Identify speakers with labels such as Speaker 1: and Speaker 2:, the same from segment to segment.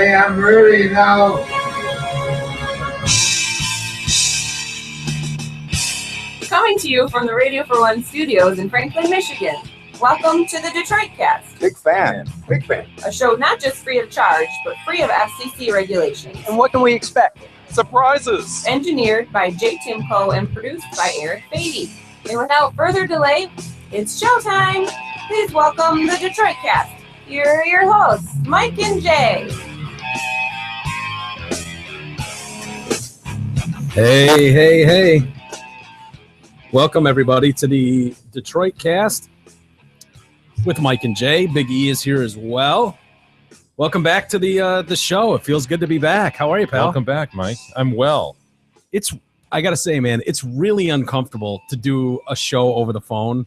Speaker 1: am ready now.
Speaker 2: Coming to you from the Radio for One studios in Franklin, Michigan. Welcome to the Detroit Cast.
Speaker 3: Big fan. Big fan.
Speaker 2: A show not just free of charge, but free of FCC regulations.
Speaker 4: And what can we expect? Surprises!
Speaker 2: Engineered by Jay Timko and produced by Eric Beatty. And without further delay, it's showtime. Please welcome the Detroit Cast. Here are your hosts, Mike and Jay.
Speaker 5: Hey. Welcome, everybody, to the Detroit Cast with Mike and Jay. Big E is here as well. Welcome back to the show. It feels good to be back. How are you, pal?
Speaker 6: Welcome back, Mike. I'm well.
Speaker 5: I got to say, man, it's really uncomfortable to do a show over the phone.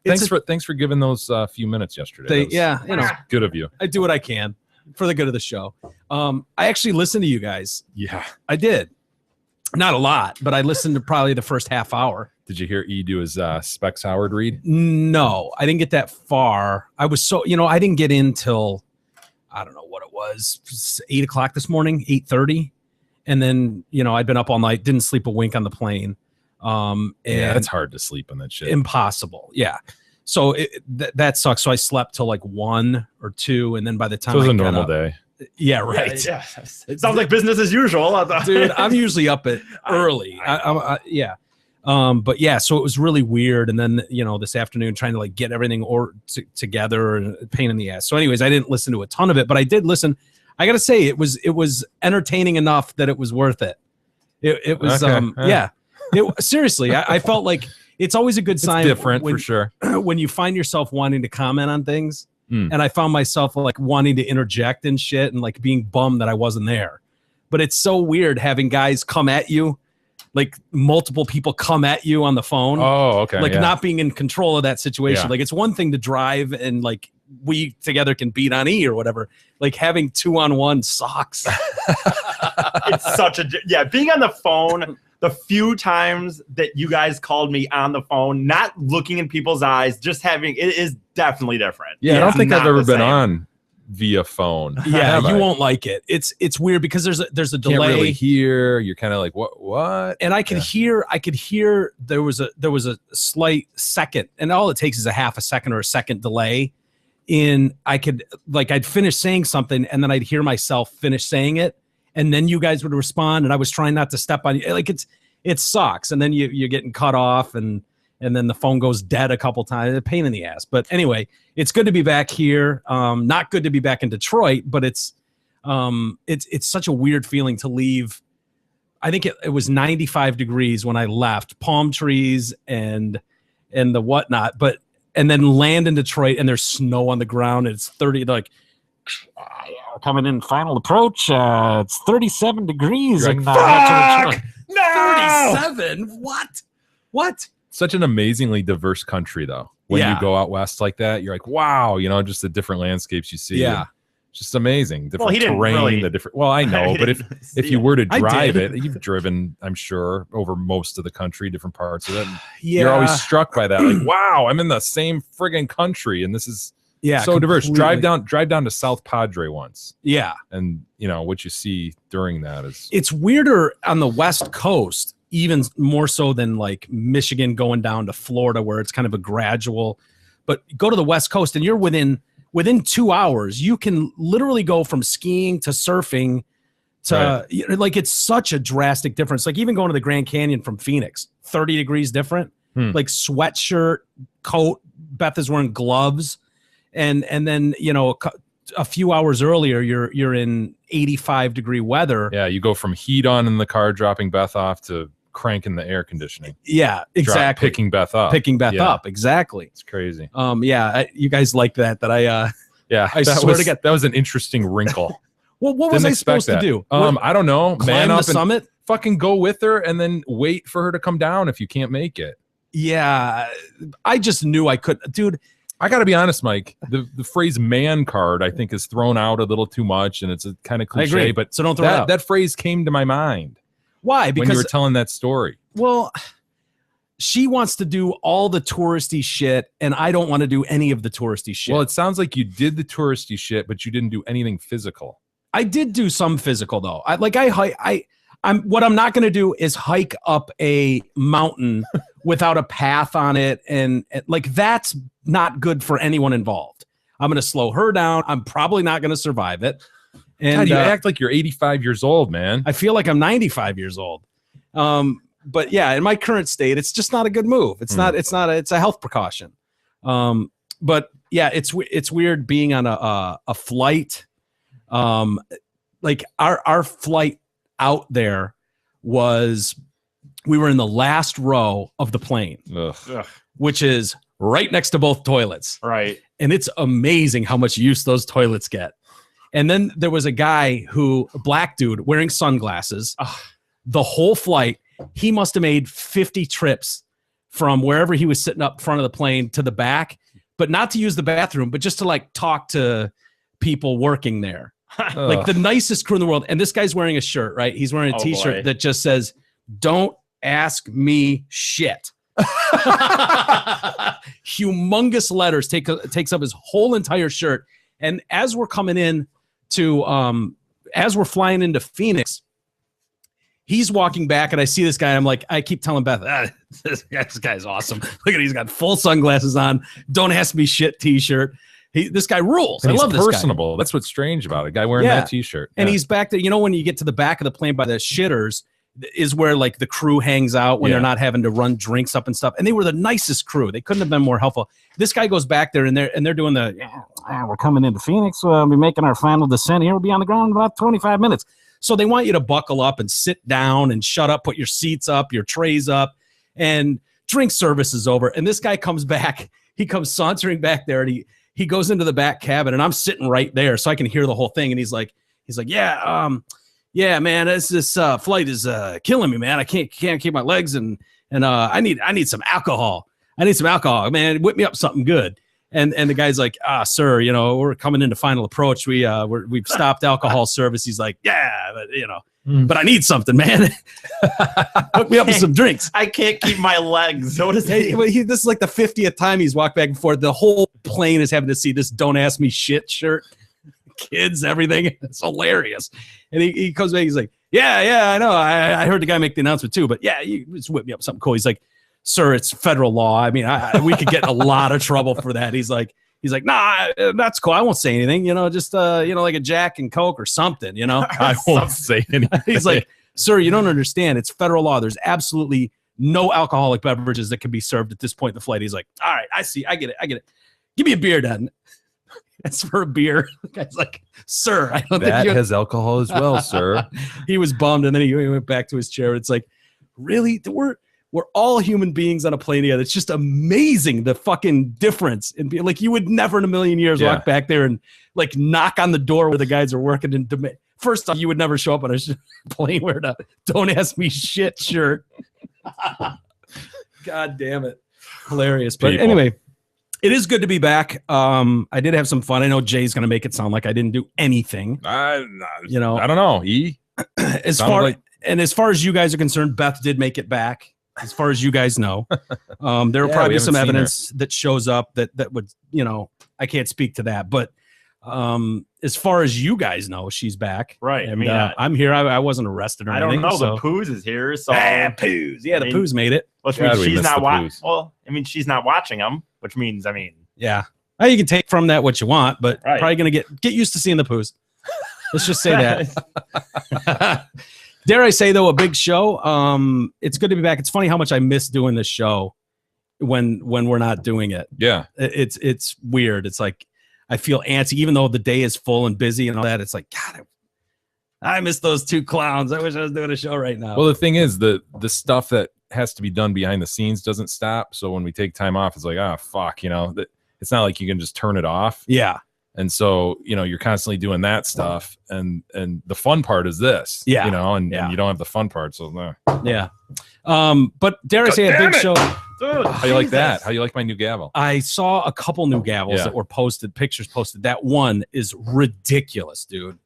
Speaker 6: Thanks for giving those few minutes yesterday.
Speaker 5: Good
Speaker 6: of you.
Speaker 5: I do what I can for the good of the show. I actually listened to you guys.
Speaker 6: Yeah.
Speaker 5: I did. Not a lot, but I listened to probably the first half hour.
Speaker 6: Did you hear E do his Specs Howard read?
Speaker 5: No, I didn't get that far. I was I didn't get in till, I don't know what it was, 8 o'clock this morning, 8:30. And then, I'd been up all night, didn't sleep a wink on the plane. And
Speaker 6: it's hard to sleep on that shit.
Speaker 5: Impossible. Yeah. So that sucks. So I slept till like 1 or 2. And then by the time
Speaker 6: it was a normal day.
Speaker 5: Yeah, right.
Speaker 7: Yeah. It sounds like business as usual.
Speaker 5: Dude, I'm usually up at early. Yeah. But yeah, so it was really weird. And then, this afternoon trying to like get everything together, and a pain in the ass. So anyways, I didn't listen to a ton of it, but I did listen. I got to say it was entertaining enough that it was worth it. It was,
Speaker 6: okay.
Speaker 5: Seriously, I felt like it's always a good sign.
Speaker 6: It's different for sure.
Speaker 5: When you find yourself wanting to comment on things. And I found myself like wanting to interject and shit and like being bummed that I wasn't there. But it's so weird having guys come at you, like multiple people come at you on the phone.
Speaker 6: Oh, okay.
Speaker 5: Like not being in control of that situation.
Speaker 6: Yeah.
Speaker 5: Like it's one thing to drive and like we together can beat on E or whatever. Like having 2-on-1 sucks.
Speaker 7: It's such being on the phone. The few times that you guys called me on the phone, not looking in people's eyes, just it is definitely different.
Speaker 6: Yeah, I don't think I've ever been on via phone.
Speaker 5: Yeah, you won't like it. It's weird because there's a delay.
Speaker 6: Can't really hear. You're kind of like what?
Speaker 5: And I could hear there was a slight second, and all it takes is a half a second or a second delay. I'd finish saying something, and then I'd hear myself finish saying it. And then you guys would respond, and I was trying not to step on you. Like it sucks. And then you're getting cut off, and then the phone goes dead a couple times. A pain in the ass. But anyway, it's good to be back here. Not good to be back in Detroit, but it's such a weird feeling to leave. I think it was 95 degrees when I left, palm trees and the whatnot. And then land in Detroit, and there's snow on the ground, and it's 30. Like.
Speaker 8: Coming in final approach, it's 37 degrees.
Speaker 6: You're
Speaker 8: and
Speaker 6: like, fuck!
Speaker 5: No! 37? What?
Speaker 6: Such an amazingly diverse country, though. When you go out west like that, you're like, wow, just the different landscapes you see.
Speaker 5: Yeah.
Speaker 6: Just amazing. Different
Speaker 7: he didn't
Speaker 6: terrain,
Speaker 7: really-
Speaker 6: the different. Well, I know, but if you were to
Speaker 5: I
Speaker 6: drive
Speaker 5: did.
Speaker 6: it, you've driven, I'm sure, over most of the country, different parts of it.
Speaker 5: Yeah.
Speaker 6: You're always struck by that. Like, wow, I'm in the same friggin' country, and this is so diverse. Drive down to South Padre once.
Speaker 5: Yeah.
Speaker 6: And what you see during that is
Speaker 5: It's weirder on the West Coast, even more so than like Michigan going down to Florida, where it's kind of a gradual. But go to the West Coast, and you're within 2 hours. You can literally go from skiing to surfing to like it's such a drastic difference. Like even going to the Grand Canyon from Phoenix, 30 degrees different. Like sweatshirt, coat. Beth is wearing gloves, and then a few hours earlier, you're in 85-degree weather.
Speaker 6: Yeah, you go from heat on in the car, dropping Beth off, to cranking the air conditioning.
Speaker 5: Yeah, exactly.
Speaker 6: Picking Beth up.
Speaker 5: Exactly.
Speaker 6: It's crazy.
Speaker 5: You guys like that I swear to God,
Speaker 6: that was an interesting wrinkle.
Speaker 5: Well, what was I supposed to do?
Speaker 6: I don't know.
Speaker 5: Climb the summit?
Speaker 6: Fucking go with her, and then wait for her to come down if you can't make it.
Speaker 5: Yeah, I just knew I couldn't, dude.
Speaker 6: I got to be honest, Mike. The phrase "man card" I think is thrown out a little too much, and it's a kind of cliche.
Speaker 5: I agree.
Speaker 6: But
Speaker 5: so don't throw it out.
Speaker 6: That phrase came to my mind.
Speaker 5: Why? Because
Speaker 6: when you were telling that story.
Speaker 5: Well, she wants to do all the touristy shit, and I don't want to do any of the touristy shit.
Speaker 6: Well, it sounds like you did the touristy shit, but you didn't do anything physical.
Speaker 5: I did do some physical though. What I'm not going to do is hike up a mountain without a path on it. And like, that's not good for anyone involved. I'm going to slow her down. I'm probably not going to survive it. And
Speaker 6: God, you act like you're 85 years old, man.
Speaker 5: I feel like I'm 95 years old. But yeah, in my current state, it's just not a good move. It's a health precaution. But yeah, it's weird being on a flight. Like our flight out there we were in the last row of the plane, which is right next to both toilets.
Speaker 7: Right.
Speaker 5: And it's amazing how much use those toilets get. And then there was a guy a black dude wearing sunglasses the whole flight. He must have made 50 trips from wherever he was sitting up front of the plane to the back, but not to use the bathroom, but just to like talk to people working there. Like the nicest crew in the world. And this guy's wearing a shirt, right? He's wearing a t-shirt that just says, "Don't ask me shit." Humongous letters takes up his whole entire shirt. And as we're coming in as we're flying into Phoenix, he's walking back and I see this guy. And I'm like, I keep telling Beth, this guy's awesome. Look at it. He's got full sunglasses on. Don't ask me shit t-shirt. This guy rules.
Speaker 6: And
Speaker 5: I love this
Speaker 6: personable. That's what's strange about it. A guy wearing that t-shirt.
Speaker 5: And he's back there. You know, when you get to the back of the plane by the shitters is where like the crew hangs out when they're not having to run drinks up and stuff. And they were the nicest crew. They couldn't have been more helpful. This guy goes back there and they're doing
Speaker 8: we're coming into Phoenix. We'll be making our final descent here. We'll be on the ground in about 25 minutes.
Speaker 5: So they want you to buckle up and sit down and shut up, put your seats up, your trays up, and drink service is over. And this guy comes back. He comes sauntering back there and he goes into the back cabin and I'm sitting right there so I can hear the whole thing. And he's like, yeah, man, this flight is killing me, man. I can't keep my legs and I need some alcohol. I need some alcohol, man. Whip me up something good. And the guy's like, sir, you know, we're coming into final approach. We've stopped alcohol service. He's like, yeah, but but I need something, man. Hook me up with some drinks.
Speaker 7: I can't keep my legs. So this
Speaker 5: is like the 50th time he's walked back and forth. The whole plane is having to see this "Don't ask me shit" shirt. Kids, everything. It's hilarious. And he comes back. He's like, yeah, I know. I heard the guy make the announcement too. But yeah, you just whip me up something cool. He's like, sir, it's federal law. I mean, we could get in a lot of trouble for that. He's like, nah, that's cool. I won't say anything. You know, just like a Jack and Coke or something. You know,
Speaker 6: I won't say anything.
Speaker 5: He's like, sir, you don't understand. It's federal law. There's absolutely no alcoholic beverages that can be served at this point in the flight. He's like, all right, I see. I get it. Give me a beer, then. That's for a beer. The guy's like, sir, I don't think
Speaker 6: that has alcohol as well, sir.
Speaker 5: He was bummed, and then he went back to his chair. It's like, really? We're all human beings on a plane together. It's just amazing the fucking difference. And like, you would never in a million years walk back there and like knock on the door where the guys are working. And first off, you would never show up on a plane wearing a "Don't ask me shit" shirt. God damn it. Hilarious. But anyway, it is good to be back. I did have some fun. I know Jay's going to make it sound like I didn't do anything.
Speaker 6: I don't know.
Speaker 5: As far as you guys are concerned, Beth did make it back. As far as you guys know, there will probably be some evidence that shows up that would, I can't speak to that. But as far as you guys know, she's back.
Speaker 7: Right.
Speaker 5: And, I'm here. I wasn't arrested or anything.
Speaker 7: I don't know. The Poos is here. So
Speaker 5: Poos. Yeah, the Poos made it.
Speaker 7: Which means she's not watching. Well, she's not watching them, which means,
Speaker 5: yeah. You can take from that what you want, but probably going to get used to seeing the Poos. Let's just say that. Dare I say, though, a big show. It's good to be back. It's funny how much I miss doing this show when we're not doing it.
Speaker 6: Yeah.
Speaker 5: It's weird. It's like I feel antsy, even though the day is full and busy and all that. It's like, God, I miss those two clowns. I wish I was doing a show right now.
Speaker 6: Well, the thing is, the stuff that has to be done behind the scenes doesn't stop. So when we take time off, it's like, fuck, it's not like you can just turn it off.
Speaker 5: Yeah.
Speaker 6: And so, you're constantly doing that stuff. And the fun part is this, and you don't have the fun part. So,
Speaker 5: yeah. But dare I say a big show.
Speaker 6: Dude, how you like that? How you like my new gavel?
Speaker 5: I saw a couple new gavels that were posted, pictures posted. That one is ridiculous, dude.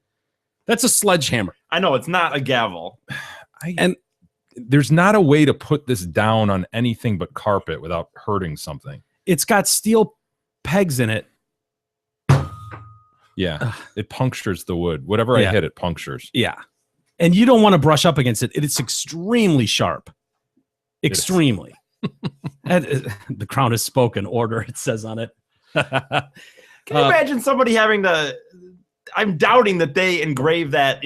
Speaker 5: That's a sledgehammer.
Speaker 7: I know, it's not a gavel.
Speaker 5: And
Speaker 6: there's not a way to put this down on anything but carpet without hurting something.
Speaker 5: It's got steel pegs in it.
Speaker 6: Yeah, it punctures the wood. Whatever
Speaker 5: Yeah.
Speaker 6: I hit, it punctures.
Speaker 5: Yeah. And you don't want to brush up against it. It's extremely sharp. Extremely. The crown has spoken. Order, it says on it.
Speaker 7: Can you imagine somebody having to? I'm doubting that they engrave that,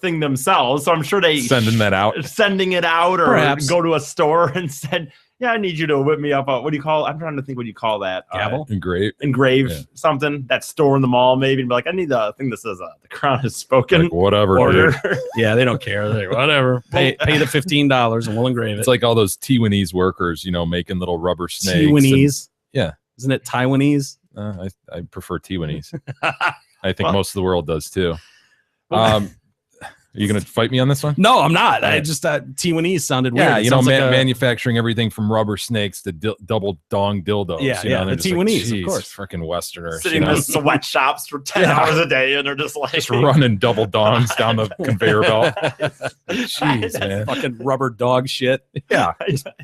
Speaker 7: thing themselves. So I'm sure they
Speaker 6: Sending that out.
Speaker 7: sending it out, or
Speaker 5: Perhaps.
Speaker 7: go to a store and said, "Yeah, I need you to whip me up. What do you call? I'm trying to think what you call that.
Speaker 5: Gavel?
Speaker 6: Engrave.
Speaker 7: Engrave
Speaker 6: Yeah.
Speaker 7: something. That store in the mall, maybe, and be like, I need the thing that says the crown has spoken.
Speaker 6: Like, whatever.
Speaker 7: Order.
Speaker 6: Dude.
Speaker 5: Yeah, they don't care. They're like, whatever. Pay the $15 and we'll engrave it.
Speaker 6: It's like all those Taiwanese workers, making little rubber snakes. and-
Speaker 5: Taiwanese.
Speaker 6: Yeah.
Speaker 5: Isn't it Taiwanese?
Speaker 6: I prefer Taiwanese. I think
Speaker 7: Well-
Speaker 6: most of the world does too. Are you going to fight me on this one?
Speaker 5: No, I'm not. I just Taiwanese sounded weird.
Speaker 6: Yeah,
Speaker 5: It sounds like a-
Speaker 6: manufacturing everything from rubber snakes to double dong dildos.
Speaker 5: Yeah,
Speaker 6: you
Speaker 5: yeah,
Speaker 6: know, they're
Speaker 5: the
Speaker 6: just like,
Speaker 5: Taiwanese, of
Speaker 6: "Jeez,
Speaker 5: course."
Speaker 6: freaking Westerners.
Speaker 7: Sitting in the sweatshops for 10
Speaker 5: Yeah.
Speaker 7: hours a day, and they're just like,
Speaker 6: just running double dongs down the conveyor belt. Jeez, man.
Speaker 5: fucking rubber dog shit. Yeah,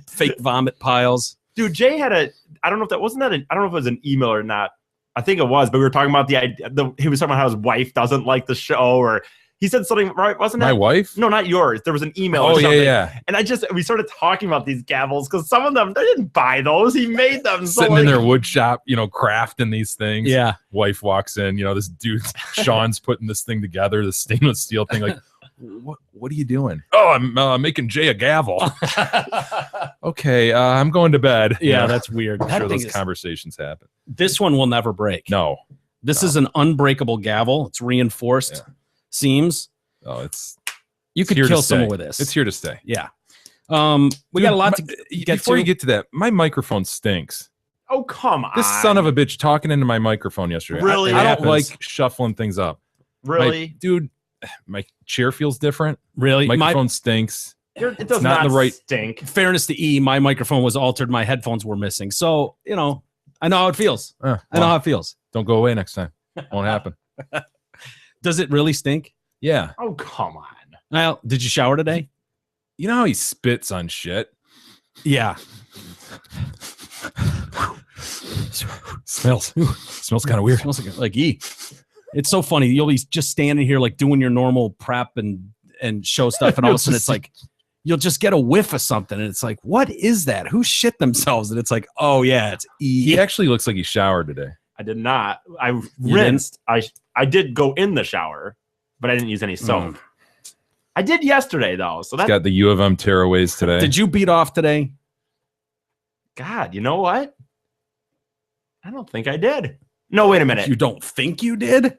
Speaker 5: fake vomit piles.
Speaker 7: Dude, Jay had I don't know if that wasn't that. I don't know if it was an email or not. I think it was, but we were talking about the idea. He was talking about how his wife doesn't like the show, or he said something, right? Wasn't it?
Speaker 6: My wife?
Speaker 7: No, not yours. There was an email.
Speaker 6: Oh,
Speaker 7: or
Speaker 6: yeah,
Speaker 7: something.
Speaker 6: yeah.
Speaker 7: And we started talking about these gavels because some of them, they didn't buy those. He made them. So
Speaker 6: Sitting in their wood shop, crafting these things.
Speaker 5: Yeah,
Speaker 6: Wife walks in, this dude, Sean's putting this thing together, the stainless steel thing. Like, what are you doing? Oh, I'm making Jay a gavel. Okay, I'm going to bed.
Speaker 5: yeah, that's weird.
Speaker 6: I'm
Speaker 5: That
Speaker 6: sure
Speaker 5: thing
Speaker 6: those
Speaker 5: is-
Speaker 6: conversations happen.
Speaker 5: this one will never break.
Speaker 6: No.
Speaker 5: This is an unbreakable gavel. It's reinforced seams.
Speaker 6: Oh, it's
Speaker 5: You could
Speaker 6: here to
Speaker 5: kill someone
Speaker 6: stay.
Speaker 5: with this.
Speaker 6: It's here to stay.
Speaker 5: Yeah. We got a lot to get
Speaker 6: Before
Speaker 5: to.
Speaker 6: you get to that, my microphone stinks.
Speaker 7: oh, come on.
Speaker 6: This son of a bitch talking into my microphone yesterday.
Speaker 7: Really?
Speaker 6: I don't
Speaker 5: Happens.
Speaker 6: like shuffling things up.
Speaker 7: Really?
Speaker 6: Dude, my chair feels different.
Speaker 5: Really,
Speaker 6: Microphone stinks.
Speaker 7: It does
Speaker 6: not
Speaker 7: not
Speaker 6: in the right-
Speaker 7: stink.
Speaker 5: fairness to E, my microphone was altered. My headphones were missing. So, I know how it feels. I know
Speaker 6: Well,
Speaker 5: how it feels.
Speaker 6: don't go away next time. Won't happen.
Speaker 5: Does it really stink?
Speaker 6: Yeah.
Speaker 7: Oh, come on.
Speaker 5: Well, did you shower today?
Speaker 6: You know how he spits on shit?
Speaker 5: Yeah.
Speaker 6: Smells kind of weird.
Speaker 5: Smells like E. It's so funny. You'll be just standing here like doing your normal prep and show stuff, and all of a sudden it's like you'll just get a whiff of something, and it's like, what is that? Who shit themselves? And it's like, oh yeah, it's E.
Speaker 6: He actually looks like he showered today.
Speaker 7: I did not. I
Speaker 5: didn't?
Speaker 7: rinsed. I did go in the shower, but I didn't use any soap. I did yesterday though. So
Speaker 6: He's
Speaker 7: that
Speaker 6: got the U of M tearaways today.
Speaker 5: Did you beat off today?
Speaker 7: God, you know what? I don't think I did. No, wait a minute.
Speaker 5: You don't think you did?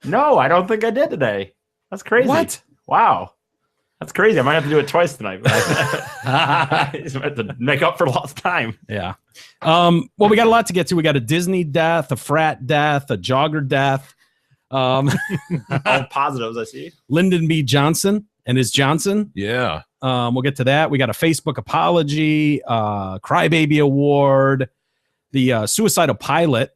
Speaker 7: No, I don't think I did today. That's crazy.
Speaker 5: What?
Speaker 7: Wow. That's crazy. I might have to do it twice tonight. I have to make up for lost time.
Speaker 5: Yeah. Well, we got a lot to get to. We got a Disney death, a frat death, a jogger death.
Speaker 7: All positives, I see.
Speaker 5: Lyndon B. Johnson and his Johnson.
Speaker 6: Yeah.
Speaker 5: We'll get to that. We got a Facebook apology, Crybaby Award, the suicidal pilot.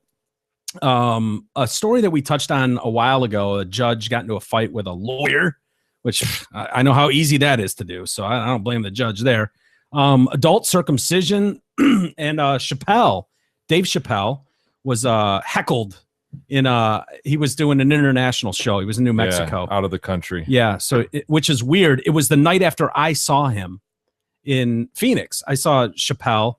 Speaker 5: A story that we touched on a while ago. A judge got into a fight with a lawyer, which I know how easy that is to do. So I don't blame the judge there. Adult circumcision and Dave Chappelle was heckled he was doing an international show. He was in New Mexico.
Speaker 6: Yeah, out of the country.
Speaker 5: Yeah, so which is weird. It was the night after I saw him in Phoenix. I saw Chappelle,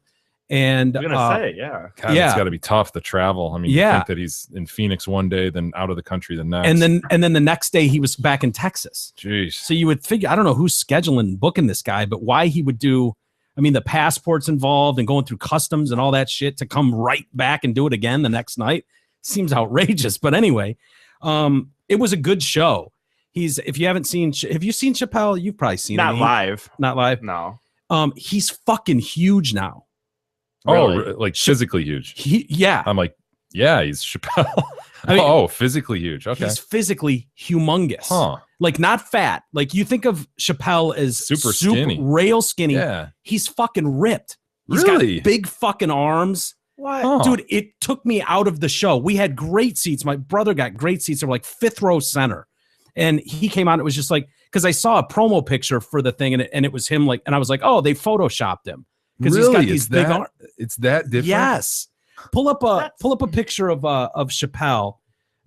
Speaker 5: and
Speaker 7: I'm gonna say, yeah.
Speaker 6: God,
Speaker 5: Yeah.
Speaker 6: it's got to be tough to travel. I mean,
Speaker 5: Yeah.
Speaker 6: you think that he's in Phoenix one day, then out of the country the next.
Speaker 5: and then the next day he was back in Texas.
Speaker 6: jeez.
Speaker 5: So you would figure, I don't know who's scheduling and booking this guy, but why he would do. I mean, the passport's involved and going through customs and all that shit to come right back and do it again the next night seems outrageous. But anyway, it was a good show. If you haven't seen, have you seen Chappelle? You've probably seen
Speaker 7: Not
Speaker 5: him.
Speaker 7: live.
Speaker 5: Not live.
Speaker 7: No.
Speaker 5: He's fucking huge now.
Speaker 7: Really?
Speaker 6: Like physically huge.
Speaker 5: Yeah.
Speaker 6: I'm like, yeah, he's Chappelle.
Speaker 5: I mean-
Speaker 6: oh, physically huge. Okay.
Speaker 5: He's physically humongous.
Speaker 6: Huh.
Speaker 5: Like not fat. Like you think of Chappelle as
Speaker 6: Super skinny.
Speaker 5: rail skinny.
Speaker 6: Yeah.
Speaker 5: He's fucking ripped. He's
Speaker 6: Really?
Speaker 5: got big fucking arms.
Speaker 7: What?
Speaker 6: Huh.
Speaker 5: Dude, it took me out of the show. We had great seats. My brother got great seats. They were like 5th row center. And he came out. It was just like, because I saw a promo picture for the thing and it was him like, and I was like, oh, they photoshopped him. Because he's got
Speaker 6: Really?
Speaker 5: these
Speaker 6: It's
Speaker 5: big
Speaker 6: that-
Speaker 5: arms.
Speaker 6: It's that different.
Speaker 5: Yes. Pull up a picture of Chappelle.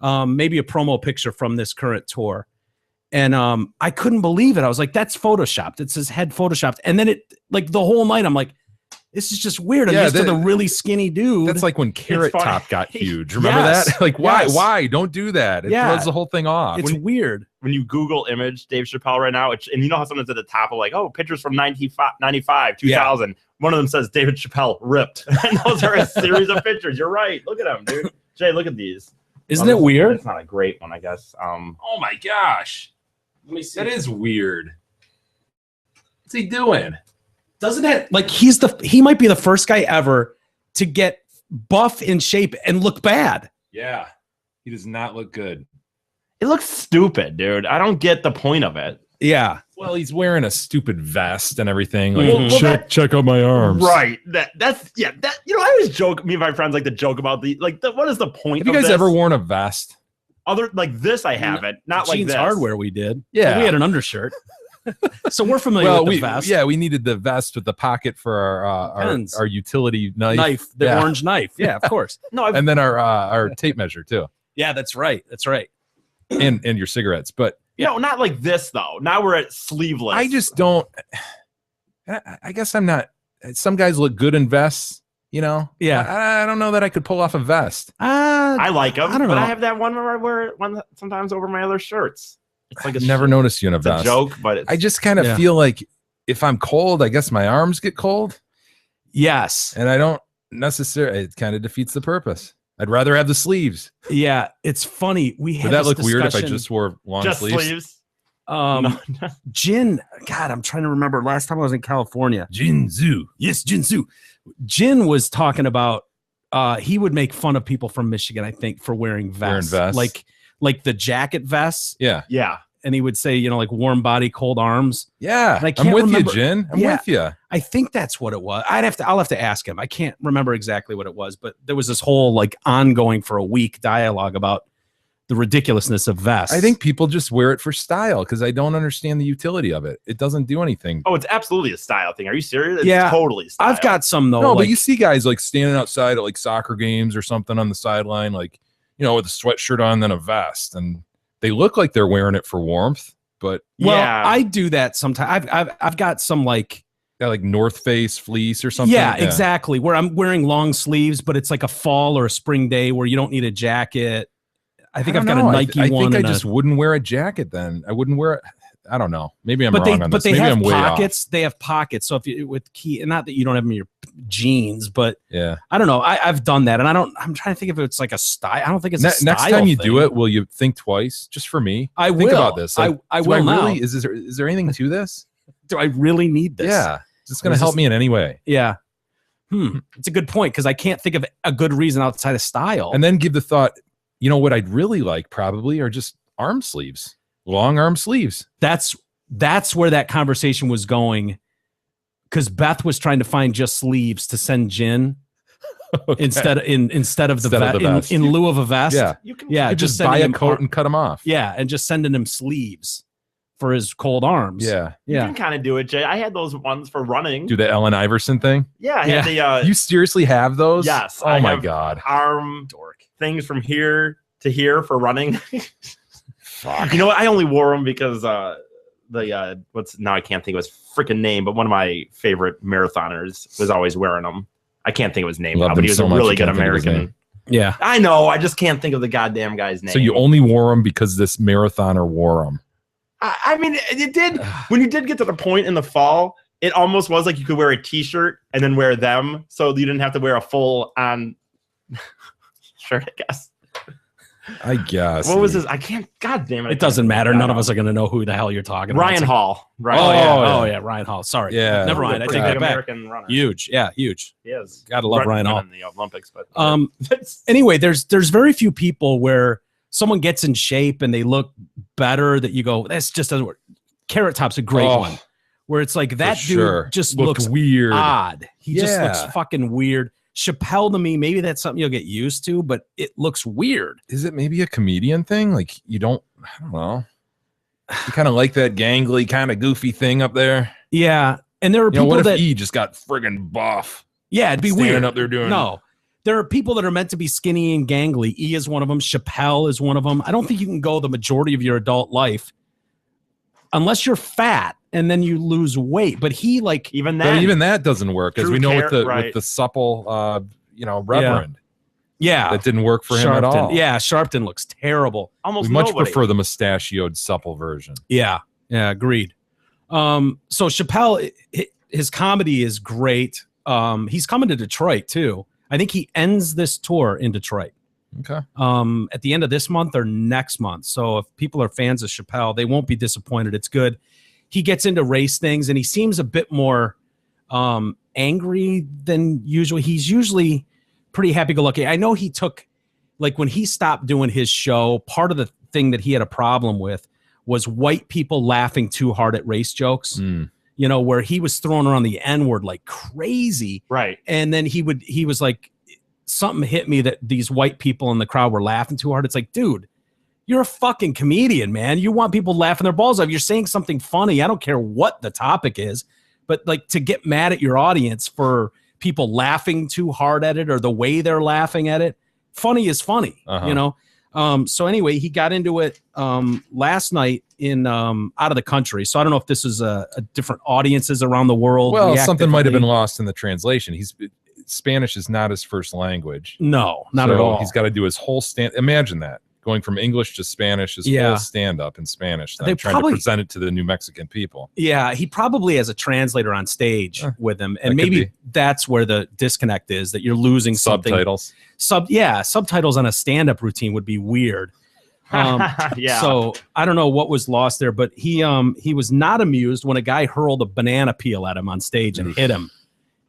Speaker 5: maybe a promo picture from this current tour. And I couldn't believe it. I was like, that's photoshopped. It's his head photoshopped. And then it, like, the whole night, I'm like, this is just weird. I'm used to the really skinny dude.
Speaker 6: That's like when Carrot
Speaker 7: funny.
Speaker 6: Top got huge. Remember that? Like, why? Don't do that. It throws the whole thing off.
Speaker 5: It's weird.
Speaker 7: When you Google image Dave Chappelle right now, and you know how sometimes at the top of like, oh, pictures from 95, 2000. Yeah. One of them says David Chappelle ripped. And those are a series of pictures. You're right. Look at them, dude. Jay, look at these.
Speaker 5: Isn't it weird?
Speaker 7: It's not a great one, I guess.
Speaker 6: Oh my gosh.
Speaker 5: Let me see.
Speaker 6: That is weird. What's he doing?
Speaker 5: Doesn't it, like, he might be the first guy ever to get buff in shape and look bad.
Speaker 6: Yeah. He does not look good.
Speaker 7: It looks stupid, dude. I don't get the point of it.
Speaker 5: Yeah.
Speaker 6: Well, he's wearing a stupid vest and everything. Like, check out my arms.
Speaker 7: Right. That's I always joke. Me and my friends like to joke about what is the point?
Speaker 6: Have you guys ever worn a vest?
Speaker 7: Other like this, I haven't. Not like
Speaker 5: Jeans
Speaker 7: this.
Speaker 5: Hardware, we did.
Speaker 6: Yeah,
Speaker 5: we had an undershirt. So we're familiar with the vest.
Speaker 6: Yeah, we needed the vest with the pocket for our utility knife.
Speaker 5: The orange knife. Yeah, of course.
Speaker 6: And then our tape measure too.
Speaker 5: Yeah, that's right.
Speaker 6: And your cigarettes, but
Speaker 7: no, not like this though. Now we're at sleeveless.
Speaker 6: I just don't. I guess I'm not. Some guys look good in vests. Yeah. I don't know that I could pull off a vest.
Speaker 7: I like them.
Speaker 5: I don't know.
Speaker 7: But I have that one where I wear one sometimes over my other shirts. It's like
Speaker 6: I've never noticed you in a vest.
Speaker 7: It's a joke, but
Speaker 6: I just kind of feel like if I'm cold, I guess my arms get cold.
Speaker 5: Yes.
Speaker 6: And I don't necessarily. It kind of defeats the purpose. I'd rather have the sleeves.
Speaker 5: Yeah, it's funny.
Speaker 6: Would that look weird if I just wore long sleeves?
Speaker 5: Jin, God, I'm trying to remember. Last time I was in California.
Speaker 6: Jinzu.
Speaker 5: Yes, Jinzu. Jin was talking about he would make fun of people from Michigan, I think, for wearing vests. Like the jacket vests.
Speaker 6: Yeah.
Speaker 7: Yeah.
Speaker 5: And he would say, like warm body, cold arms.
Speaker 6: Yeah.
Speaker 5: And
Speaker 6: I'm with you, Jin. I'm with you.
Speaker 5: I think that's what it was. I'll have to ask him. I can't remember exactly what it was, but there was this whole like ongoing for a week dialogue about the ridiculousness of vests.
Speaker 6: I think people just wear it for style because I don't understand the utility of it. It doesn't do anything.
Speaker 7: Oh, it's absolutely a style thing. Are you serious? It's totally style.
Speaker 5: I've got some though.
Speaker 6: No, but you see guys like standing outside at like soccer games or something on the sideline, like, with a sweatshirt on, then a vest, and they look like they're wearing it for warmth. But
Speaker 5: I do that sometimes. I've got some like
Speaker 6: North Face fleece or something.
Speaker 5: Yeah, exactly. Where I'm wearing long sleeves, but it's like a fall or a spring day where you don't need a jacket. I think I've got a Nike one.
Speaker 6: I think I just wouldn't wear a jacket then. I wouldn't wear it. I don't know. Maybe I'm wrong on this.
Speaker 5: But they
Speaker 6: Maybe
Speaker 5: have
Speaker 6: I'm way
Speaker 5: pockets.
Speaker 6: off.
Speaker 5: They have pockets. So if you and not that you don't have them in your jeans, but
Speaker 6: yeah,
Speaker 5: I don't know. I've done that, and I'm trying to think if it's like a style. I don't think it's a style
Speaker 6: next time you
Speaker 5: thing.
Speaker 6: do it. Will you think twice? Just for me, think about this.
Speaker 5: Like, I will now.
Speaker 6: Really, is there anything to this?
Speaker 5: Do I really need this?
Speaker 6: Yeah, is this going to help me in any way?
Speaker 5: Yeah. It's a good point because I can't think of a good reason outside of style.
Speaker 6: And then give the thought. What I'd really like probably are just arm sleeves, long arm sleeves.
Speaker 5: That's where that conversation was going, because Beth was trying to find just sleeves to send Jin instead of the vest in lieu of a vest.
Speaker 6: Yeah,
Speaker 7: you can
Speaker 6: just buy a coat and cut them off.
Speaker 5: Yeah, and just sending him sleeves for his cold arms.
Speaker 6: Yeah,
Speaker 7: you can kind of do it, Jay. I had those ones for running.
Speaker 6: Do the Ellen Iverson thing?
Speaker 7: Yeah, I had the.
Speaker 6: You seriously have those?
Speaker 7: Yes.
Speaker 6: Oh my god.
Speaker 7: Arm things from here to here for running. Fuck. What? I only wore them because I can't think of his freaking name, but one of my favorite marathoners was always wearing them. I can't think of his name now, but he was a really good American.
Speaker 5: Yeah,
Speaker 7: I know. I just can't think of the goddamn guy's name.
Speaker 6: So you only wore them because this marathoner wore them.
Speaker 7: I mean, it did. When you did get to the point in the fall, it almost was like you could wear a T-shirt and then wear them, so you didn't have to wear a full-on shirt, I guess.
Speaker 6: I guess.
Speaker 7: What was this? I can't. God damn it!
Speaker 5: It doesn't matter. None of us are going to know who the hell you're talking about.
Speaker 7: Ryan Hall.
Speaker 5: Ryan Hall. Sorry.
Speaker 6: Yeah.
Speaker 5: Never mind. I take that back.
Speaker 7: American runner.
Speaker 5: Huge. Yeah. Huge.
Speaker 7: He is.
Speaker 5: Gotta love Ryan Hall
Speaker 7: in the Olympics, but
Speaker 5: anyway, there's very few people where someone gets in shape and they look better that you go, this just doesn't work. Carrot Top's a great one, where it's like that dude just looks
Speaker 6: weird,
Speaker 5: odd. He just looks fucking weird. Chappelle to me, maybe that's something you'll get used to, but it looks weird.
Speaker 6: Is it maybe a comedian thing? Like I don't know. You kind of like that gangly, kind of goofy thing up there.
Speaker 5: Yeah, and there are people
Speaker 6: what if
Speaker 5: that
Speaker 6: he just got friggin' buff?
Speaker 5: Yeah, it'd be
Speaker 6: standing
Speaker 5: weird
Speaker 6: up there doing.
Speaker 5: No, there are people that are meant to be skinny and gangly. E is one of them. Chappelle is one of them. I don't think you can go the majority of your adult life unless you're fat and then you lose weight. But he
Speaker 7: even
Speaker 6: that doesn't work, as we know with
Speaker 7: right.
Speaker 6: the supple, Reverend.
Speaker 5: Yeah,
Speaker 6: that didn't work for him at all.
Speaker 5: Yeah, Sharpton looks terrible.
Speaker 7: Almost
Speaker 6: we much
Speaker 7: nobody.
Speaker 6: prefer the mustachioed supple version.
Speaker 5: Yeah, agreed. So Chappelle, his comedy is great. He's coming to Detroit too. I think he ends this tour in Detroit.
Speaker 6: Okay.
Speaker 5: At the end of this month or next month. So if people are fans of Chappelle, they won't be disappointed. It's good. He gets into race things and he seems a bit more angry than usual. He's usually pretty happy-go-lucky. I know he took, when he stopped doing his show, part of the thing that he had a problem with was white people laughing too hard at race jokes. Where he was throwing around the N-word like crazy.
Speaker 7: Right.
Speaker 5: And then he was like, something hit me that these white people in the crowd were laughing too hard. It's like, dude, you're a fucking comedian, man. You want people laughing their balls off. You're saying something funny. I don't care what the topic is, but to get mad at your audience for people laughing too hard at it or the way they're laughing at it, funny is funny, So anyway, he got into it last night in out of the country. So I don't know if this is a different audiences around the world.
Speaker 6: Well, something might have been lost in the translation. Spanish is not his first language.
Speaker 5: No, not at all.
Speaker 6: He's got to do his whole stand. Imagine that. Going from English to Spanish, his whole stand-up in Spanish. They're trying to present it to the New Mexican people. Yeah,
Speaker 5: he probably has a translator on stage with him. And maybe that's where the disconnect is, that you're losing
Speaker 6: subtitles.
Speaker 5: Subtitles on a stand-up routine would be weird. So I don't know what was lost there, but he was not amused when a guy hurled a banana peel at him on stage and hit him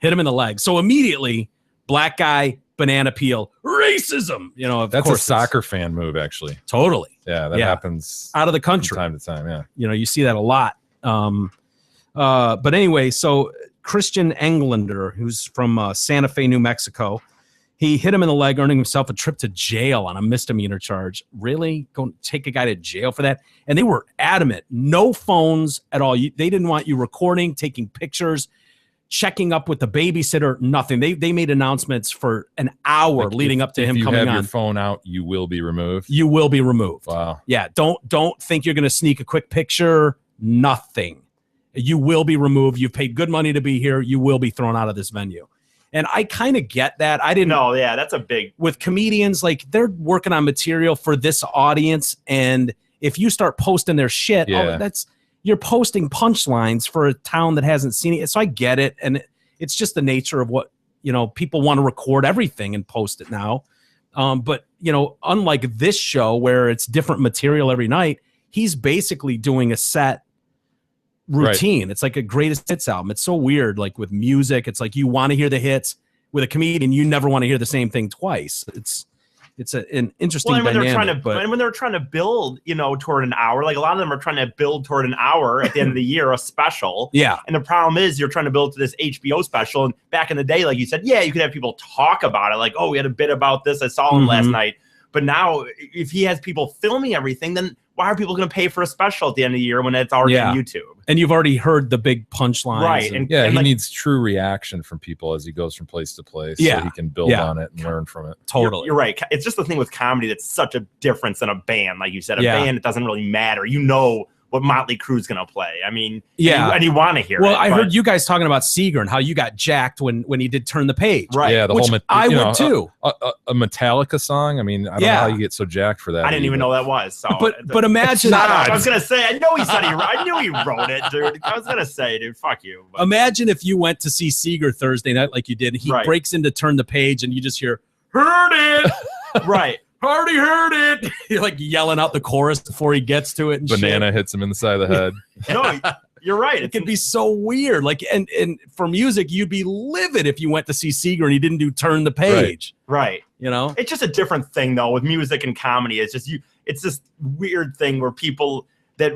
Speaker 5: in the leg. So immediately, black guy, banana peel, racism.
Speaker 6: That's a soccer fan move, actually.
Speaker 5: Totally.
Speaker 6: Yeah, that happens
Speaker 5: out of the country
Speaker 6: from time to time. Yeah,
Speaker 5: you see that a lot. But anyway, so Christian Englander, who's from Santa Fe, New Mexico, he hit him in the leg, earning himself a trip to jail on a misdemeanor charge. Really? Go take a guy to jail for that? And they were adamant. No phones at all. They didn't want you recording, taking pictures, checking up with the babysitter, nothing. They made announcements for an hour leading up to him coming on.
Speaker 6: If you have your phone out, you will be removed.
Speaker 5: You will be removed.
Speaker 6: Wow.
Speaker 5: Yeah, don't think you're going to sneak a quick picture. Nothing. You will be removed. You've paid good money to be here. You will be thrown out of this venue. And I kind of get that. I didn't know.
Speaker 7: Yeah, that's a big.
Speaker 5: With comedians, they're working on material for this audience, and if you start posting their shit, you're posting punchlines for a town that hasn't seen it. So I get it. And it's just the nature of what, people want to record everything and post it now. But, unlike this show where it's different material every night, he's basically doing a set routine. Right. It's like a greatest hits album. It's so weird. Like with music, it's like you want to hear the hits. With a comedian, you never want to hear the same thing twice. It's an interesting
Speaker 7: and when
Speaker 5: dynamic.
Speaker 7: When they're trying to build, toward an hour, like a lot of them are trying to build toward an hour at the end of the year, a special.
Speaker 5: Yeah.
Speaker 7: And the problem is you're trying to build to this HBO special. And back in the day, like you said, you could have people talk about it. Like, oh, we had a bit about this. I saw him last night. But now if he has people filming everything, then why are people going to pay for a special at the end of the year when it's already on YouTube?
Speaker 5: And you've already heard the big punchlines.
Speaker 7: Right.
Speaker 6: And he needs true reaction from people as he goes from place to place. So he can build on it and learn from it.
Speaker 5: Totally.
Speaker 7: You're right. It's just the thing with comedy that's such a difference than a band. Like you said, a band, it doesn't really matter. What Motley Crue's going to play. I mean, and you want to hear it.
Speaker 5: Well, I heard you guys talking about Seeger and how you got jacked when he did Turn the Page.
Speaker 7: Right.
Speaker 6: Yeah,
Speaker 5: I would too.
Speaker 6: A Metallica song. I mean, I don't know how you get so jacked for that.
Speaker 7: I didn't even know that was. So.
Speaker 5: But imagine.
Speaker 7: I was going to say, I know he said I knew he wrote it, dude. I was going to say, dude, fuck you.
Speaker 5: But. Imagine if you went to see Seeger Thursday night like you did. He breaks into Turn the Page and you just hear, heard it.
Speaker 7: Right.
Speaker 5: Already heard it. You're like yelling out the chorus before he gets to it. And
Speaker 6: banana hits him in the side of the head.
Speaker 7: No, you're right.
Speaker 5: It can be so weird. Like, and for music, you'd be livid if you went to see Seeger and he didn't do Turn the Page.
Speaker 7: Right.
Speaker 5: It's
Speaker 7: just a different thing though with music and comedy. It's just it's this weird thing where people that,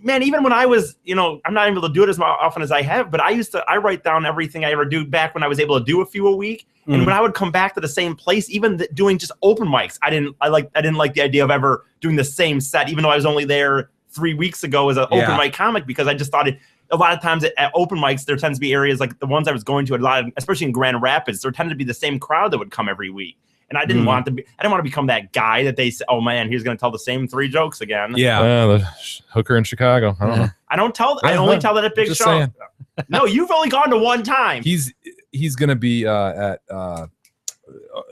Speaker 7: man, even when I was, I'm not able to do it as often as I have, but I write down everything I ever do back when I was able to do a few a week. And when I would come back to the same place, even doing just open mics, I didn't like the idea of ever doing the same set, even though I was only there 3 weeks ago as an open mic comic, because I just thought a lot of times at open mics, there tends to be areas like the ones I was going to a lot, especially in Grand Rapids, there tended to be the same crowd that would come every week. And I didn't want to become that guy that they say, oh man, he's going to tell the same 3 jokes again.
Speaker 5: Yeah.
Speaker 6: The hooker in Chicago. I don't know.
Speaker 7: I only tell that at big
Speaker 6: Just
Speaker 7: shows.
Speaker 6: saying.
Speaker 7: No, you've only gone to one time.
Speaker 6: He's going to be at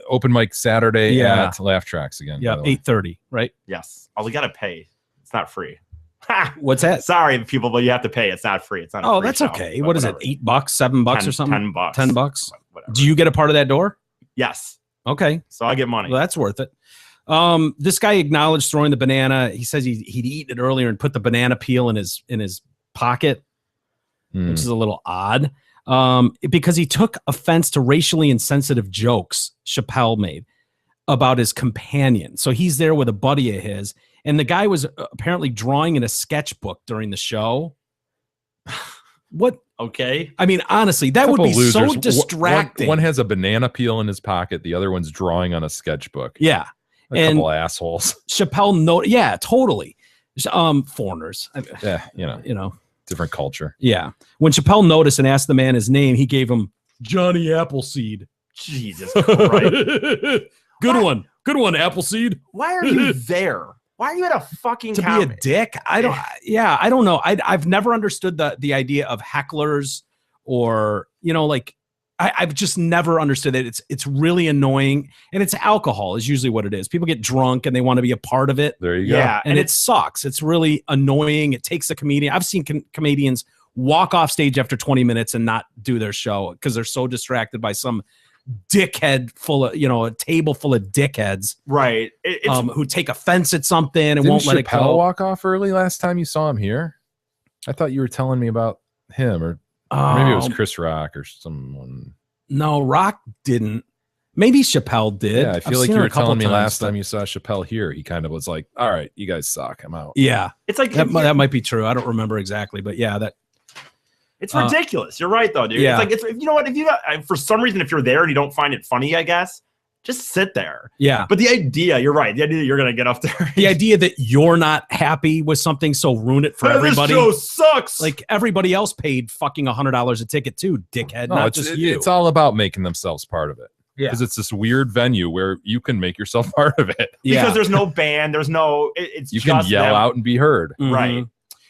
Speaker 6: open mic Saturday at Laugh Tracks again.
Speaker 5: Yeah, 8:30, right?
Speaker 7: Yes. Oh, we got to pay. It's not free.
Speaker 5: What's that?
Speaker 7: Sorry, people, but you have to pay. It's not free. It's not.
Speaker 5: Oh, that's okay. What is it? $8, $7 or something?
Speaker 7: $10.
Speaker 5: $10.
Speaker 7: Whatever.
Speaker 5: Do you get a part of that door?
Speaker 7: Yes.
Speaker 5: Okay.
Speaker 7: So I get money.
Speaker 5: Well, that's worth it. This guy acknowledged throwing the banana. He says he'd eaten it earlier and put the banana peel in his pocket, which is a little odd. Because he took offense to racially insensitive jokes Chappelle made about his companion. So he's there with a buddy of his, and the guy was apparently drawing in a sketchbook during the show. What?
Speaker 7: Okay.
Speaker 5: I mean, honestly, that would be so distracting.
Speaker 6: One has a banana peel in his pocket. The other one's drawing on a sketchbook.
Speaker 5: Yeah.
Speaker 6: A couple assholes.
Speaker 5: Chappelle, yeah, totally. Foreigners.
Speaker 6: Yeah,
Speaker 5: you know,
Speaker 6: different culture.
Speaker 5: Yeah. When Chappelle noticed and asked the man his name, he gave him Johnny Appleseed.
Speaker 7: Jesus Christ.
Speaker 5: Good one, Appleseed.
Speaker 7: Why are you there? Why are you at a fucking
Speaker 5: to
Speaker 7: comedy?
Speaker 5: be a dick? I don't know. I've never understood the idea of hecklers or, like, I've just never understood it. It's really annoying, and it's alcohol is usually what it is. People get drunk and they want to be a part of it.
Speaker 6: There you go.
Speaker 7: Yeah,
Speaker 5: and it sucks. It's really annoying. It takes the comedian. I've seen comedians walk off stage after 20 minutes and not do their show because they're so distracted by some dickhead full of, a table full of dickheads,
Speaker 7: right?
Speaker 5: Who take offense at something and
Speaker 6: Didn't
Speaker 5: won't let it
Speaker 6: Chappelle
Speaker 5: go.
Speaker 6: walk off early last time you saw him here? I thought you were telling me about him, or maybe it was Chris Rock or someone. No,
Speaker 5: Rock didn't. Maybe Chappelle did.
Speaker 6: Yeah, I feel like you were telling me last time you saw Chappelle here, he kind of was like, "All right, you guys suck. I'm out."
Speaker 5: Yeah,
Speaker 7: it's like
Speaker 5: that might be true. I don't remember exactly, but yeah, that.
Speaker 7: It's ridiculous. You're right, though, dude.
Speaker 5: Yeah.
Speaker 7: It's like, you know what? If you for some reason, if you're there and you don't find it funny, I guess, just sit there.
Speaker 5: Yeah.
Speaker 7: But the idea, you're right. The idea that you're going to get up there.
Speaker 5: The idea that you're not happy with something, so ruin it for everybody.
Speaker 7: This show sucks.
Speaker 5: Like everybody else paid fucking $100 a ticket too, dickhead.
Speaker 6: No,
Speaker 5: not just you.
Speaker 6: It's all about making themselves part of it.
Speaker 5: Yeah.
Speaker 6: Because it's this weird venue where you can make yourself part of it.
Speaker 7: Because there's no band. There's no, it's
Speaker 6: you
Speaker 7: just
Speaker 6: can yell out and be heard.
Speaker 5: Mm-hmm.
Speaker 7: Right.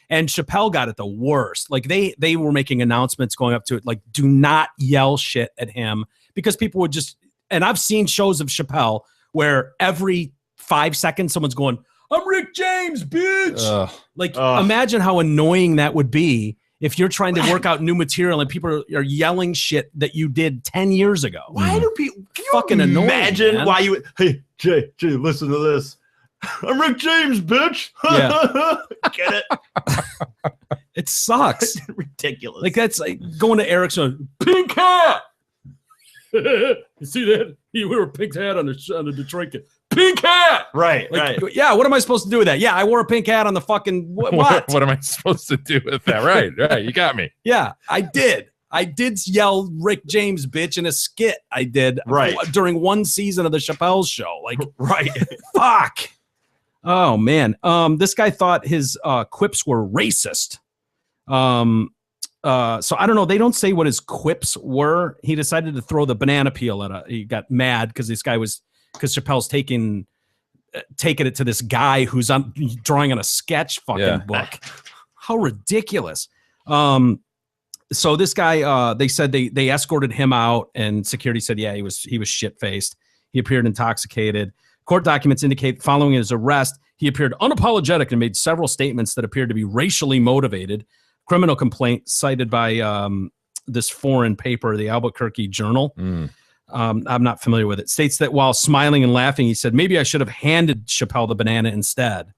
Speaker 5: And Chappelle got it the worst. Like they were making announcements going up to it, like, do not yell shit at him, because people would just, and I've seen shows of Chappelle where every 5 seconds someone's going, "I'm Rick James, bitch." Imagine how annoying that would be if you're trying to work out new material and people are yelling shit that you did 10 years ago.
Speaker 7: Why do people
Speaker 5: fucking annoying?
Speaker 7: Imagine why you, hey, Jay, listen to this. I'm Rick James, bitch.
Speaker 5: Yeah.
Speaker 7: Get it?
Speaker 5: It sucks.
Speaker 7: It's ridiculous.
Speaker 5: Like that's like going to Eric's on pink hat. You see that? He wore a pink hat on the Detroit kid. Pink hat.
Speaker 7: Right.
Speaker 5: Like, yeah. What am I supposed to do with that? Yeah, I wore a pink hat on the fucking what?
Speaker 6: What am I supposed to do with that? Right. You got me.
Speaker 5: Yeah, I did. I did yell Rick James, bitch, in a skit. I did during one season of the Chappelle Show. Like,
Speaker 7: right.
Speaker 5: Fuck. Oh man. This guy thought his quips were racist. So I don't know. They don't say what his quips were. He decided to throw the banana peel he got mad because Chappelle's taking it to this guy who's drawing on a sketch fucking book. How ridiculous. So this guy, they said they escorted him out, and security said, yeah, he was shit faced. He appeared intoxicated. Court documents indicate following his arrest, he appeared unapologetic and made several statements that appeared to be racially motivated. Criminal complaint cited by this foreign paper, the Albuquerque Journal. I'm not familiar with it. States that while smiling and laughing, he said, maybe I should have handed Chappelle the banana instead.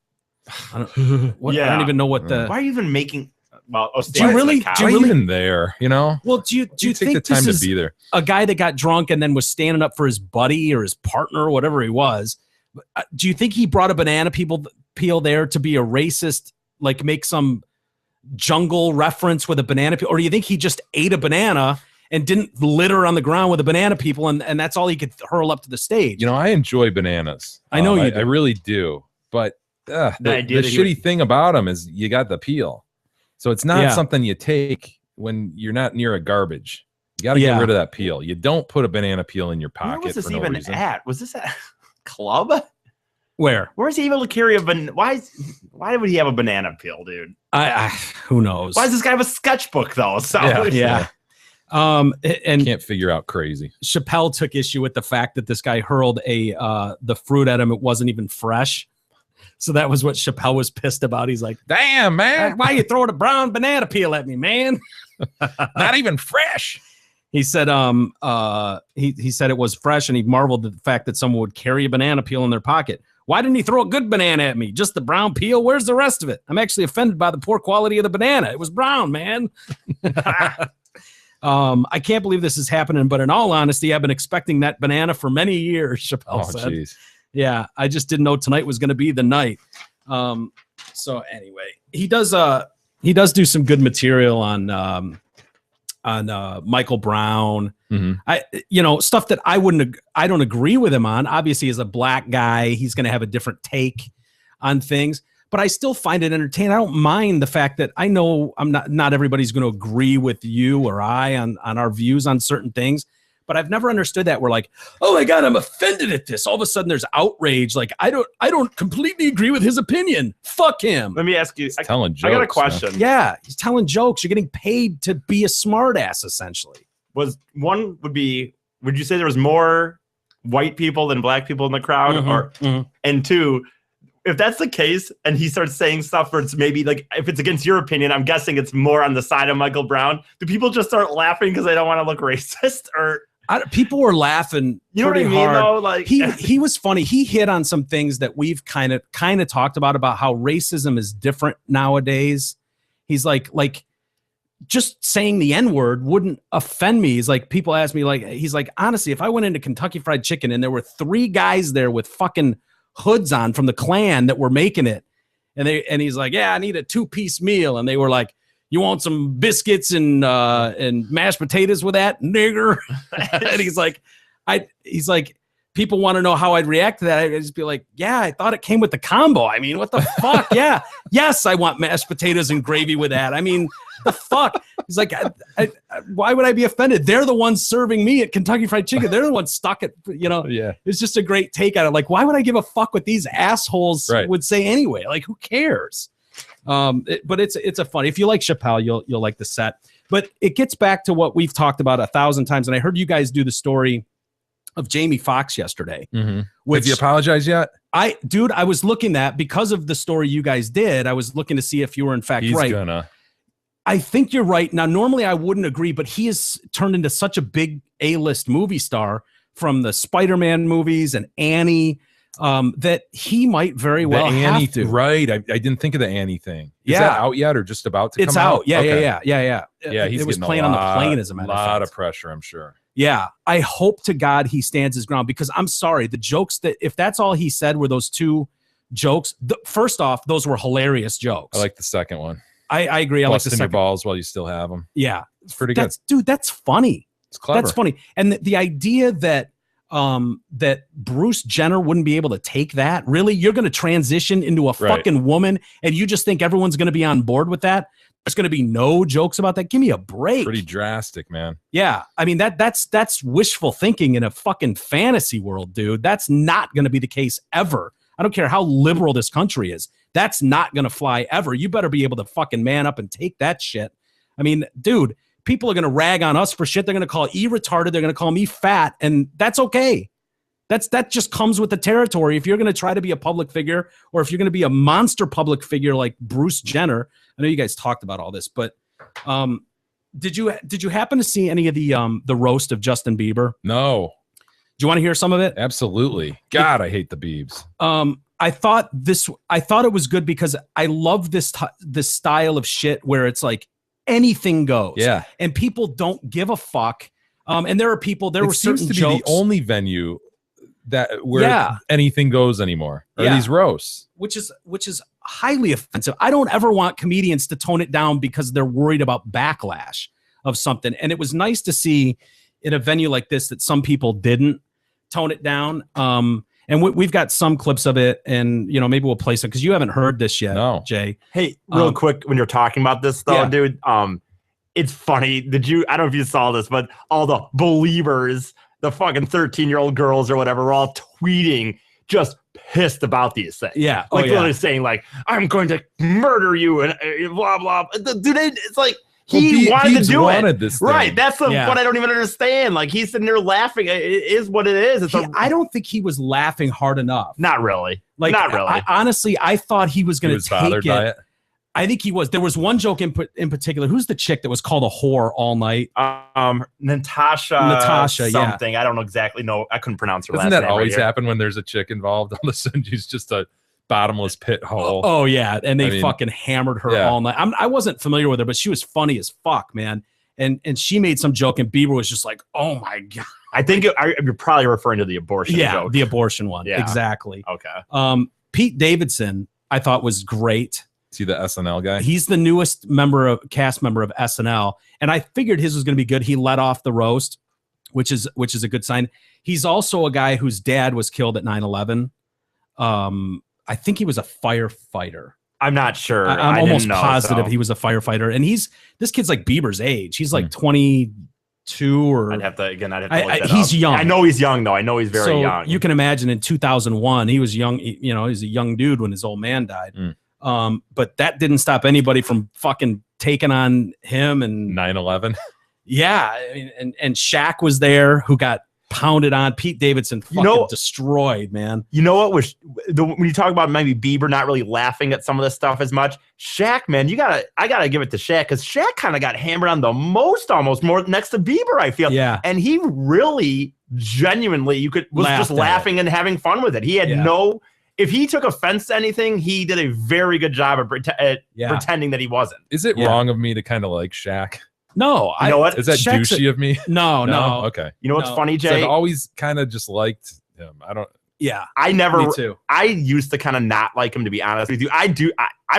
Speaker 5: I don't even know what the.
Speaker 7: Why are you even making? Well,
Speaker 5: do you really
Speaker 6: even there? You know.
Speaker 5: Well, do you
Speaker 6: take
Speaker 5: think
Speaker 6: the time
Speaker 5: this
Speaker 6: to be there?
Speaker 5: A guy that got drunk and then was standing up for his buddy or his partner or whatever he was. Do you think he brought a banana peel there to be a racist, like make some jungle reference with a banana peel, or do you think he just ate a banana and didn't litter on the ground with a banana peel and that's all he could hurl up to the stage?
Speaker 6: You know, I enjoy bananas.
Speaker 5: I know you do.
Speaker 6: I really do. But the shitty thing about them is you got the peel. So it's not
Speaker 5: Yeah.
Speaker 6: something you take when you're not near a garbage. You got to get rid of that peel. You don't put a banana peel in your
Speaker 7: Where
Speaker 6: pocket
Speaker 7: was this
Speaker 6: for no
Speaker 7: even
Speaker 6: reason.
Speaker 7: at? Was this at club?
Speaker 5: Where?
Speaker 7: Where's he able to carry a why would he have a banana peel, dude?
Speaker 5: I who knows?
Speaker 7: Why does this guy have a sketchbook though? So
Speaker 5: Yeah. And
Speaker 6: Can't figure out crazy.
Speaker 5: Chappelle took issue with the fact that this guy hurled the fruit at him. It wasn't even fresh. So that was what Chappelle was pissed about. He's like,
Speaker 6: Damn, man.
Speaker 5: why you throwing a brown banana peel at me, man?
Speaker 6: Not even fresh.
Speaker 5: He said he said it was fresh, and he marveled at the fact that someone would carry a banana peel in their pocket. Why didn't he throw a good banana at me? Just the brown peel? Where's the rest of it? I'm actually offended by the poor quality of the banana. It was brown, man. I can't believe this is happening, but in all honesty, I've been expecting that banana for many years, Chappelle said.
Speaker 6: Jeez.
Speaker 5: Yeah, I just didn't know tonight was going to be the night. So anyway, he does do some good material on Michael Brown.
Speaker 6: Mm-hmm.
Speaker 5: Stuff that I don't agree with him on. Obviously, as a black guy, he's going to have a different take on things, but I still find it entertaining. I don't mind the fact that I know not everybody's going to agree with you or I on our views on certain things, but I've never understood that. We're like, oh my God, I'm offended at this. All of a sudden there's outrage. Like, I don't completely agree with his opinion. Fuck him.
Speaker 7: Let me ask you. I
Speaker 6: Telling jokes.
Speaker 7: got a question.
Speaker 5: Yeah, he's telling jokes. You're getting paid to be a smartass, essentially.
Speaker 7: Would you say there was more white people than black people in the crowd? And two, if that's the case and he starts saying stuff where it's maybe like, if it's against your opinion, I'm guessing it's more on the side of Michael Brown. Do people just start laughing because they don't want to look racist? Or
Speaker 5: people were laughing
Speaker 7: you know what I
Speaker 5: pretty
Speaker 7: mean
Speaker 5: hard.
Speaker 7: though? Like
Speaker 5: he was funny. He hit on some things that we've kind of talked about how racism is different nowadays. He's like just saying the N-word wouldn't offend me. He's like, people ask me, like, he's like, honestly, if I went into Kentucky Fried Chicken and there were 3 guys there with fucking hoods on from the Klan that were making it, and he's like, yeah, I need a 2-piece meal, and they were like, you want some biscuits and mashed potatoes with that, nigger? And he's like, people want to know how I'd react to that. I'd just be like, yeah, I thought it came with the combo. I mean, what the fuck? Yeah. Yes, I want mashed potatoes and gravy with that. I mean, the fuck? He's like, why would I be offended? They're the ones serving me at Kentucky Fried Chicken. They're the ones stuck at,
Speaker 6: Yeah.
Speaker 5: It's just a great take on it. Like, why would I give a fuck what these assholes would say anyway? Like, who cares? But it's a funny. If you like Chappelle, you'll like the set. But it gets back to what we've talked about 1,000 times. And I heard you guys do the story of Jamie Foxx yesterday.
Speaker 6: Mm-hmm. Have you apologized yet?
Speaker 5: I was looking at, because of the story you guys did, I was looking to see if you were in fact right. I think you're right. Now, normally I wouldn't agree, but he has turned into such a big A-list movie star from the Spider-Man movies and Annie, that he might very well have to.
Speaker 6: Right. I didn't think of the Annie thing. Is that out yet or just about to come out?
Speaker 5: It's out.
Speaker 6: Okay.
Speaker 5: Yeah.
Speaker 6: He's
Speaker 5: it was playing on the plane, as a matter of fact.
Speaker 6: A lot of pressure, I'm sure.
Speaker 5: Yeah, I hope to God he stands his ground, because I'm sorry, the jokes if that's all he said were those 2 jokes, first off, those were hilarious jokes.
Speaker 6: I like the second one.
Speaker 5: I agree. I like the second.
Speaker 6: Your balls while you still have them.
Speaker 5: Yeah,
Speaker 6: it's pretty good.
Speaker 5: Dude, that's funny.
Speaker 6: It's clever.
Speaker 5: That's funny. And the idea that that Bruce Jenner wouldn't be able to take that. Really, you're going to transition into a fucking woman, and you just think everyone's going to be on board with that? There's going to be no jokes about that. Give me a break.
Speaker 6: Pretty drastic, man.
Speaker 5: Yeah, I mean that's wishful thinking in a fucking fantasy world, dude. That's not going to be the case ever. I don't care how liberal this country is. That's not going to fly ever. You better be able to fucking man up and take that shit. I mean, dude, people are going to rag on us for shit. They're going to call E retarded. They're going to call me fat, and that's okay. That just comes with the territory. If you're going to try to be a public figure, or if you're going to be a monster public figure like Bruce Jenner, I know you guys talked about all this, but did you happen to see any of the roast of Justin Bieber?
Speaker 6: No.
Speaker 5: Do you want to hear some of it?
Speaker 6: Absolutely. God, I hate the Biebs.
Speaker 5: I thought it was good because I love this style of shit where it's like anything goes.
Speaker 6: Yeah.
Speaker 5: And people don't give a fuck. And there are people, there were certain
Speaker 6: seems to
Speaker 5: jokes.
Speaker 6: be the only venue where anything goes anymore. Or these roasts.
Speaker 5: Which is highly offensive. I don't ever want comedians to tone it down because they're worried about backlash of something. And it was nice to see in a venue like this that some people didn't tone it down. And we've got some clips of it, and maybe we'll play some because you haven't heard this yet,
Speaker 6: No.
Speaker 5: Jay.
Speaker 7: Hey, real quick, when you're talking about this though,
Speaker 5: Yeah.
Speaker 7: dude, it's funny. I don't know if you saw this, but all the believers, the fucking 13-year-old girls or whatever, were all tweeting just pissed about these things.
Speaker 5: Yeah.
Speaker 7: Like
Speaker 5: oh,
Speaker 7: literally
Speaker 5: yeah.
Speaker 7: saying like, I'm going to murder you and blah, blah. Dude, it's like,
Speaker 6: Well,
Speaker 7: he wanted to
Speaker 6: Beebs
Speaker 7: do
Speaker 6: wanted
Speaker 7: it.
Speaker 6: this thing.
Speaker 7: Right. That's what
Speaker 5: Yeah.
Speaker 7: I don't even understand. Like he's sitting there laughing. It is what it is. It's
Speaker 5: I don't think he was laughing hard enough.
Speaker 7: not really.
Speaker 5: Like,
Speaker 7: not really.
Speaker 5: Honestly, I thought he was
Speaker 6: He
Speaker 5: going
Speaker 6: was
Speaker 5: to take
Speaker 6: bothered by
Speaker 5: it.
Speaker 6: it.
Speaker 5: I think he was. There was one joke in particular. Who's the chick that was called a whore all night?
Speaker 7: Natasha
Speaker 5: yeah.
Speaker 7: something. I don't know exactly. No, I couldn't pronounce her
Speaker 6: Doesn't
Speaker 7: last
Speaker 6: that
Speaker 7: name.
Speaker 6: always
Speaker 7: right here.
Speaker 6: happen when there's a chick involved? All of a sudden, she's just a bottomless pit hole.
Speaker 5: Oh yeah, and they
Speaker 6: I mean,
Speaker 5: fucking hammered her
Speaker 6: yeah.
Speaker 5: all night. I wasn't familiar with her, but she was funny as fuck, man. And she made some joke, and Bieber was just like, "Oh my god."
Speaker 7: I think you're probably referring to the abortion
Speaker 5: Yeah,
Speaker 7: joke.
Speaker 5: the abortion one.
Speaker 7: Yeah.
Speaker 5: Exactly.
Speaker 7: Okay.
Speaker 5: Pete Davidson, I thought was great.
Speaker 6: See the SNL guy?
Speaker 5: He's the newest cast member of SNL, and I figured his was going to be good. He let off the roast, which is a good sign. He's also a guy whose dad was killed at 9/11. I think he was a firefighter.
Speaker 7: I'm not sure.
Speaker 5: I'm
Speaker 7: I
Speaker 5: almost
Speaker 7: didn't know,
Speaker 5: positive
Speaker 7: so
Speaker 5: he was a firefighter, and this kid's like Bieber's age. He's like 22 or
Speaker 7: I'd have to look that
Speaker 5: he's
Speaker 7: up.
Speaker 5: young.
Speaker 7: I know he's young though. I know he's very
Speaker 5: so
Speaker 7: young.
Speaker 5: you can imagine in 2001 he was young. He was a young dude when his old man died. But that didn't stop anybody from fucking taking on him. And
Speaker 6: 9/11.
Speaker 5: yeah, I mean, and Shaq was there, who got pounded on. Pete Davidson fucking destroyed, man.
Speaker 7: You know what was when you talk about maybe Bieber not really laughing at some of this stuff as much, Shaq, man, I gotta give it to Shaq, because Shaq kind of got hammered on the most, almost more next to Bieber, I feel.
Speaker 5: Yeah.
Speaker 7: And he really genuinely was just laughing and having fun with it. He had if he took offense to anything, he did a very good job at pretending that he wasn't.
Speaker 6: Is it wrong of me to kind of like Shaq?
Speaker 5: No,
Speaker 7: you know what?
Speaker 6: Is that
Speaker 5: Shaq's
Speaker 6: douchey of me?
Speaker 5: No.
Speaker 6: Okay.
Speaker 7: You know what's funny, Jay?
Speaker 6: I've always kind of just liked him. I don't.
Speaker 5: Yeah.
Speaker 7: Me
Speaker 5: too.
Speaker 7: I used to kind of not like him, to be honest with you. I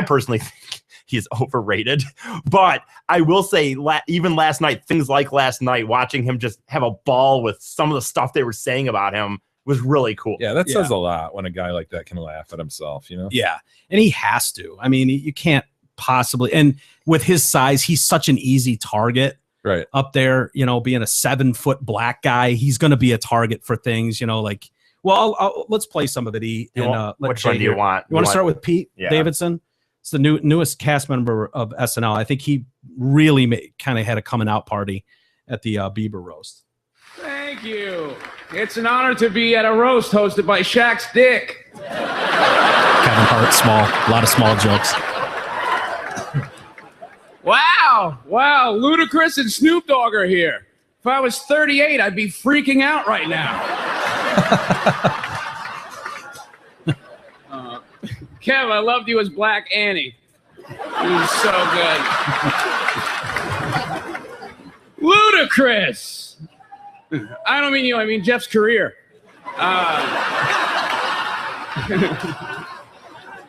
Speaker 7: personally think he's overrated, but I will say even last night, things like last night, watching him just have a ball with some of the stuff they were saying about him was really cool.
Speaker 6: Yeah, that says a lot when a guy like that can laugh at himself,
Speaker 5: Yeah. And he has to. I mean, you can't possibly, and with his size, he's such an easy target.
Speaker 6: Right.
Speaker 5: Up there, being a 7-foot black guy, he's going to be a target for things, like, well, let's play some of it.
Speaker 7: Which one do you want?
Speaker 5: You want to start with Pete Davidson? It's the newest cast member of SNL. I think he really kind of had a coming out party at the Bieber roast.
Speaker 1: Thank you. It's an honor to be at a roast hosted by Shaq's dick.
Speaker 5: Kevin Hart, a lot of small jokes.
Speaker 1: Wow, Ludacris and Snoop Dogg are here. If I was 38, I'd be freaking out right now. Kev, I loved you as Black Annie. You was so good. Ludacris! I don't mean you, I mean Jeff's career.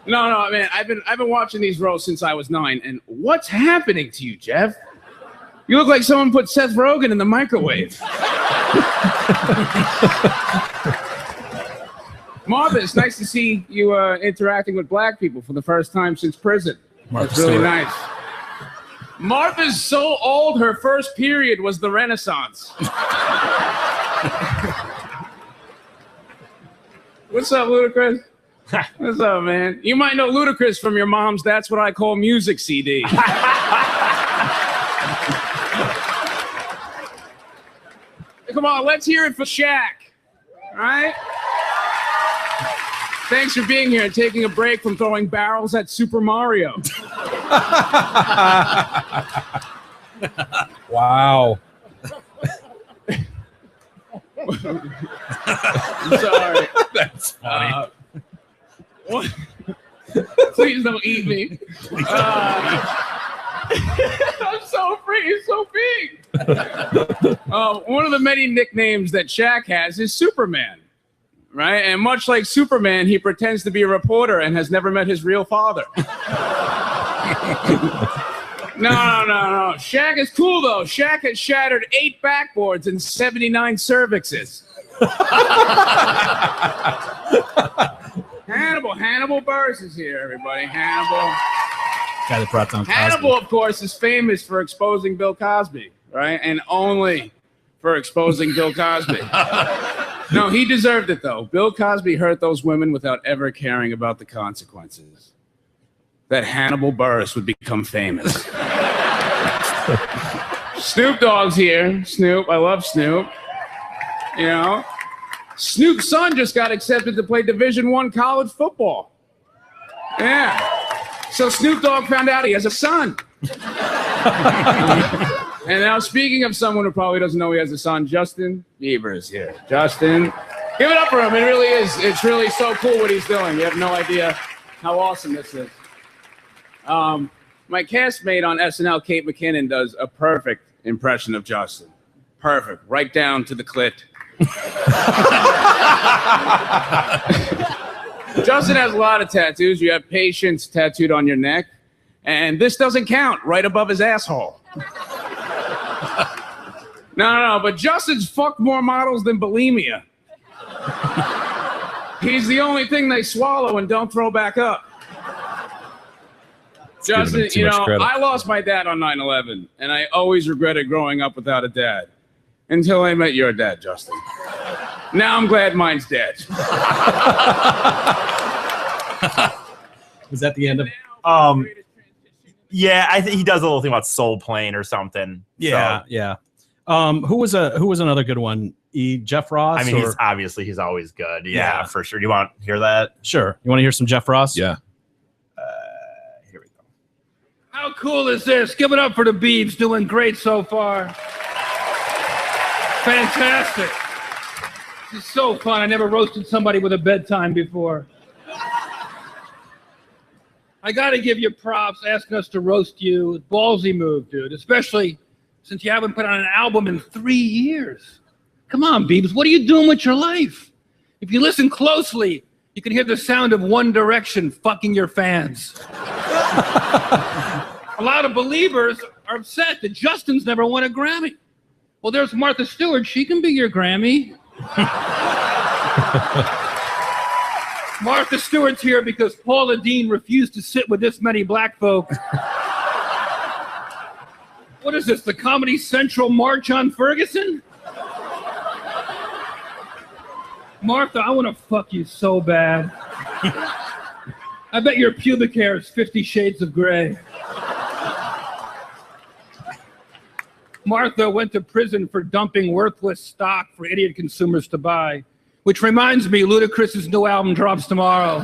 Speaker 1: No, man. I've been watching these roasts since I was 9, and what's happening to you, Jeff? You look like someone put Seth Rogen in the microwave. Martha, it's nice to see you interacting with black people for the first time since prison. That's really nice. Martha's so old, her first period was the Renaissance. What's up, Ludacris? What's up, man? You might know Ludacris from your mom's That's What I Call Music CD. Come on, let's hear it for Shaq. All right? Thanks for being here and taking a break from throwing barrels at Super Mario.
Speaker 6: Wow.
Speaker 1: I'm sorry.
Speaker 6: That's funny.
Speaker 1: Please don't eat me. I'm so free. It's so big. One of the many nicknames that Shaq has is Superman, right? And much like Superman, he pretends to be a reporter and has never met his real father. No. Shaq is cool, though. Shaq has shattered 8 backboards and 79 cervixes. Hannibal Buress is here, everybody. Hannibal.
Speaker 5: Guy that brought down Cosby.
Speaker 1: Hannibal, of course, is famous for exposing Bill Cosby, right? And only for exposing Bill Cosby. No, he deserved it, though. Bill Cosby hurt those women without ever caring about the consequences. That Hannibal Buress would become famous. Snoop Dogg's here. Snoop, I love Snoop. You know, Snoop's son just got accepted to play Division I college football. Yeah. So Snoop Dogg found out he has a son. And now, speaking of someone who probably doesn't know he has a son, Justin Bieber is here. Justin, give it up for him. It really is. It's really so cool what he's doing. You have no idea how awesome this is. My castmate on SNL, Kate McKinnon, does a perfect impression of Justin. Perfect. Right down to the clit. Justin has a lot of tattoos. You have patience tattooed on your neck. And this doesn't count, right above his asshole. No, but Justin's fucked more models than bulimia. He's the only thing they swallow and don't throw back up. Justin, you know, I lost my dad on 9/11, and I always regretted growing up without a dad. Until I met your dad, Justin. Now I'm glad mine's dead.
Speaker 5: Was that the end of?
Speaker 7: Yeah, I think he does a little thing about Soul Plane or something.
Speaker 5: Yeah,
Speaker 7: so.
Speaker 5: yeah. Who was another good one? Jeff Ross.
Speaker 7: I mean, he's always good. Yeah, for sure. Do you want to hear that?
Speaker 5: Sure. You want to hear some Jeff Ross?
Speaker 6: Yeah.
Speaker 7: Here we go.
Speaker 3: How cool is this? Give it up for the Beebs, doing great so far. Fantastic. This is so fun. I never roasted somebody with a bedtime before. I got to give you props asking us to roast you. Ballsy move, dude, especially since you haven't put on an album in 3 years. Come on, Beebs, what are you doing with your life? If you listen closely, you can hear the sound of One Direction fucking your fans. A lot of believers are upset that Justin's never won a Grammy. Well, there's Martha Stewart. She can be your Grammy. Martha Stewart's here because Paula Deen refused to sit with this many black folk. What is this, the Comedy Central March on Ferguson? Martha, I want to fuck you so bad. I bet your pubic hair is 50 Shades of Gray. Martha went to prison for dumping worthless stock for idiot consumers to buy. Which reminds me, Ludacris's new album drops tomorrow.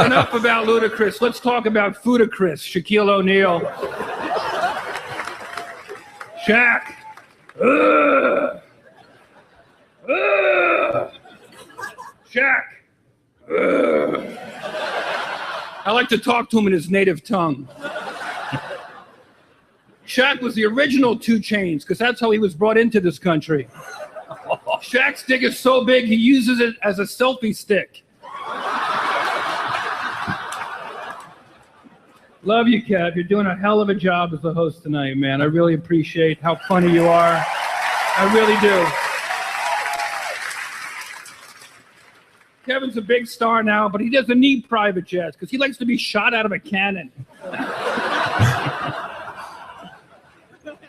Speaker 3: Enough about Ludacris. Let's talk about Foodacris, Shaquille O'Neal. Shaq. Shaq. I like to talk to him in his native tongue. Shaq was the original 2 Chainz, because that's how he was brought into this country. Shaq's dick is so big, he uses it as a selfie stick. Love you, Kev. You're doing a hell of a job as the host tonight, man. I really appreciate how funny you are. I really do. Kevin's a big star now, but he doesn't need private jets because he likes to be shot out of a cannon.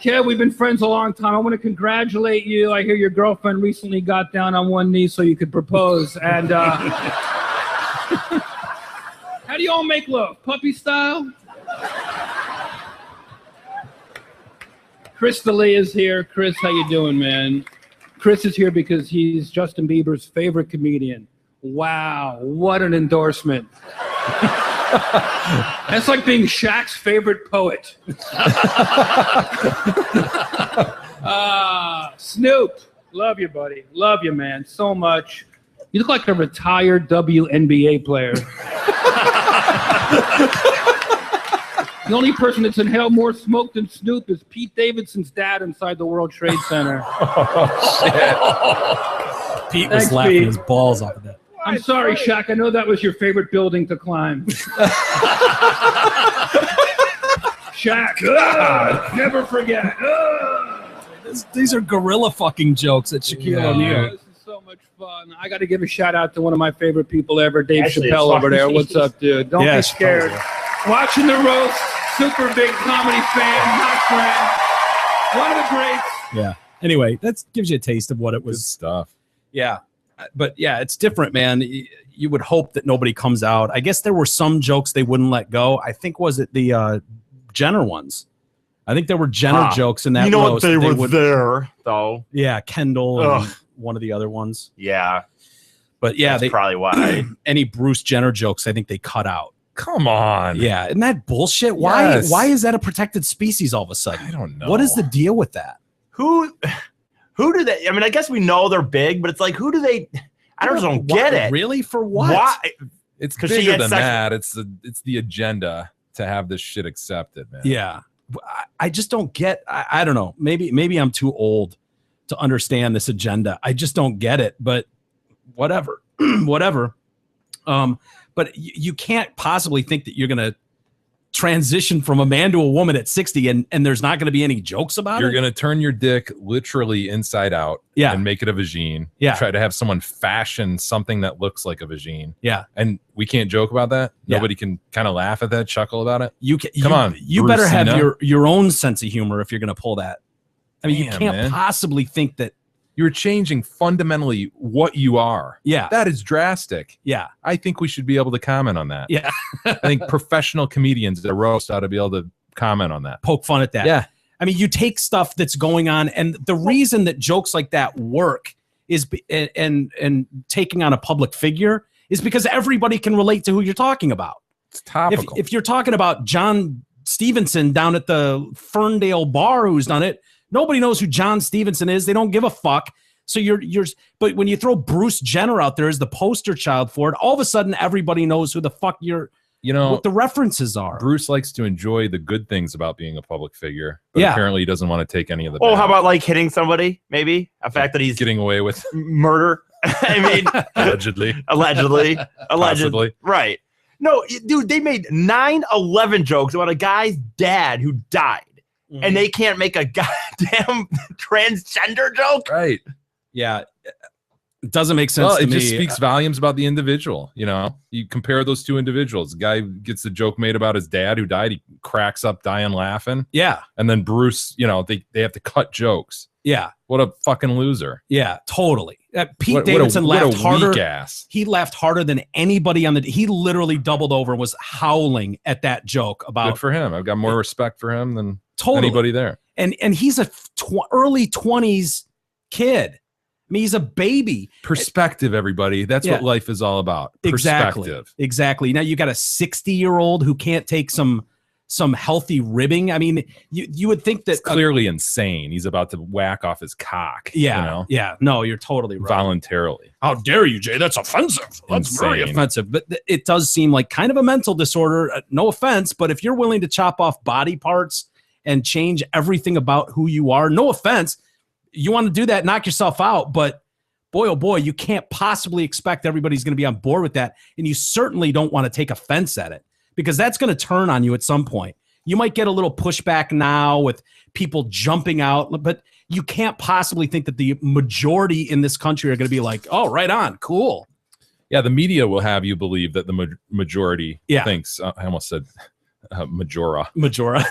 Speaker 3: Kev, we've been friends a long time. I want to congratulate you. I hear your girlfriend recently got down on one knee so you could propose. And how do you all make love? Puppy style? Chris D'Elia is here. Chris, how you doing, man? Chris is here because he's Justin Bieber's favorite comedian. Wow, what an endorsement. That's like being Shaq's favorite poet. Snoop, love you, buddy. Love you, man, so much. You look like a retired WNBA player. The only person that's inhaled more smoke than Snoop is Pete Davidson's dad inside the World Trade Center.
Speaker 5: Oh, shit. Pete was laughing his balls off of that.
Speaker 3: I'm sorry, Shaq. I know that was your favorite building to climb. Shaq, never forget.
Speaker 5: These are gorilla fucking jokes at Shaquille O'Neal.
Speaker 3: This is so much fun. I got to give a shout out to one of my favorite people ever, Dave
Speaker 7: Actually,
Speaker 3: Chappelle
Speaker 7: it's
Speaker 3: over there.
Speaker 7: fine.
Speaker 3: What's up, dude? Don't
Speaker 5: Yeah,
Speaker 3: be scared. Watching the roast, super big comedy fan, my friend, one of the greats.
Speaker 5: Yeah. Anyway, that gives you a taste of what it
Speaker 6: Good
Speaker 5: was.
Speaker 6: stuff.
Speaker 5: Yeah. But yeah, it's different, man. You would hope that nobody comes out. I guess there were some jokes they wouldn't let go. I think was it the Jenner ones. I think there were Jenner jokes in that
Speaker 7: You know what?
Speaker 5: roast.
Speaker 7: They were
Speaker 5: would,
Speaker 7: there, though.
Speaker 5: Yeah, Kendall and
Speaker 7: Ugh.
Speaker 5: one of the other ones.
Speaker 7: Yeah.
Speaker 5: But yeah,
Speaker 7: That's
Speaker 5: they
Speaker 7: probably why.
Speaker 5: any Bruce Jenner jokes I think they cut out.
Speaker 6: Come on.
Speaker 5: Yeah, isn't that bullshit? Why
Speaker 6: Yes.
Speaker 5: why is that a protected species all of a sudden?
Speaker 6: I don't know.
Speaker 5: What is the deal with that?
Speaker 7: Who do they? I mean, I guess we know they're big, but it's like, who do they? I just don't get it.
Speaker 5: Really? For what?
Speaker 7: Why?
Speaker 6: It's
Speaker 7: 'Cause she
Speaker 6: bigger
Speaker 7: had
Speaker 6: than
Speaker 7: sex-
Speaker 6: that. It's the agenda to have this shit accepted, man.
Speaker 5: Yeah. I just don't get I don't know. Maybe I'm too old to understand this agenda. I just don't get it, but whatever. Whatever. But you can't possibly think that you're going to transition from a man to a woman at 60 and there's not going to be any jokes about
Speaker 6: You're
Speaker 5: it.
Speaker 6: going to turn your dick literally inside out
Speaker 5: Yeah.
Speaker 6: and make it a vagine.
Speaker 5: Yeah.
Speaker 6: Try to have someone fashion something that looks like a vagine.
Speaker 5: Yeah.
Speaker 6: And we can't joke about that.
Speaker 5: Yeah.
Speaker 6: Nobody can kind of laugh at that, chuckle about it.
Speaker 5: Come
Speaker 6: on,
Speaker 5: You better have
Speaker 6: Brucina.
Speaker 5: your own sense of humor if you're going to pull that. I mean, you
Speaker 6: Damn,
Speaker 5: can't
Speaker 6: man.
Speaker 5: possibly think that.
Speaker 6: You're changing fundamentally what you are.
Speaker 5: Yeah.
Speaker 6: That is drastic.
Speaker 5: Yeah.
Speaker 6: I think we should be able to comment on that.
Speaker 5: Yeah.
Speaker 6: I think professional comedians that roast ought to be able to comment on that.
Speaker 5: Poke fun at that.
Speaker 6: Yeah.
Speaker 5: I mean, you take stuff that's going on, and the reason that jokes like that work is and taking on a public figure is because everybody can relate to who you're talking about.
Speaker 6: It's topical.
Speaker 5: If you're talking about John Stevenson down at the Ferndale bar who's done it, nobody knows who John Stevenson is. They don't give a fuck. So but when you throw Bruce Jenner out there as the poster child for it, all of a sudden everybody knows who the fuck what the references are.
Speaker 6: Bruce likes to enjoy the good things about being a public figure, but
Speaker 5: Yeah.
Speaker 6: apparently he doesn't want to take any of the
Speaker 7: Oh,
Speaker 6: bad.
Speaker 7: how about like hitting somebody? Maybe a fact that he's
Speaker 6: getting away with
Speaker 7: murder. I mean,
Speaker 6: allegedly.
Speaker 7: allegedly,
Speaker 6: Possibly.
Speaker 7: right? No, dude, they made 9/11 jokes about a guy's dad who died, and they can't make a goddamn transgender joke.
Speaker 6: Right.
Speaker 5: Yeah. It doesn't make sense
Speaker 6: Well,
Speaker 5: to
Speaker 6: it
Speaker 5: me.
Speaker 6: just speaks volumes about the individual. You know, you compare those two individuals. The guy gets a joke made about his dad who died. He cracks up dying laughing.
Speaker 5: Yeah.
Speaker 6: And then Bruce, they have to cut jokes.
Speaker 5: Yeah.
Speaker 6: What a fucking loser.
Speaker 5: Yeah, totally. Pete
Speaker 6: What
Speaker 5: Davidson
Speaker 6: a
Speaker 5: laughed
Speaker 6: weak
Speaker 5: harder.
Speaker 6: ass.
Speaker 5: He laughed harder than anybody on he literally doubled over and was howling at that joke
Speaker 6: Good
Speaker 5: about
Speaker 6: for him. I've got more respect for him than
Speaker 5: Totally.
Speaker 6: anybody there.
Speaker 5: and he's a early 20s kid. I mean, he's a baby.
Speaker 6: Perspective, everybody. That's
Speaker 5: Yeah.
Speaker 6: what life is all about.
Speaker 5: Exactly.
Speaker 6: Perspective.
Speaker 5: Exactly. Now you got a 60-year-old who can't take some healthy ribbing. I mean, you would think that
Speaker 6: It's clearly insane. He's about to whack off his cock.
Speaker 5: yeah,
Speaker 6: You know?
Speaker 5: yeah. No, you're totally right.
Speaker 6: Voluntarily.
Speaker 5: How dare you, Jay? That's offensive. That's very
Speaker 6: Insane.
Speaker 5: offensive. But it does seem like kind of a mental disorder. No offense, but if you're willing to chop off body parts and change everything about who you are, no offense, you want to do that, knock yourself out. But boy, oh boy, you can't possibly expect everybody's going to be on board with that. And you certainly don't want to take offense at it because that's going to turn on you at some point. You might get a little pushback now with people jumping out, but you can't possibly think that the majority in this country are going to be like, oh, right on, cool.
Speaker 6: Yeah, the media will have you believe that the majority
Speaker 5: Yeah.
Speaker 6: thinks. I almost said majora.
Speaker 5: Majora.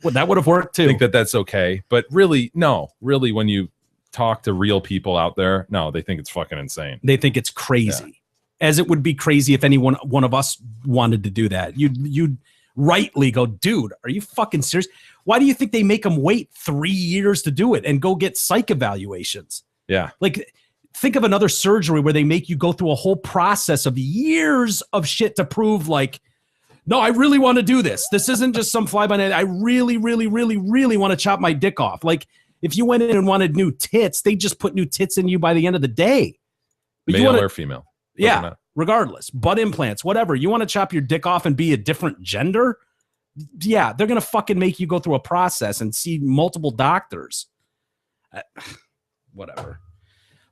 Speaker 5: Well, that would have worked too.
Speaker 6: Think that that's okay, but really, no. Really, when you talk to real people out there, no, they think it's fucking insane.
Speaker 5: They think it's crazy, as it would be crazy if one of us wanted to do that. You'd rightly go, dude, are you fucking serious? Why do you think they make them wait 3 years to do it and go get psych evaluations?
Speaker 6: Yeah.
Speaker 5: Like, think of another surgery where they make you go through a whole process of years of shit to prove, like, no, I really want to do this. This isn't just some fly by night. I really, really, really, really want to chop my dick off. Like, if you went in and wanted new tits, they just put new tits in you by the end of the day. But you
Speaker 6: Male
Speaker 5: wanna-
Speaker 6: or female.
Speaker 5: yeah,
Speaker 6: Doesn't matter.
Speaker 5: regardless, butt implants, whatever. You want to chop your dick off and be a different gender? Yeah, they're gonna fucking make you go through a process and see multiple doctors. Whatever.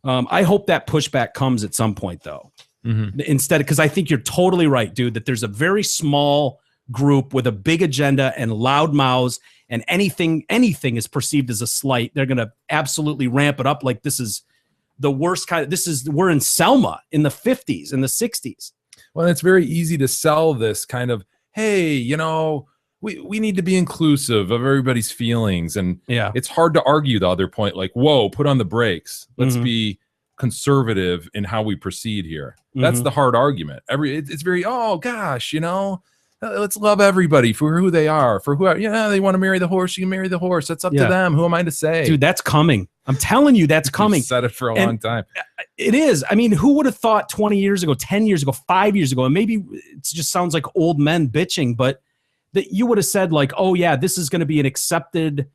Speaker 5: I hope that pushback comes at some point, though.
Speaker 6: Mhm.
Speaker 5: Instead, because I think you're totally right, dude. That there's a very small group with a big agenda and loud mouths, and anything is perceived as a slight. They're gonna absolutely ramp it up like this is the worst kind of, we're in Selma in the 50s and the 60s.
Speaker 6: Well, it's very easy to sell this kind of, hey, you know, we need to be inclusive of everybody's feelings. And it's hard to argue the other point, like, whoa, put on the brakes. Let's be conservative in how we proceed here. That's the hard argument. It's very, oh gosh, you know, let's love everybody for who they are, for who, they want to marry the horse, you can marry the horse. That's up to them. Who am I to say?
Speaker 5: Dude, that's coming. I'm telling you, that's coming.
Speaker 6: You've said it for a long time.
Speaker 5: It is. I mean, who would have thought 20 years ago, 10 years ago, 5 years ago, and maybe it just sounds like old men bitching, but that you would have said like, oh yeah, this is going to be an accepted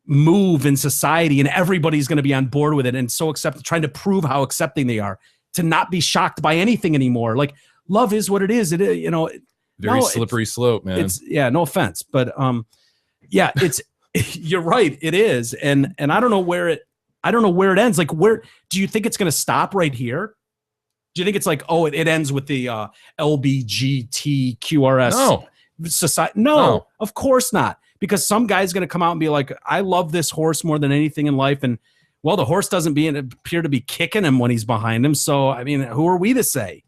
Speaker 5: move in society and everybody's going to be on board with it and so accepted, trying to prove how accepting they are, to not be shocked by anything anymore. Like, love is what it is. It is, you know,
Speaker 6: very slippery slope, man.
Speaker 5: It's no offense, but yeah, it's you're right, it is. And I don't know where it ends. Like, where do you think it's going to stop right here? Do you think it's like, oh, it ends with the LBGTQRS society? No, of course not. Because some guy's going to come out and be like, I love this horse more than anything in life. And well, the horse doesn't appear to be kicking him when he's behind him. So, I mean, who are we to say?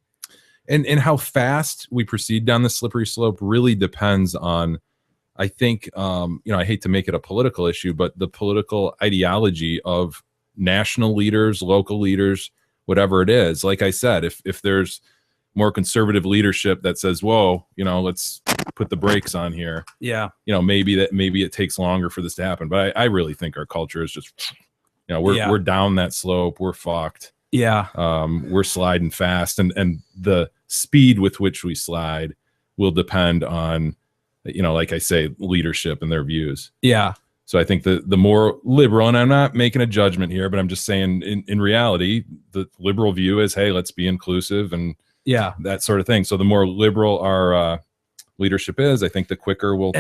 Speaker 6: And how fast we proceed down the slippery slope really depends on, I think, you know, I hate to make it a political issue, but the political ideology of national leaders, local leaders, whatever it is. Like I said, if there's more conservative leadership that says, whoa, you know, let's put the brakes on here. Yeah. You know, maybe it takes longer for this to happen. But I really think our culture is just, you know, we're down that slope. We're fucked. Yeah. We're sliding fast. And the speed with which we slide will depend on, you know, like I say, leadership and their views. Yeah. So I think the more liberal, and I'm not making a judgment here, but I'm just saying in reality, the liberal view is, hey, let's be inclusive and that sort of thing. So the more liberal our leadership is, I think the quicker we'll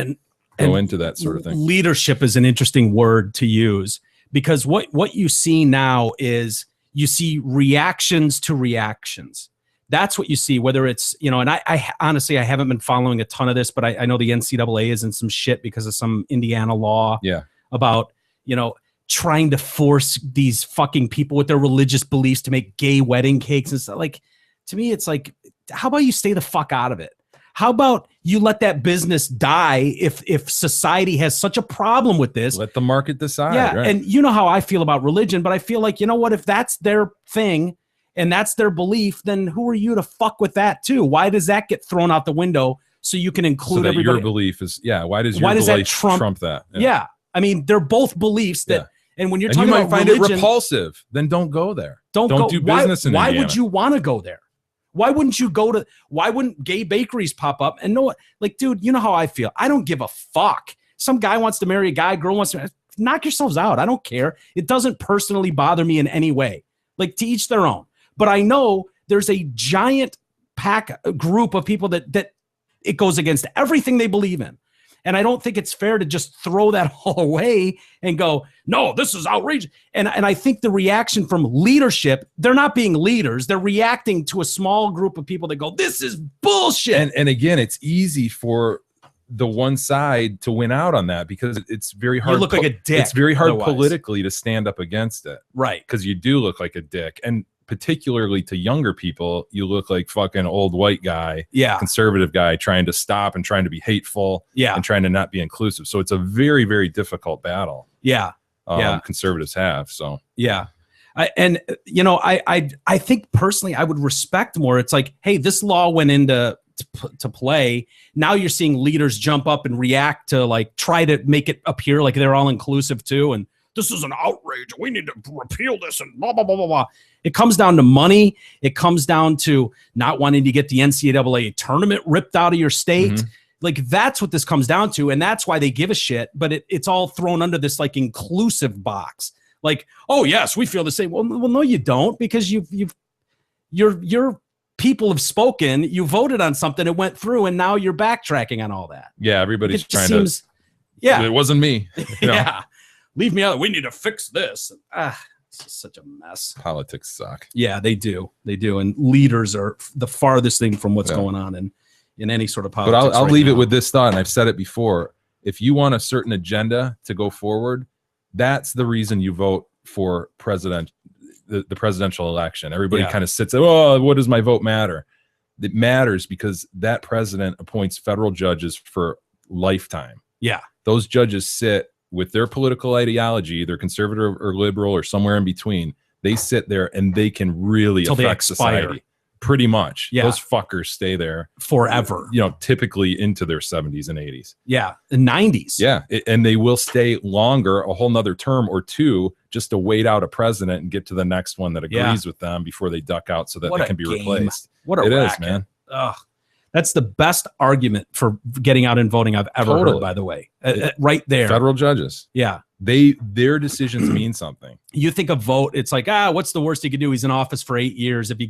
Speaker 6: go into that sort of thing. Leadership is an interesting word to use, because what you see now is you see reactions to reactions. That's what you see, whether it's, you know, and I honestly, I haven't been following a ton of this, but I know the NCAA is in some shit because of some Indiana law about, you know, trying to force these fucking people with their religious beliefs to make gay wedding cakes and stuff. Like, to me, it's like, how about you stay the fuck out of it? How about you let that business die if society has such a problem with this? Let the market decide. Yeah, right. And you know how I feel about religion, but I feel like, you know what, if that's their thing and that's their belief, then who are you to fuck with that too? Why does that get thrown out the window so you can include everybody? Your belief is, why does your belief trump that? Yeah. I mean, they're both beliefs that, and when you're talking about religion, you might find it repulsive, then don't go there. Don't do business in Indiana. Why would you want to go there? Why wouldn't you go to, why wouldn't gay bakeries pop up? And no, like, dude, you know how I feel. I don't give a fuck. Some guy wants to marry a guy, girl wants to, knock yourselves out. I don't care. It doesn't personally bother me in any way. Like, to each their own. But I know there's a giant group of people that it goes against everything they believe in. And I don't think it's fair to just throw that all away and go, no, this is outrageous. And I think the reaction from leadership, they're not being leaders. They're reacting to a small group of people that go, this is bullshit. And again, it's easy for the one side to win out on that because it's very hard. You look like a dick. It's very hard politically to stand up against it. Right. Because you do look like a dick. And particularly to younger people, you look like fucking old white guy, conservative guy trying to stop and trying to be hateful and trying to not be inclusive. So it's a very, very difficult battle. Conservatives have. So and you know, I think personally I would respect more. It's like, hey, this law went into play. Now you're seeing leaders jump up and react to, like, try to make it appear like they're all inclusive too, and this is an outrage. We need to repeal this and blah, blah, blah, blah, blah. It comes down to money. It comes down to not wanting to get the NCAA tournament ripped out of your state. Like, that's what this comes down to. And that's why they give a shit. But it's all thrown under this, like, inclusive box. Like, oh, yes, we feel the same. Well, no, you don't, because your people have spoken. You voted on something. It went through. And now you're backtracking on all that. Yeah, everybody's trying to. Yeah. It wasn't me. You know? Leave me out. We need to fix this. It's just such a mess. Politics suck. Yeah, they do. They do. And leaders are the farthest thing from what's going on in any sort of politics. But I'll leave it with this thought, and I've said it before. If you want a certain agenda to go forward, that's the reason you vote for president. the presidential election. Everybody
Speaker 5: Yeah.
Speaker 6: kind of sits, oh, what does my vote matter? It matters because that president appoints federal judges for lifetime.
Speaker 5: Yeah.
Speaker 6: Those judges sit with their political ideology, either conservative or liberal or somewhere in between. They sit there and they can really
Speaker 5: Till they
Speaker 6: affect
Speaker 5: expire.
Speaker 6: society. Pretty much.
Speaker 5: Yeah.
Speaker 6: Those fuckers stay there
Speaker 5: Forever.
Speaker 6: typically into their 70s and 80s.
Speaker 5: Yeah. The 90s.
Speaker 6: Yeah. And they will stay longer, a whole nother term or two, just to wait out a president and get to the next one that agrees with them before they duck out so that
Speaker 5: What
Speaker 6: they
Speaker 5: a
Speaker 6: can be
Speaker 5: game.
Speaker 6: replaced.
Speaker 5: What a
Speaker 6: It is,
Speaker 5: racket.
Speaker 6: man.
Speaker 5: Ugh. That's the best argument for getting out and voting I've ever
Speaker 6: Totally.
Speaker 5: heard, by the way. Right there.
Speaker 6: Federal judges.
Speaker 5: Yeah.
Speaker 6: Their decisions mean something.
Speaker 5: You think a vote, it's like, what's the worst he could do? He's in office for 8 years if he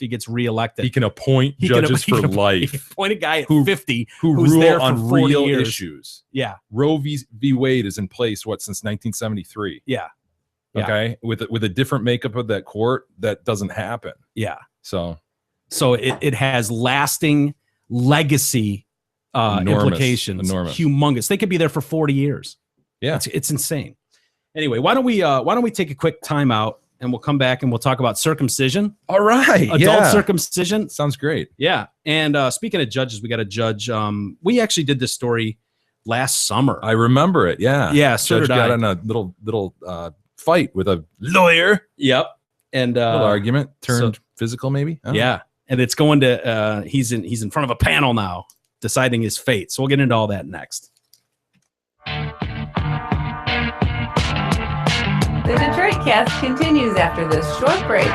Speaker 5: gets reelected.
Speaker 6: He can appoint
Speaker 5: He can-
Speaker 6: judges
Speaker 5: he
Speaker 6: for
Speaker 5: can- He
Speaker 6: life
Speaker 5: can appoint a guy at
Speaker 6: Who-
Speaker 5: 50
Speaker 6: who
Speaker 5: who's
Speaker 6: rule
Speaker 5: there for
Speaker 6: on
Speaker 5: 40
Speaker 6: real
Speaker 5: years.
Speaker 6: issues.
Speaker 5: Yeah.
Speaker 6: Roe v. Wade is in place, since 1973.
Speaker 5: Yeah. Yeah.
Speaker 6: Okay. With a different makeup of that court, that doesn't happen.
Speaker 5: Yeah.
Speaker 6: So
Speaker 5: it has lasting legacy
Speaker 6: Enormous.
Speaker 5: implications.
Speaker 6: Enormous.
Speaker 5: Humongous. They could be there for 40 years.
Speaker 6: yeah.
Speaker 5: It's insane. Anyway, why don't we take a quick timeout and we'll come back and we'll talk about circumcision,
Speaker 6: All right.
Speaker 5: adult circumcision.
Speaker 6: Sounds great.
Speaker 5: Yeah. And speaking of judges, we got a judge. We actually did this story last summer.
Speaker 6: I remember it. Yeah.
Speaker 5: Yeah, so
Speaker 6: Judge
Speaker 5: did
Speaker 6: got
Speaker 5: I.
Speaker 6: in a little fight with a lawyer.
Speaker 5: Yep. And
Speaker 6: Little argument turned
Speaker 5: so-
Speaker 6: physical, maybe. I don't know.
Speaker 5: yeah. And it's going to he's in front of a panel now deciding his fate. So we'll get into all that next.
Speaker 2: The Detroit Cast continues after this short break.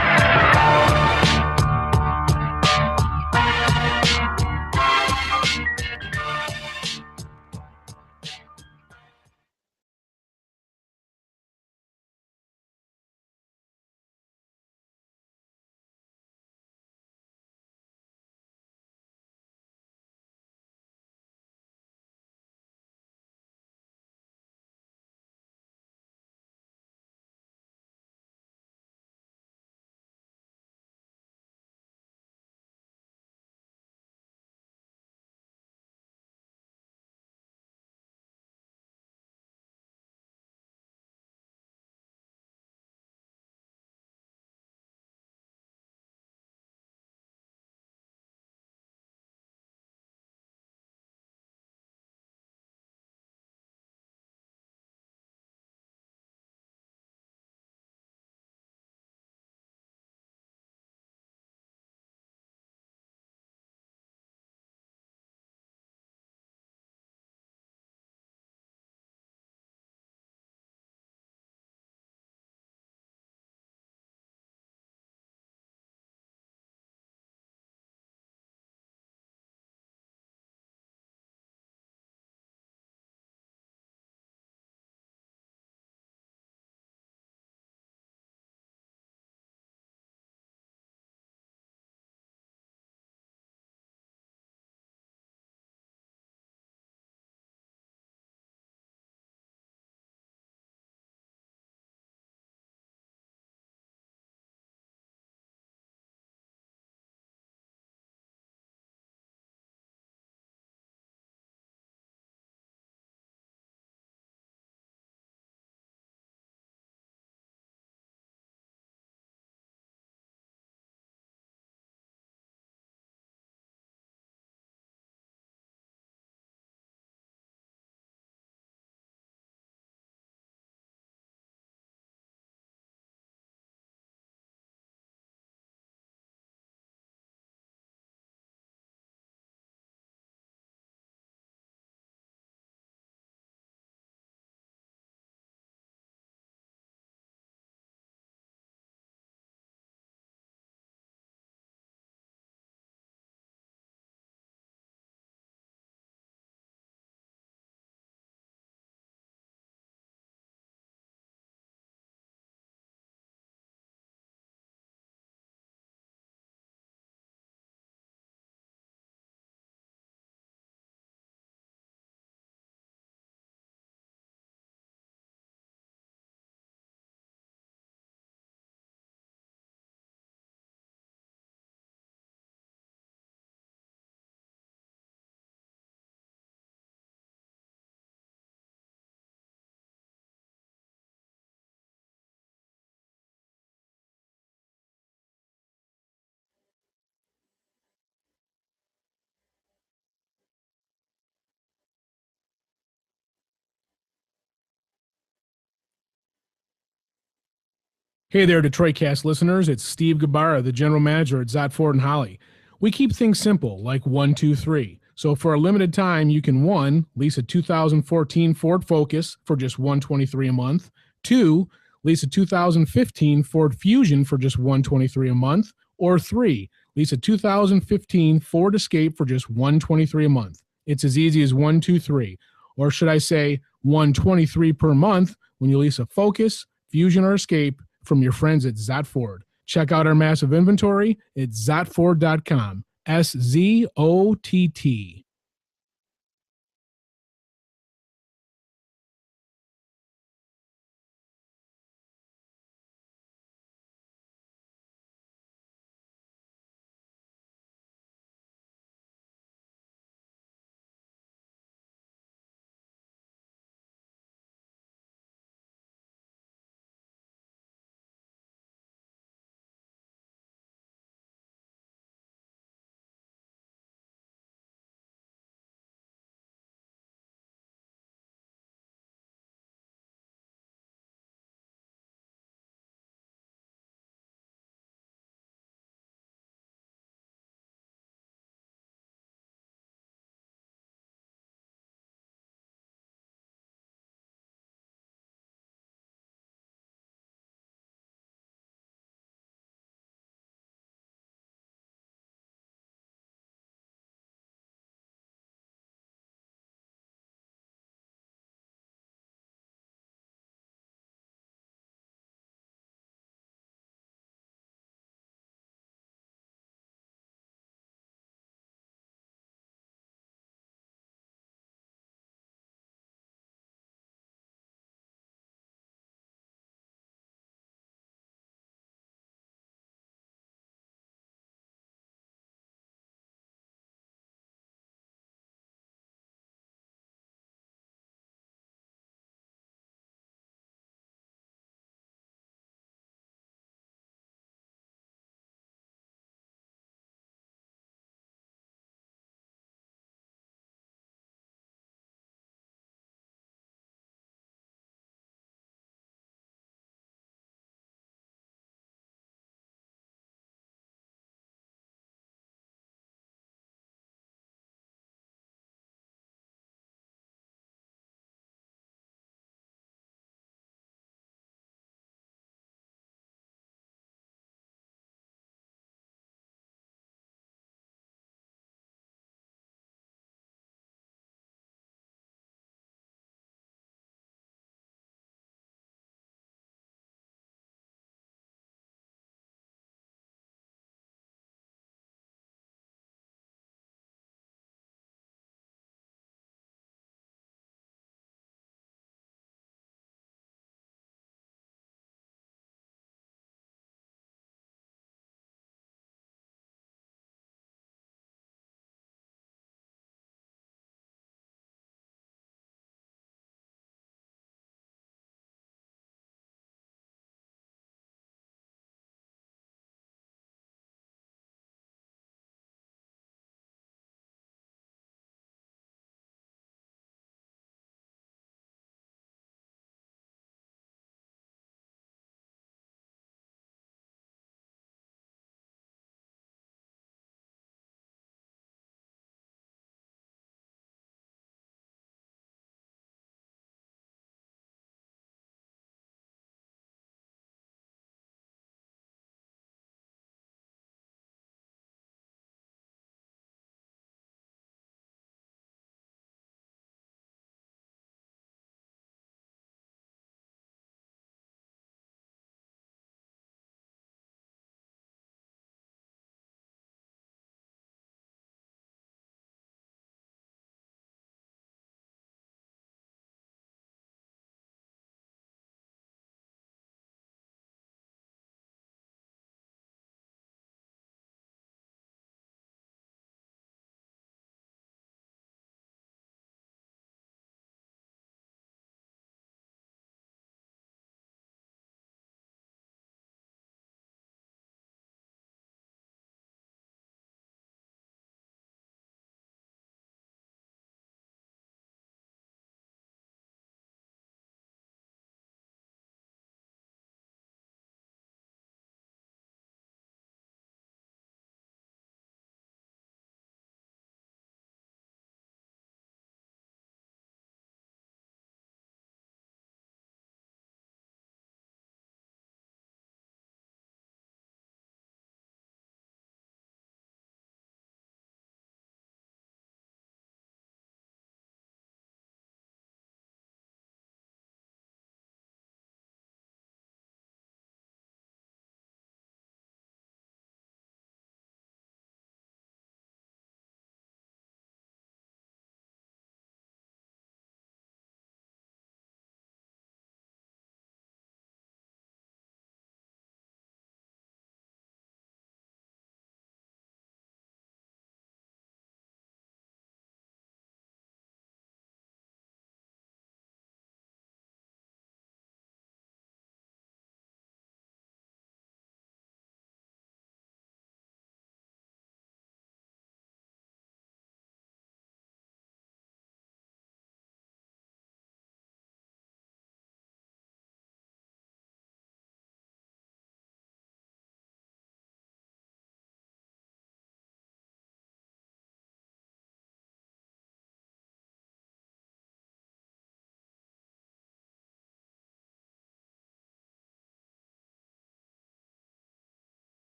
Speaker 9: Hey there, DetroitCast listeners. It's Steve Gabarra, the general manager at Zott Ford and Holly. We keep things simple, like 1, 2, 3. So for a limited time, you can 1, lease a 2014 Ford Focus for just $123 a month. 2, lease a 2015 Ford Fusion for just $123 a month. Or 3, lease a 2015 Ford Escape for just $123 a month. It's as easy as 1, 2, 3. Or should I say $123 per month when you lease a Focus, Fusion, or Escape from your friends at Zott Ford. Check out our massive inventory at zottford.com. SZOTT.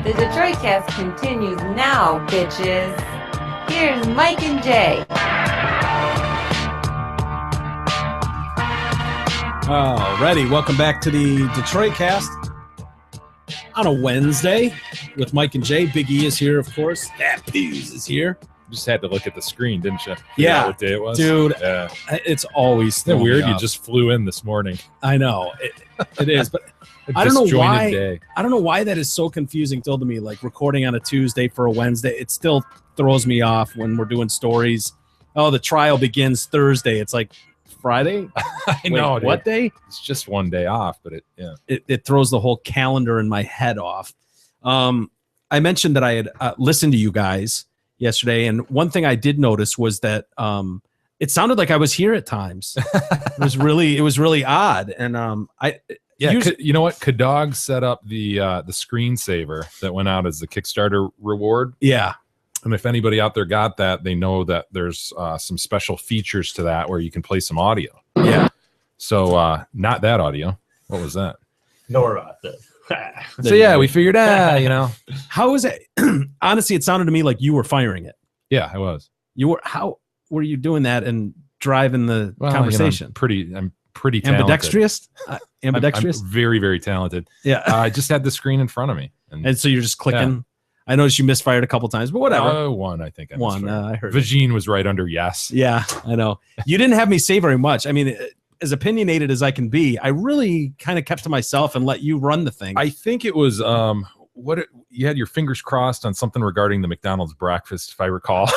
Speaker 2: The Detroit Cast continues now, bitches. Here's Mike and Jay.
Speaker 5: Alrighty, welcome back to the Detroit Cast on a Wednesday with Mike and Jay. Big E is here, of course. That Pews is here.
Speaker 6: You just had to look at the screen, didn't you?
Speaker 5: Yeah.
Speaker 6: What day it was?
Speaker 5: Dude,
Speaker 6: Yeah.
Speaker 5: it's always
Speaker 6: Isn't it weird? You
Speaker 5: off.
Speaker 6: just flew in this morning.
Speaker 5: I know it is, but
Speaker 6: A
Speaker 5: I don't know
Speaker 6: disjointed
Speaker 5: why.
Speaker 6: Day.
Speaker 5: I don't know why that is so confusing still to me. Like recording on a Tuesday for a Wednesday, it still throws me off when we're doing stories. Oh, the trial begins Thursday. It's like Friday.
Speaker 6: I
Speaker 5: Wait,
Speaker 6: know.
Speaker 5: what
Speaker 6: dude.
Speaker 5: day?
Speaker 6: It's just one day off, but
Speaker 5: It throws the whole calendar in my head off. I mentioned that I had listened to you guys yesterday, and one thing I did notice was that it sounded like I was here at times. It was really odd, and
Speaker 6: yeah.
Speaker 5: usually-
Speaker 6: You know what? Kadog set up the screensaver that went out as the Kickstarter reward.
Speaker 5: yeah.
Speaker 6: And if anybody out there got that, they know that there's some special features to that where you can play some audio.
Speaker 5: Yeah.
Speaker 6: So not that audio. What was that?
Speaker 7: Nor
Speaker 6: So yeah, we figured
Speaker 5: How is it? Honestly, it sounded to me like you were firing it.
Speaker 6: yeah, I was.
Speaker 5: How were you doing that and driving the
Speaker 6: Well,
Speaker 5: conversation?
Speaker 6: I'm pretty talented.
Speaker 5: Ambidextrous? Ambidextrous?
Speaker 6: I'm very, very talented.
Speaker 5: Yeah.
Speaker 6: I just had the screen in front of me.
Speaker 5: And so you're just clicking. I noticed you misfired a couple times, but whatever.
Speaker 6: One, I think.
Speaker 5: One. I heard. it.
Speaker 6: Vagine was right under yes.
Speaker 5: Yeah, I know. You didn't have me say very much. I mean, as opinionated as I can be, I really kind of kept to myself and let you run the thing.
Speaker 6: I think it was you had your fingers crossed on something regarding the McDonald's breakfast, if I recall.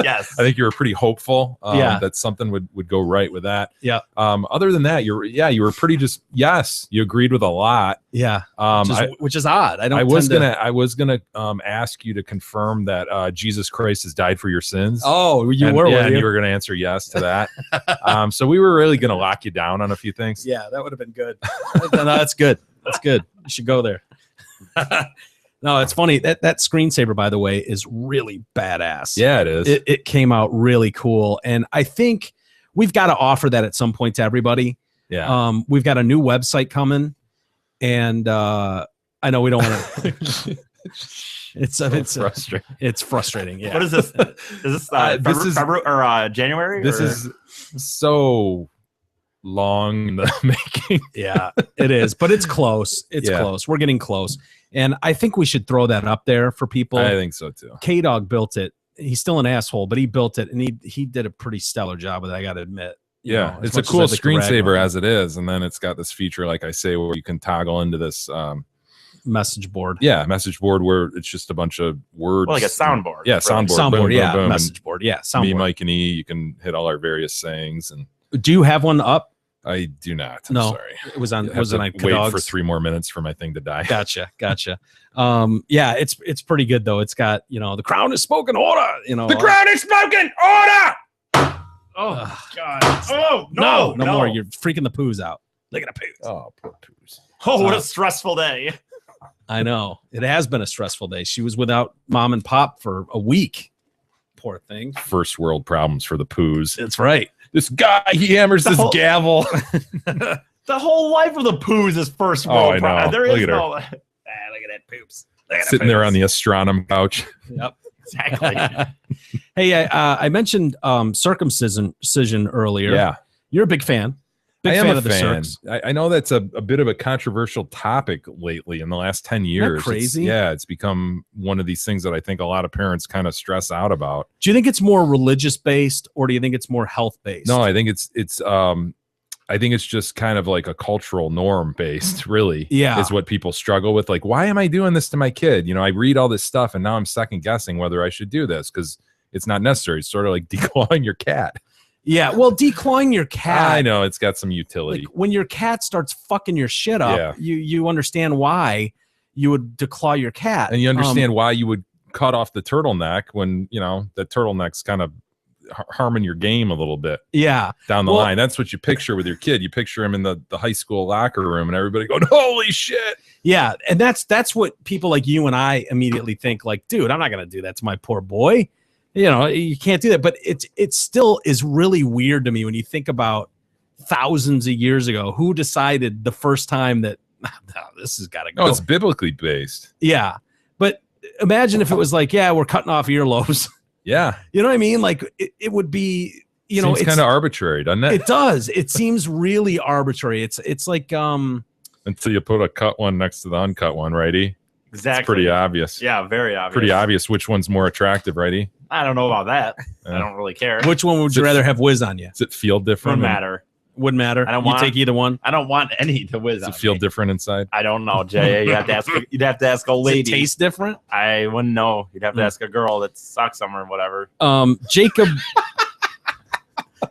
Speaker 7: Yes.
Speaker 6: I think you were pretty hopeful
Speaker 5: Yeah.
Speaker 6: that something would go right with that.
Speaker 5: Yeah.
Speaker 6: Other than that, you were pretty just yes. You agreed with a lot.
Speaker 5: yeah,
Speaker 6: I
Speaker 5: which is odd. I
Speaker 6: was
Speaker 5: gonna.
Speaker 6: gonna ask you to confirm that Jesus Christ has died for your sins.
Speaker 5: Oh, you
Speaker 6: and,
Speaker 5: were.
Speaker 6: yeah,
Speaker 5: were
Speaker 6: and
Speaker 5: you?
Speaker 6: you were gonna answer yes to that. So we were really gonna lock you down on a few things.
Speaker 5: Yeah, that would have been good. No, that's good. That's good. You should go there. No, it's funny that screensaver, by the way, is really badass.
Speaker 6: Yeah, it is.
Speaker 5: It came out really cool, and I think we've got to offer that at some point to everybody.
Speaker 6: Yeah.
Speaker 5: We've got a new website coming, and I know we don't want to. It's
Speaker 6: frustrating.
Speaker 5: It's frustrating. Yeah.
Speaker 7: What is this? Is this February or January?
Speaker 6: This
Speaker 7: or?
Speaker 6: is so long in the making.
Speaker 5: Yeah, it is, but it's close. It's
Speaker 6: Yeah.
Speaker 5: close. We're getting close, and I think we should throw that up there for people.
Speaker 6: I think so too.
Speaker 5: K-Dog built it. He's still an asshole, but he built it, and he did a pretty stellar job with it, I got to admit. You
Speaker 6: Yeah,
Speaker 5: know, as
Speaker 6: it's a
Speaker 5: much as
Speaker 6: cool
Speaker 5: I'd like to rag on
Speaker 6: screensaver
Speaker 5: it.
Speaker 6: as it is, and then it's got this feature, like I say, where you can toggle into this
Speaker 5: Message board.
Speaker 6: message board where it's just a bunch of words.
Speaker 7: Well, like a soundboard.
Speaker 6: Yeah,
Speaker 7: Right.
Speaker 6: soundboard.
Speaker 5: Soundboard,
Speaker 6: boom,
Speaker 5: yeah.
Speaker 6: boom, boom,
Speaker 5: Message board, yeah.
Speaker 6: and me,
Speaker 5: Soundboard.
Speaker 6: Mike, and E. You can hit all our various sayings, and
Speaker 5: Do you have one up?
Speaker 6: I do not. I'm
Speaker 5: No.
Speaker 6: sorry.
Speaker 5: It was on.
Speaker 6: I
Speaker 5: Was
Speaker 6: have
Speaker 5: it
Speaker 6: to
Speaker 5: on
Speaker 6: wait
Speaker 5: K-Dog's?
Speaker 6: for 3 more minutes for my thing to die.
Speaker 5: Gotcha. Yeah, it's pretty good though. It's got the crown is spoken order.
Speaker 7: The ground is smoking. Order.
Speaker 5: Oh
Speaker 7: God. Oh
Speaker 5: no more. You're freaking the poos out. Look at the poos.
Speaker 6: Oh, poor poos.
Speaker 7: Oh, what a stressful day.
Speaker 5: I know it has been a stressful day. She was without mom and pop for a week. Poor thing.
Speaker 6: First world problems for the poos.
Speaker 5: That's right.
Speaker 6: This guy, he hammers
Speaker 7: The
Speaker 6: this
Speaker 7: whole-
Speaker 6: gavel.
Speaker 7: The whole life of the poos is first
Speaker 6: Oh,
Speaker 7: world
Speaker 6: I know.
Speaker 7: problem. There
Speaker 6: Look
Speaker 7: is
Speaker 6: at her.
Speaker 7: no. Look at that poops. Look at that
Speaker 6: Sitting there
Speaker 7: poops.
Speaker 6: on the astronom couch.
Speaker 5: Yep.
Speaker 7: Exactly.
Speaker 5: Hey, I mentioned circumcision earlier.
Speaker 6: Yeah.
Speaker 5: You're a big fan. Big
Speaker 6: I am
Speaker 5: fan
Speaker 6: a
Speaker 5: of the
Speaker 6: fan.
Speaker 5: Circs.
Speaker 6: I know that's a bit of a controversial topic lately in the last 10 years.
Speaker 5: crazy?
Speaker 6: It's become one of these things that I think a lot of parents kind of stress out about.
Speaker 5: Do you think it's more religious based, or do you think it's more health based?
Speaker 6: No, I think I think it's just kind of like a cultural norm based, really.
Speaker 5: Yeah.
Speaker 6: Is what people struggle with. Like, why am I doing this to my kid? I read all this stuff and now I'm second guessing whether I should do this because it's not necessary. It's sort of like declawing your cat.
Speaker 5: Yeah. Well, declawing your cat.
Speaker 6: I know it's got some utility.
Speaker 5: Like when your cat starts fucking your shit up,
Speaker 6: Yeah.
Speaker 5: you understand why you would declaw your cat,
Speaker 6: And you understand why you would cut off the turtleneck when, the turtleneck's kind of harming your game a little bit
Speaker 5: Yeah.
Speaker 6: down the
Speaker 5: Well-
Speaker 6: line. That's what you picture with your kid. You picture him in the high school locker room and everybody going, holy shit.
Speaker 5: Yeah. And that's what people like you and I immediately think, like, dude, I'm not gonna do that to my poor boy. You can't do that. But it still is really weird to me when you think about thousands of years ago, who decided the first time that no, this has got to
Speaker 6: No,
Speaker 5: go.
Speaker 6: it's biblically based.
Speaker 5: Yeah, but imagine if it was like, yeah, we're cutting off earlobes.
Speaker 6: Yeah.
Speaker 5: You know what I mean? Like it would be, you know,
Speaker 6: Seems
Speaker 5: it's
Speaker 6: kind of arbitrary, doesn't it?
Speaker 5: It does. It seems really arbitrary. It's like
Speaker 6: Until you put a cut one next to the uncut one, righty?
Speaker 7: Exactly.
Speaker 6: It's pretty obvious.
Speaker 7: Yeah, very obvious.
Speaker 6: Pretty obvious which one's more attractive, righty?
Speaker 7: I don't know about that. I
Speaker 6: Yeah.
Speaker 7: don't really care.
Speaker 5: which one would you rather have whiz on you?
Speaker 6: Does it feel different?
Speaker 7: Wouldn't matter.
Speaker 5: Wouldn't matter.
Speaker 7: I don't
Speaker 5: you
Speaker 7: want-
Speaker 5: take either one.
Speaker 7: I don't want any to whiz
Speaker 6: Does
Speaker 7: on
Speaker 6: it feel
Speaker 7: me.
Speaker 6: different inside?
Speaker 7: I don't know, Jay. You have to ask. You'd have to ask a
Speaker 5: Does
Speaker 7: lady.
Speaker 5: it taste different?
Speaker 7: I wouldn't know. You'd have to ask a girl that sucks them or whatever.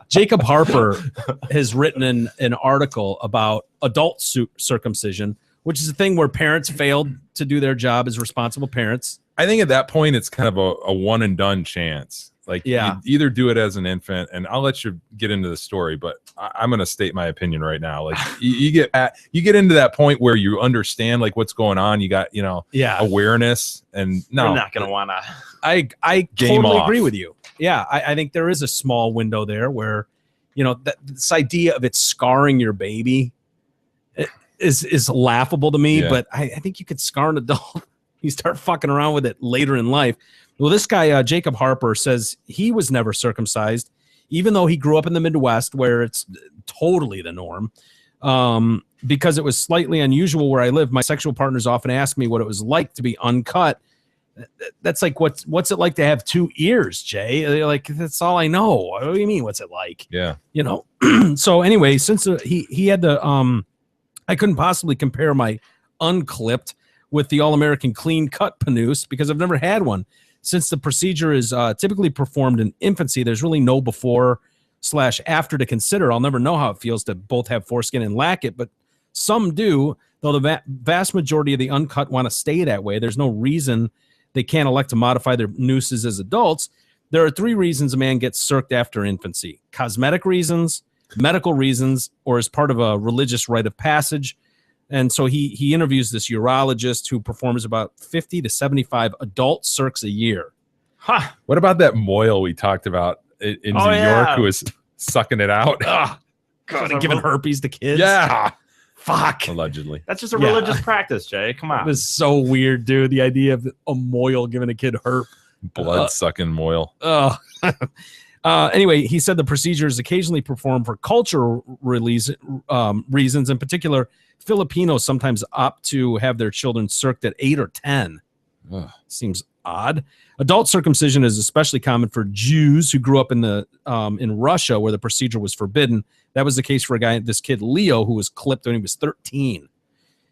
Speaker 5: Jacob Harper has written an article about adult circumcision, which is a thing where parents failed to do their job as responsible parents.
Speaker 6: I think at that point it's kind of a one and done chance. Like,
Speaker 5: Yeah.
Speaker 6: you either do it as an infant, and I'll let you get into the story, but I'm going to state my opinion right now. Like, you get into that point where you understand like what's going on. You got,
Speaker 5: Yeah.
Speaker 6: awareness, and no,
Speaker 7: You're not gonna wanna.
Speaker 5: I
Speaker 6: Game
Speaker 5: totally
Speaker 6: off.
Speaker 5: agree with you. Yeah, I think there is a small window there where, this idea of it scarring your baby is laughable to me.
Speaker 6: Yeah.
Speaker 5: But I think you could scar an adult. You start fucking around with it later in life. Well, this guy Jacob Harper says he was never circumcised, even though he grew up in the Midwest where it's totally the norm. Because it was slightly unusual where I live. My sexual partners often ask me what it was like to be uncut. That's like what's it like to have two ears, Jay? They're like, that's all I know. What do you mean? What's it like?
Speaker 6: yeah.
Speaker 5: So anyway, since he had the I couldn't possibly compare my unclipped with the all-American clean cut panoose because I've never had one. Since the procedure is typically performed in infancy, there's really no before/after to consider. I'll never know how it feels to both have foreskin and lack it, but some do, though the vast majority of the uncut want to stay that way. There's no reason they can't elect to modify their nooses as adults. There are 3 reasons a man gets circed after infancy: cosmetic reasons, medical reasons, or as part of a religious rite of passage. And so he interviews this urologist who performs about 50 to 75 adult circs a year.
Speaker 7: Huh.
Speaker 6: What about that moil we talked about in New York who was sucking it out?
Speaker 5: God, and giving herpes to kids.
Speaker 6: Yeah.
Speaker 5: Fuck.
Speaker 6: Allegedly.
Speaker 7: That's just a
Speaker 5: Yeah.
Speaker 7: religious practice, Jay. Come
Speaker 5: That
Speaker 7: on.
Speaker 5: was so weird, dude. The idea of a moil giving a kid herp.
Speaker 6: Blood sucking moil.
Speaker 5: Anyway, he said the procedure is occasionally performed for cultural reasons. In particular, Filipinos sometimes opt to have their children circed at 8 or 10.
Speaker 6: Ugh.
Speaker 5: Seems odd. Adult circumcision is especially common for Jews who grew up in Russia, where the procedure was forbidden. That was the case for this kid Leo, who was clipped when he was 13.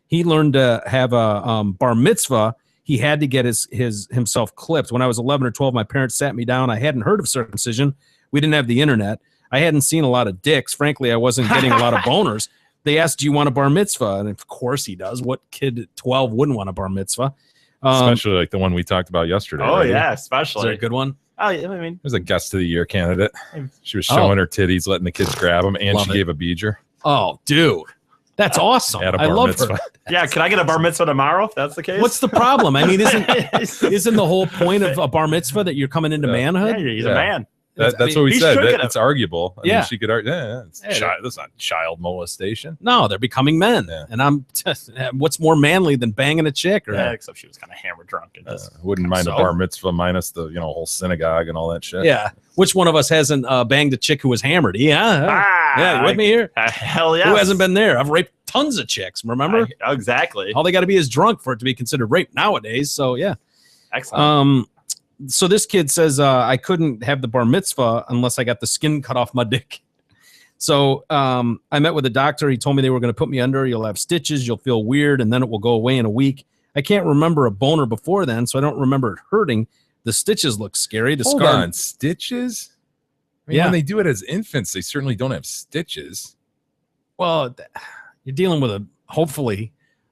Speaker 5: He learned to have a bar mitzvah. He had to get himself clipped. When I was 11 or 12, my parents sat me down. I hadn't heard of circumcision. We didn't have the internet. I hadn't seen a lot of dicks. Frankly, I wasn't getting a lot of boners. They asked, do you want a bar mitzvah? And of course he does. What kid at 12 wouldn't want a bar mitzvah?
Speaker 6: Especially like the one we talked about yesterday.
Speaker 7: Oh
Speaker 6: right?
Speaker 7: yeah,
Speaker 5: Is
Speaker 7: especially.
Speaker 5: there a good one?
Speaker 7: Oh yeah, I mean,
Speaker 6: There's a guest of the year candidate. She was showing her titties, letting the kids grab them, and
Speaker 5: Love
Speaker 6: she
Speaker 5: it.
Speaker 6: gave a beager.
Speaker 5: Oh, dude. That's awesome.
Speaker 6: At a
Speaker 5: I
Speaker 6: bar
Speaker 5: love
Speaker 6: mitzvah.
Speaker 5: her.
Speaker 7: yeah. Can I get a bar mitzvah tomorrow? If that's the case.
Speaker 5: What's the problem? I mean, isn't the whole point of a bar mitzvah that you're coming into
Speaker 6: Yeah.
Speaker 5: manhood?
Speaker 7: Yeah, he's
Speaker 6: Yeah.
Speaker 7: a man.
Speaker 6: That's
Speaker 5: I mean,
Speaker 6: what we
Speaker 7: he
Speaker 6: said.
Speaker 7: should get
Speaker 6: It's arguable. I
Speaker 5: Yeah.
Speaker 6: mean, she could argue. Yeah, it's
Speaker 5: Yeah.
Speaker 6: that's not child molestation.
Speaker 5: No, they're becoming men.
Speaker 6: Yeah.
Speaker 5: And I'm what's more manly than banging a chick? Or
Speaker 7: Yeah, except she was kind of hammered drunk. And just,
Speaker 6: Wouldn't mind
Speaker 5: So?
Speaker 6: a bar mitzvah minus the whole synagogue and all that shit.
Speaker 5: Yeah. Which one of us hasn't banged a chick who was hammered? Yeah, you with me here?
Speaker 7: Hell yeah.
Speaker 5: Who hasn't been there? I've raped tons of chicks, remember?
Speaker 7: Exactly.
Speaker 5: All they got to be is drunk for it to be considered rape nowadays. So, yeah.
Speaker 7: Excellent.
Speaker 5: So this kid says I couldn't have the bar mitzvah unless I got the skin cut off my dick. So I met with a doctor. He told me they were going to put me under. You'll have stitches. You'll feel weird, and then it will go away in a week. I can't remember a boner before then, so I don't remember it hurting. The stitches look scary. The
Speaker 6: Hold
Speaker 5: scar.
Speaker 6: on, stitches? I mean,
Speaker 5: Yeah.
Speaker 6: when they do it as infants, they certainly don't have stitches.
Speaker 5: Well, you're dealing with hopefully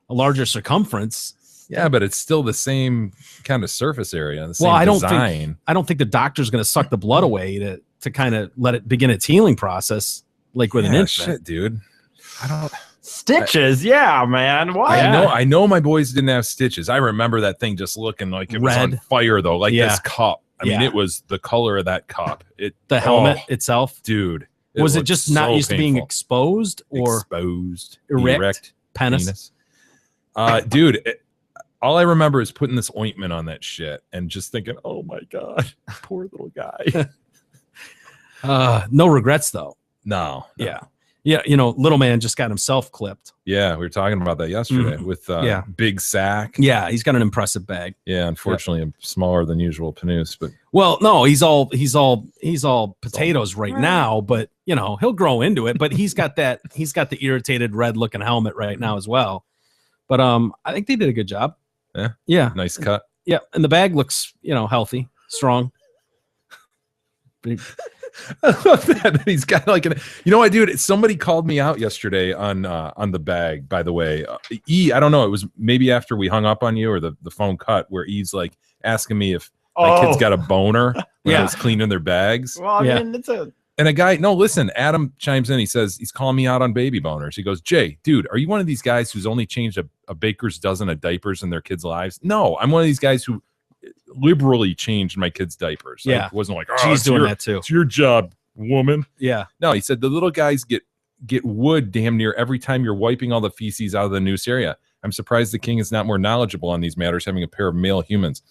Speaker 5: a larger circumference.
Speaker 6: Yeah, but it's still the same kind of surface area, the same
Speaker 5: Well, I don't
Speaker 6: design.
Speaker 5: think the doctor's going to suck the blood away to kind of let it begin its healing process, like with an
Speaker 6: Yeah,
Speaker 5: infant.
Speaker 6: shit, dude. I don't.
Speaker 7: Stitches, yeah, man. Why?
Speaker 6: I know my boys didn't have stitches. I remember that thing just looking like it was on
Speaker 5: Red.
Speaker 6: fire though, like
Speaker 5: Yeah.
Speaker 6: this cup. I mean,
Speaker 5: Yeah.
Speaker 6: it was the color of that cup.
Speaker 5: The helmet itself.
Speaker 6: dude.
Speaker 5: Was it
Speaker 6: looked
Speaker 5: just not
Speaker 6: so
Speaker 5: used to being
Speaker 6: painful.
Speaker 5: exposed or
Speaker 6: exposed,
Speaker 5: erect penis?
Speaker 6: Dude, all I remember is putting this ointment on that shit and just thinking, oh my God, poor little guy.
Speaker 5: No regrets though.
Speaker 6: No.
Speaker 5: Yeah. Yeah. You know, little man just got himself clipped.
Speaker 6: Yeah, we were talking about that yesterday with Big Sack.
Speaker 5: Yeah, he's got an impressive bag.
Speaker 6: Yeah, unfortunately, a smaller than usual Panoose, but
Speaker 5: well, no, he's all potatoes right now, but you know, he'll grow into it. But he's got the irritated red looking helmet right now as well. But I think they did a good job.
Speaker 6: Yeah.
Speaker 5: Yeah.
Speaker 6: Nice cut.
Speaker 5: Yeah, and the bag looks, you know, healthy, strong.
Speaker 6: I love that. He's got like an, you know what, dude? Somebody called me out yesterday on the bag, by the way. I don't know. It was maybe after we hung up on you or the phone cut where E's like asking me if my kid's got a boner when I was cleaning their bags.
Speaker 7: Well, I mean, it's a.
Speaker 6: And a guy, no, listen, Adam chimes in. He says he's calling me out on baby boners. He goes, Jay, dude, are you one of these guys who's only changed a baker's dozen of diapers in their kids' lives? No, I'm one of these guys who liberally changed my kids' diapers.
Speaker 5: Yeah.
Speaker 6: I wasn't like,
Speaker 5: she's doing that too.
Speaker 6: It's your job, woman.
Speaker 5: Yeah.
Speaker 6: No, he said the little guys get wood damn near every time you're wiping all the feces out of the noose area. I'm surprised the king is not more knowledgeable on these matters, having a pair of male humans.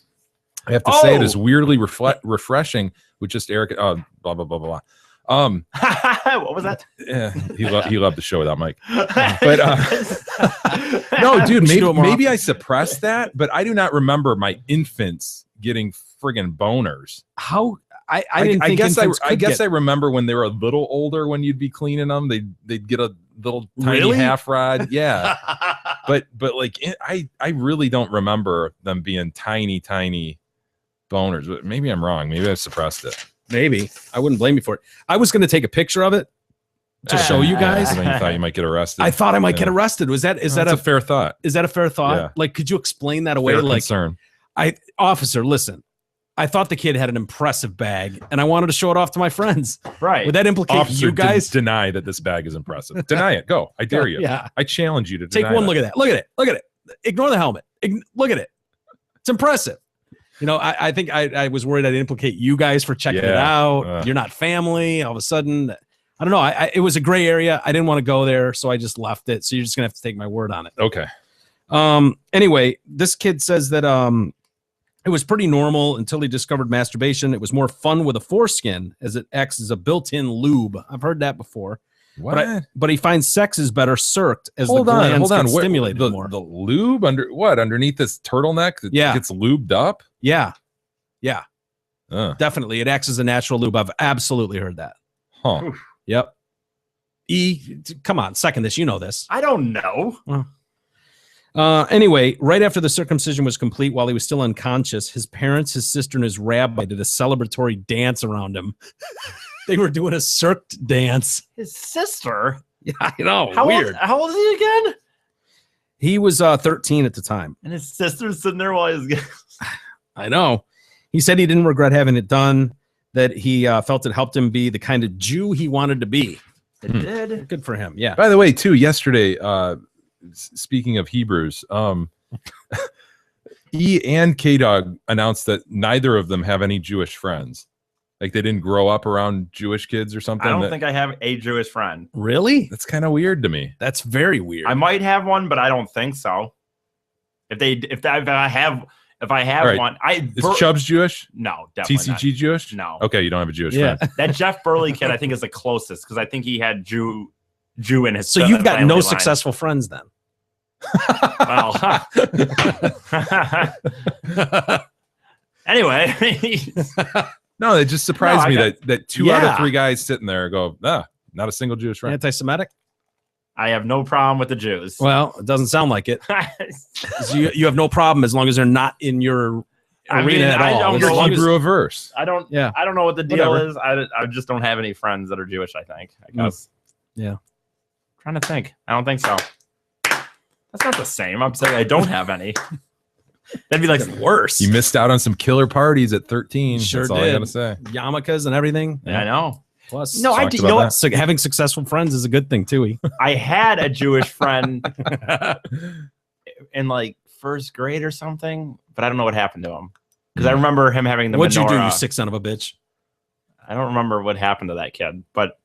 Speaker 6: I have to say it is weirdly refreshing with just Eric. Blah blah blah blah.
Speaker 7: What was that?
Speaker 6: Yeah, he loved the show without Mike. But no, dude, maybe I suppressed that, but I do not remember my infants getting friggin' boners.
Speaker 5: How I didn't think
Speaker 6: I guess I remember when they were a little older, when you'd be cleaning them, they'd get a little tiny half rod. Yeah. but like I really don't remember them being tiny boners. But maybe I'm wrong. Maybe I suppressed it.
Speaker 5: Maybe. I wouldn't blame you for it. I was going to take a picture of it to show you guys.
Speaker 6: And then you thought you might get arrested.
Speaker 5: I thought I might get arrested. Is that
Speaker 6: a fair thought?
Speaker 5: Is that a fair thought?
Speaker 6: Yeah.
Speaker 5: Like, could you explain that away?
Speaker 6: Fair
Speaker 5: Like,
Speaker 6: concern.
Speaker 5: Officer, listen. I thought the kid had an impressive bag, and I wanted to show it off to my friends.
Speaker 7: Right.
Speaker 5: Would that implicate
Speaker 6: Officer,
Speaker 5: you guys?
Speaker 6: deny that this bag is impressive. Deny it. Go. I dare you.
Speaker 5: Yeah.
Speaker 6: I challenge you to
Speaker 5: Take
Speaker 6: deny
Speaker 5: one
Speaker 6: that.
Speaker 5: look at that. Look at it. Look at it. Ignore the helmet. Look at it. It's impressive. You know, I think I was worried I'd implicate you guys for checking it out. You're not family. All of a sudden, I don't know. It was a gray area. I didn't want to go there, so I just left it. So you're just gonna have to take my word on it.
Speaker 6: Okay.
Speaker 5: Anyway, this kid says that it was pretty normal until he discovered masturbation. It was more fun with a foreskin, as it acts as a built-in lube. I've heard that before.
Speaker 6: What?
Speaker 5: But he finds sex is better circed as the glands get stimulated more.
Speaker 6: The lube underneath this turtleneck that gets lubed up?
Speaker 5: Yeah. Definitely. It acts as a natural lube. I've absolutely heard that.
Speaker 6: Huh.
Speaker 5: Yep. Come on, second this. You know this.
Speaker 7: I don't know.
Speaker 5: Anyway, right after the circumcision was complete, while he was still unconscious, his parents, his sister, and his rabbi did a celebratory dance around him. They were doing a circed dance.
Speaker 7: His sister?
Speaker 5: Yeah, I know.
Speaker 7: How
Speaker 5: Weird.
Speaker 7: How old is he again?
Speaker 5: He was 13 at the time.
Speaker 7: And his sister's sitting there while he's...
Speaker 5: I know. He said he didn't regret having it done, that he felt it helped him be the kind of Jew he wanted to be.
Speaker 7: It did.
Speaker 5: Good for him, yeah.
Speaker 6: By the way, too, yesterday, speaking of Hebrews, E and K-Dog announced that neither of them have any Jewish friends. Like they didn't grow up around Jewish kids or something.
Speaker 7: I don't think I have a Jewish friend.
Speaker 5: Really?
Speaker 6: That's kind of weird to me.
Speaker 5: That's very weird.
Speaker 7: I might have one, but I don't think so. If I have
Speaker 6: right.
Speaker 7: one,
Speaker 6: Is Chubbs Jewish?
Speaker 7: No, definitely
Speaker 6: TCG
Speaker 7: not.
Speaker 6: Jewish?
Speaker 7: No.
Speaker 6: Okay, you don't have a Jewish friend.
Speaker 7: That Jeff Burley kid, I think, is the closest because I think he had Jew in his.
Speaker 5: So you've got no
Speaker 7: family line.
Speaker 5: successful friends then.
Speaker 7: Well, anyway.
Speaker 6: No, it just surprised me that two out of
Speaker 5: Yeah.
Speaker 6: three guys sitting there go, not a single Jewish friend.
Speaker 5: Anti-Semitic?
Speaker 7: I have no problem with the Jews.
Speaker 5: Well, it doesn't sound like it. So you have no problem as long as they're not in your arena at all.
Speaker 7: don't
Speaker 5: As
Speaker 7: know.
Speaker 5: long as-
Speaker 6: Hebrew averse.
Speaker 7: I don't know what the deal is. I just don't have any friends that are Jewish, I think. I guess.
Speaker 5: Yeah.
Speaker 7: Trying to think. I don't think so. That's not the same. I'm saying I don't have any. That'd be like worse.
Speaker 6: You missed out on some killer parties at 13.
Speaker 5: Sure
Speaker 6: That's all I
Speaker 5: did.
Speaker 6: gotta say.
Speaker 5: Yarmulkes and everything.
Speaker 7: Yeah, I know.
Speaker 5: Plus,
Speaker 7: No, I
Speaker 6: Talked
Speaker 7: did.
Speaker 6: about
Speaker 7: You know
Speaker 6: that.
Speaker 7: what?
Speaker 5: so having successful friends is a good thing too.
Speaker 7: I had a Jewish friend in like first grade or something, but I don't know what happened to him because I remember him having the
Speaker 5: What'd you do,
Speaker 7: menorah.
Speaker 5: you sick son of a bitch?
Speaker 7: I don't remember what happened to that kid, but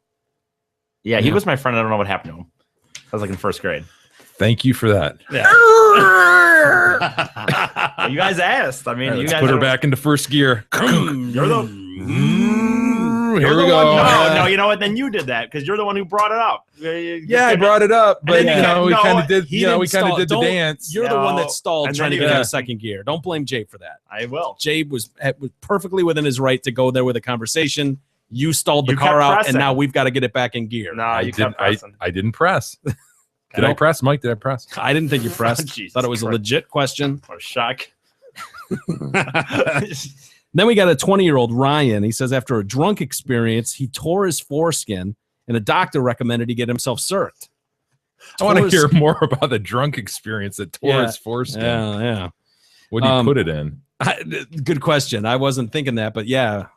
Speaker 7: yeah, he
Speaker 5: Yeah.
Speaker 7: was my friend. I don't know what happened to him. I was like in first grade.
Speaker 6: Thank you for that.
Speaker 7: Yeah. You guys asked. I mean, you
Speaker 6: Let's
Speaker 7: guys
Speaker 6: put her
Speaker 7: are-
Speaker 6: back into first gear.
Speaker 7: You're the.
Speaker 6: Here we
Speaker 7: the
Speaker 6: go.
Speaker 7: One, no, you know what? Then you did that because you're the one who brought it up.
Speaker 6: Yeah, I brought it up, but
Speaker 7: then
Speaker 6: you know, we
Speaker 7: no,
Speaker 6: kind of did.
Speaker 5: he
Speaker 6: You know,
Speaker 5: didn't
Speaker 6: we kind of
Speaker 5: stall.
Speaker 6: did the
Speaker 5: Don't-
Speaker 6: dance.
Speaker 5: You're the one
Speaker 7: No.
Speaker 5: that stalled
Speaker 7: And
Speaker 5: trying to
Speaker 7: then
Speaker 5: get
Speaker 7: you-
Speaker 5: in second gear. Don't blame Jay for that.
Speaker 7: I will.
Speaker 5: Jay was perfectly within his right to go there with a conversation. You stalled the
Speaker 7: You
Speaker 5: car
Speaker 7: kept
Speaker 5: out,
Speaker 7: pressing.
Speaker 5: and now we've got to get it back in gear.
Speaker 7: No,
Speaker 6: I
Speaker 7: you
Speaker 6: didn't.
Speaker 7: kept pressing.
Speaker 6: I didn't press. Did I press, Mike? Did I press?
Speaker 5: I didn't think you pressed.
Speaker 7: Jesus
Speaker 5: Thought it was a
Speaker 7: Christ.
Speaker 5: legit question.
Speaker 7: What a shock.
Speaker 5: Then we got a 20-year-old Ryan. He says after a drunk experience, he tore his foreskin, and a doctor recommended he get himself circed.
Speaker 6: I want to
Speaker 5: Tore his-
Speaker 6: hear more about the drunk experience that tore
Speaker 5: Yeah.
Speaker 6: his foreskin.
Speaker 5: Yeah, yeah.
Speaker 6: What do you
Speaker 5: Um,
Speaker 6: put it in?
Speaker 5: Good question. I wasn't thinking that, but yeah,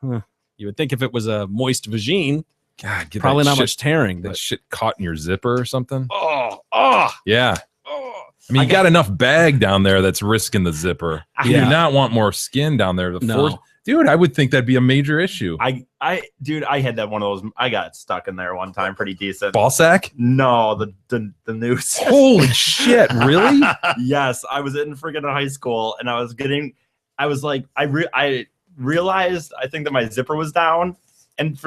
Speaker 5: you would think if it was a moist vagine,
Speaker 6: God, get
Speaker 5: probably
Speaker 6: that
Speaker 5: not
Speaker 6: shit,
Speaker 5: much tearing.
Speaker 6: That
Speaker 5: But
Speaker 6: shit caught in your zipper or something.
Speaker 7: Oh,
Speaker 6: Yeah. I mean, you got enough bag down there that's risking the zipper. You
Speaker 5: Yeah.
Speaker 6: do not want more skin down there. The
Speaker 5: No.
Speaker 6: Dude, I would think that'd be a major issue.
Speaker 7: dude, I had that one of those. I got stuck in there one time, pretty decent.
Speaker 6: Ball sack?
Speaker 7: No, the noose.
Speaker 6: Holy shit! Really?
Speaker 7: Yes, I was in freaking high school, and I was like, I realized I think that my zipper was down, and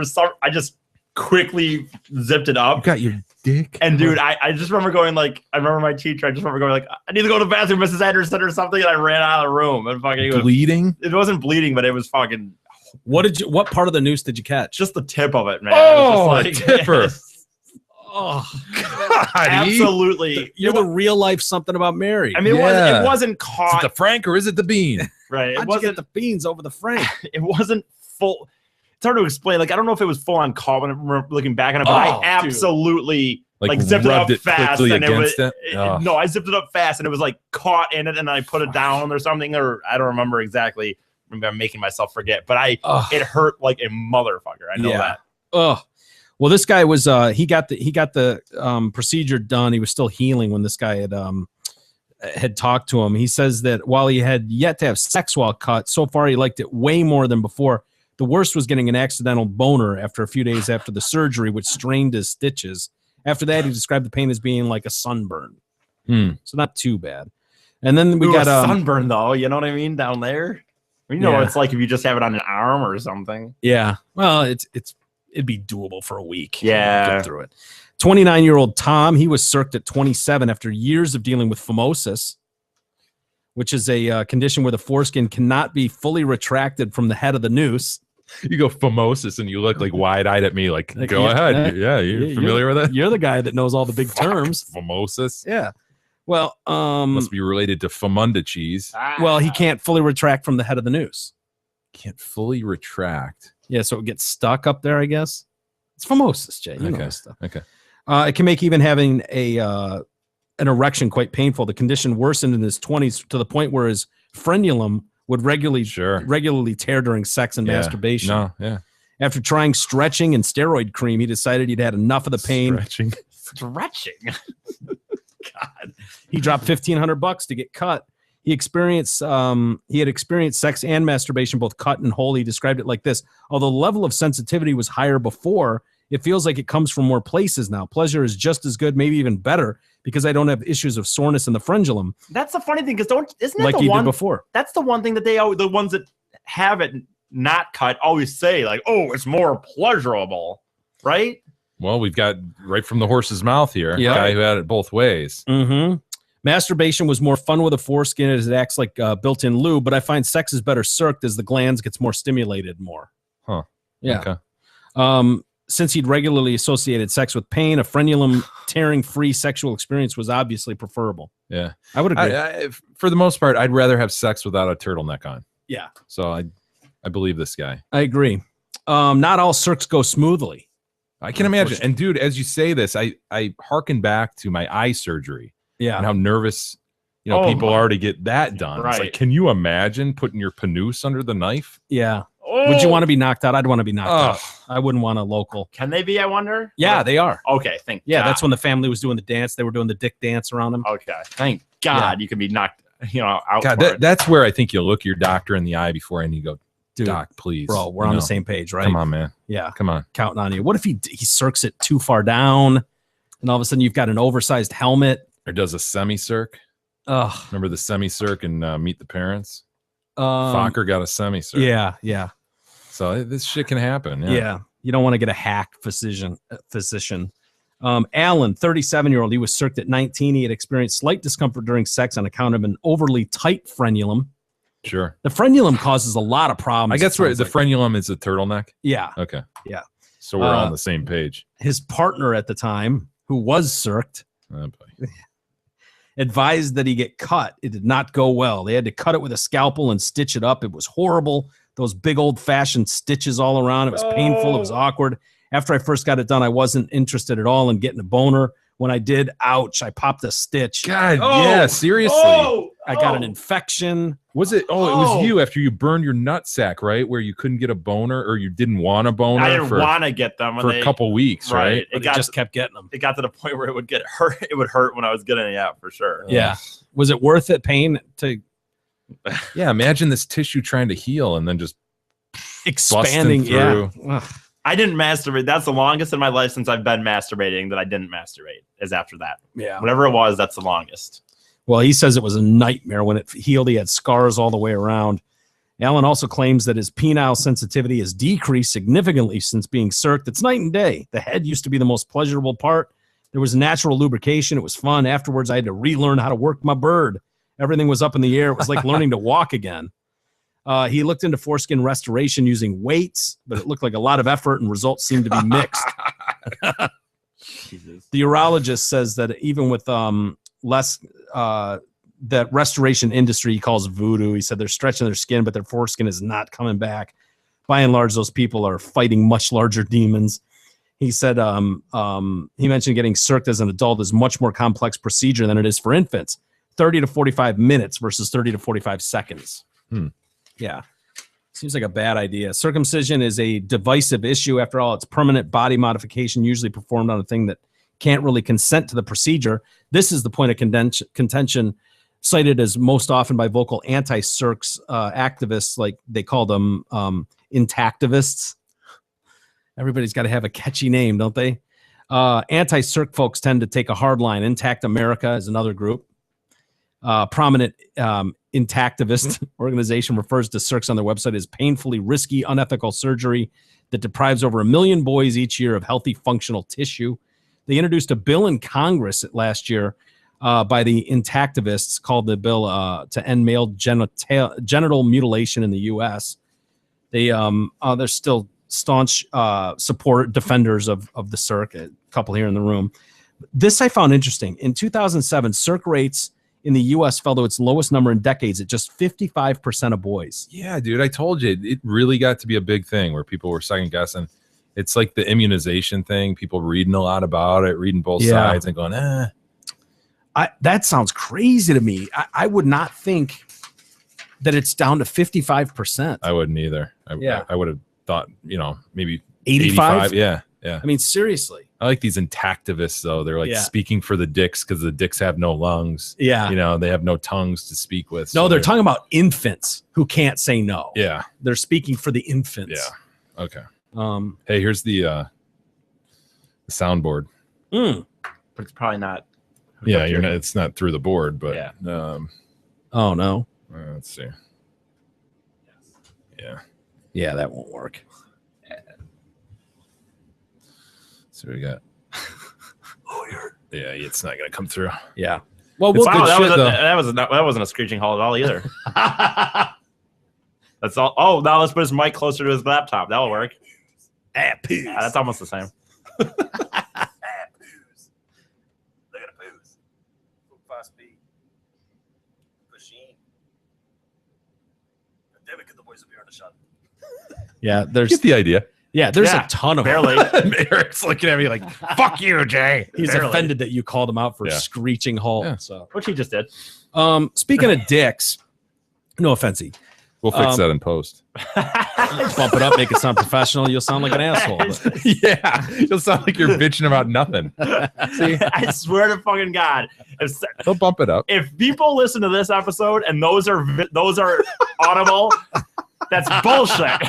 Speaker 7: I just quickly zipped it
Speaker 6: You
Speaker 7: up.
Speaker 6: got your dick.
Speaker 7: And dude, I just remember going like, I remember my teacher. I just remember going like, I need to go to the bathroom, Mrs. Anderson, or something, and I ran out of the room. And fucking,
Speaker 6: Bleeding.
Speaker 7: it wasn't bleeding, but it was fucking
Speaker 5: what part of the noose did you catch?
Speaker 7: just the tip of it, man.
Speaker 6: Oh,
Speaker 7: it was just
Speaker 6: a tipper.
Speaker 5: Oh,
Speaker 6: God,
Speaker 7: Absolutely.
Speaker 5: you're the real life something about Mary.
Speaker 7: I mean,
Speaker 6: Yeah.
Speaker 7: it wasn't
Speaker 6: Is it
Speaker 7: caught.
Speaker 6: the Frank or is it the bean?
Speaker 7: Right.
Speaker 5: How'd
Speaker 7: It
Speaker 5: you
Speaker 7: wasn't.
Speaker 5: get the beans over the frame?
Speaker 7: It wasn't full. It's hard to explain. Like, I don't know if it was full on caught when I'm looking back on it, but
Speaker 5: Oh,
Speaker 7: I absolutely
Speaker 6: Like,
Speaker 7: zipped it up
Speaker 6: rubbed it
Speaker 7: fast,
Speaker 6: quickly
Speaker 7: and
Speaker 6: against it? Oh.
Speaker 7: No, I zipped it up fast, and it was like caught in it, and I put it down or something, or I don't remember exactly. Maybe I'm making myself forget, but
Speaker 5: Ugh.
Speaker 7: it hurt like a motherfucker. I know
Speaker 5: Yeah.
Speaker 7: that.
Speaker 5: Oh, well, this guy was he got the procedure done. He was still healing when this guy had talked to him. He says that while he had yet to have sex while cut, so far he liked it way more than before. The worst was getting an accidental boner after a few days after the surgery, which strained his stitches. After that, he described the pain as being like a sunburn. So not too bad. And then we
Speaker 7: Ooh,
Speaker 5: got
Speaker 7: a sunburn though. You know what I mean? Down there. You know
Speaker 5: Yeah.
Speaker 7: what it's like if you just have it on an arm or something.
Speaker 5: Yeah. Well, it'd be doable for a week.
Speaker 7: Yeah.
Speaker 5: Get through it. 29-year-old Tom, he was circed at 27 after years of dealing with phimosis, which is a condition where the foreskin cannot be fully retracted from the head of the noose.
Speaker 6: You go phimosis and you look like wide-eyed at me, like,
Speaker 5: Like,
Speaker 6: go
Speaker 5: yeah,
Speaker 6: ahead. Yeah, you're familiar with it?
Speaker 5: You're the guy that knows all the big terms.
Speaker 6: Phimosis.
Speaker 5: Yeah. Well,
Speaker 6: Must be related to famunda cheese.
Speaker 5: well, he can't fully retract from the head of the noose.
Speaker 6: Can't fully retract.
Speaker 5: Yeah, so it gets stuck up there, I guess. It's phimosis, Jay. You know
Speaker 6: Okay.
Speaker 5: this stuff.
Speaker 6: Okay.
Speaker 5: It can make even having an erection quite painful. The condition worsened in his 20s to the point where his frenulum would regularly tear during sex and
Speaker 6: Yeah.
Speaker 5: masturbation.
Speaker 6: No, yeah.
Speaker 5: After trying stretching and steroid cream, he decided he'd had enough of the pain.
Speaker 7: Stretching. God.
Speaker 5: He dropped $1,500 to get cut. He had experienced sex and masturbation, both cut and whole. He described it like this: although the level of sensitivity was higher before, it feels like it comes from more places now. Pleasure is just as good, maybe even better, because I don't have issues of soreness in the frenulum
Speaker 7: That's the funny thing, because isn't that
Speaker 5: like
Speaker 7: the
Speaker 5: you
Speaker 7: one
Speaker 5: did before.
Speaker 7: that's the one thing that the ones that have it not cut always say, like, oh, it's more pleasurable, right?
Speaker 6: Well, we've got right from the horse's mouth here.
Speaker 5: Yeah.
Speaker 6: Guy who had it both ways.
Speaker 5: Mm-hmm. Masturbation was more fun with a foreskin as it acts like built-in lube, but I find sex is better circed as the glands gets more stimulated more.
Speaker 6: Huh.
Speaker 5: Yeah.
Speaker 6: Okay.
Speaker 5: Since he'd regularly associated sex with pain, a frenulum tearing-free sexual experience was obviously preferable.
Speaker 6: Yeah.
Speaker 5: I would agree.
Speaker 6: For the most part, I'd rather have sex without a turtleneck on.
Speaker 5: Yeah.
Speaker 6: So I believe this guy.
Speaker 5: I agree. Not all circs go smoothly.
Speaker 6: I can imagine. And dude, as you say this, I hearken back to my eye surgery.
Speaker 5: Yeah.
Speaker 6: And how nervous, people are to get that done. It's
Speaker 7: Right.
Speaker 6: like, can you imagine putting your panus under the knife?
Speaker 5: Yeah.
Speaker 7: Oh,
Speaker 5: Would you want to be knocked out? I'd want to be knocked
Speaker 6: Ugh.
Speaker 5: out. I wouldn't want a local.
Speaker 7: Can they be? I wonder.
Speaker 5: Yeah, they are.
Speaker 7: Okay. Thank
Speaker 5: Yeah,
Speaker 7: God.
Speaker 5: that's when the family was doing the dance. They were doing the dick dance around him.
Speaker 7: Okay. Thank God you can be knocked. Out.
Speaker 6: God,
Speaker 7: for it.
Speaker 6: that's where I think you look your doctor in the eye before and you go,
Speaker 5: Dude,
Speaker 6: Doc, please.
Speaker 5: bro, we're on the same page, right?
Speaker 6: Come on, man.
Speaker 5: Yeah,
Speaker 6: Come on.
Speaker 5: counting on you. What if he circs it too far down, and all of a sudden you've got an oversized helmet?
Speaker 6: Or does a semi-circ.
Speaker 5: Ugh.
Speaker 6: Remember the semi-circ and Meet the Parents?
Speaker 5: Um,
Speaker 6: Fokker got a semi-circ.
Speaker 5: Yeah.
Speaker 6: So this shit can happen.
Speaker 5: Yeah. You don't want to get a hack physician. Alan, 37-year-old, he was circed at 19. He had experienced slight discomfort during sex on account of an overly tight frenulum.
Speaker 6: Sure.
Speaker 5: The frenulum causes a lot of problems.
Speaker 6: I guess the frenulum is a turtleneck.
Speaker 5: Yeah.
Speaker 6: Okay.
Speaker 5: Yeah.
Speaker 6: So we're all on the same page.
Speaker 5: His partner at the time, who was circed, advised that he get cut. It did not go well. They had to cut it with a scalpel and stitch it up. It was horrible. Those big old-fashioned stitches all around. It was painful. It was awkward. After I first got it done, I wasn't interested at all in getting a boner. When I did, ouch, I popped a stitch.
Speaker 6: God, yeah, seriously.
Speaker 5: I got an infection.
Speaker 6: Was it? Oh, it was you after you burned your nutsack, right? Where you couldn't get a boner or you didn't want a boner.
Speaker 7: I didn't want to get them
Speaker 6: for a couple weeks, right?
Speaker 5: It just kept getting them.
Speaker 7: It got to the point where it would get hurt. It would hurt when I was getting it out for sure.
Speaker 5: Yeah. Was it worth it? Pain to?
Speaker 6: Yeah. Imagine this tissue trying to heal and then just
Speaker 5: expanding through.
Speaker 7: Yeah. I didn't masturbate. That's the longest in my life since I've been masturbating that I didn't masturbate. Is after that.
Speaker 5: Yeah.
Speaker 7: Whatever it was, that's the longest.
Speaker 5: Well, he says it was a nightmare. When it healed, he had scars all the way around. Alan also claims that his penile sensitivity has decreased significantly since being circed. It's night and day. The head used to be the most pleasurable part. There was natural lubrication. It was fun. Afterwards, I had to relearn how to work my bird. Everything was up in the air. It was like learning to walk again. He looked into foreskin restoration using weights, but it looked like a lot of effort and results seemed to be mixed. The urologist says that even with less that restoration industry he calls voodoo, he said they're stretching their skin, but their foreskin is not coming back. By and large, those people are fighting much larger demons. He said he mentioned getting circed as an adult is much more complex procedure than it is for infants. 30 to 45 minutes versus 30 to 45 seconds. Yeah. Seems like a bad idea. Circumcision is a divisive issue. After all, it's permanent body modification, usually performed on a thing that can't really consent to the procedure. This is the point of contention cited as most often by vocal anti-circs activists, like they call them intactivists. Everybody's got to have a catchy name, don't they? Anti-circ folks tend to take a hard line. Intact America is another group. Prominent intactivist organization refers to circs on their website as painfully risky, unethical surgery that deprives over 1 million boys each year of healthy, functional tissue. They introduced a bill in Congress last year by the intactivists called the bill to end male genital mutilation in the U.S. They're still staunch defenders of the circ, a couple here in the room. This I found interesting. In 2007, circ rates in the U.S. fell to its lowest number in decades at just 55% of boys.
Speaker 6: Yeah, dude, I told you, it really got to be a big thing where people were second guessing. It's like the immunization thing, people reading a lot about it, reading both sides and going,
Speaker 5: that sounds crazy to me. I would not think that it's down to 55%.
Speaker 6: I wouldn't either. I would have thought, maybe
Speaker 5: 85?
Speaker 6: Yeah.
Speaker 5: I mean, seriously.
Speaker 6: I like these intactivists, though. They're like speaking for the dicks because the dicks have no lungs.
Speaker 5: Yeah.
Speaker 6: They have no tongues to speak with.
Speaker 5: No, they're talking about infants who can't say no.
Speaker 6: Yeah.
Speaker 5: They're speaking for the infants.
Speaker 6: Yeah. Okay. Hey, here's the soundboard.
Speaker 7: But it's probably not.
Speaker 6: Yeah, it's not through the board, but
Speaker 5: oh no.
Speaker 6: Let's see.
Speaker 5: Yeah, that won't work.
Speaker 6: So we got. Yeah, it's not gonna come through.
Speaker 5: Yeah. Well,
Speaker 7: that wasn't a screeching halt at all either. That's all. Oh, now let's put his mic closer to his laptop. That'll work. That's almost the same.
Speaker 5: Yeah, there's
Speaker 6: get the idea.
Speaker 5: Yeah, there's a ton of
Speaker 7: barely.
Speaker 6: Eric's looking at me like, "Fuck you, Jay."
Speaker 5: He's offended that you called him out for screeching halt.
Speaker 6: Yeah.
Speaker 5: So,
Speaker 7: which he just did.
Speaker 5: Speaking of dicks, no offense,
Speaker 6: we'll fix that in post.
Speaker 5: Bump it up, make it sound professional. You'll sound like an asshole. But.
Speaker 6: Yeah, you'll sound like you're bitching about nothing. See,
Speaker 7: I swear to fucking God,
Speaker 6: they'll bump it up.
Speaker 7: If people listen to this episode and those are audible. That's bullshit.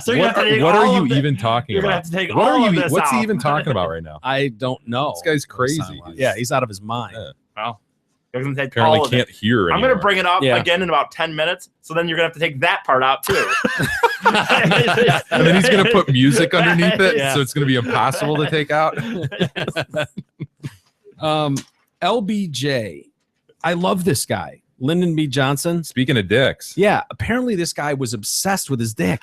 Speaker 7: So
Speaker 6: what are you even talking
Speaker 7: you're
Speaker 6: about?
Speaker 7: Gonna have to take
Speaker 6: what
Speaker 7: all
Speaker 6: are you?
Speaker 7: of this
Speaker 6: What's
Speaker 7: out.
Speaker 6: he even talking about right now?
Speaker 5: I don't know.
Speaker 6: This guy's crazy.
Speaker 5: Yeah, he's out of his mind.
Speaker 7: Well, you're gonna take
Speaker 6: Apparently
Speaker 7: all of
Speaker 6: can't
Speaker 7: it.
Speaker 6: hear
Speaker 7: I'm
Speaker 6: anymore.
Speaker 7: gonna bring it up
Speaker 5: Yeah.
Speaker 7: again in about 10 minutes. So then you're gonna have to take that part out too.
Speaker 6: And then he's gonna put music underneath it,
Speaker 7: Yeah.
Speaker 6: so it's gonna be impossible to take out.
Speaker 5: LBJ. I love this guy, Lyndon B. Johnson.
Speaker 6: Speaking of dicks,
Speaker 5: Yeah, apparently this guy was obsessed with his dick,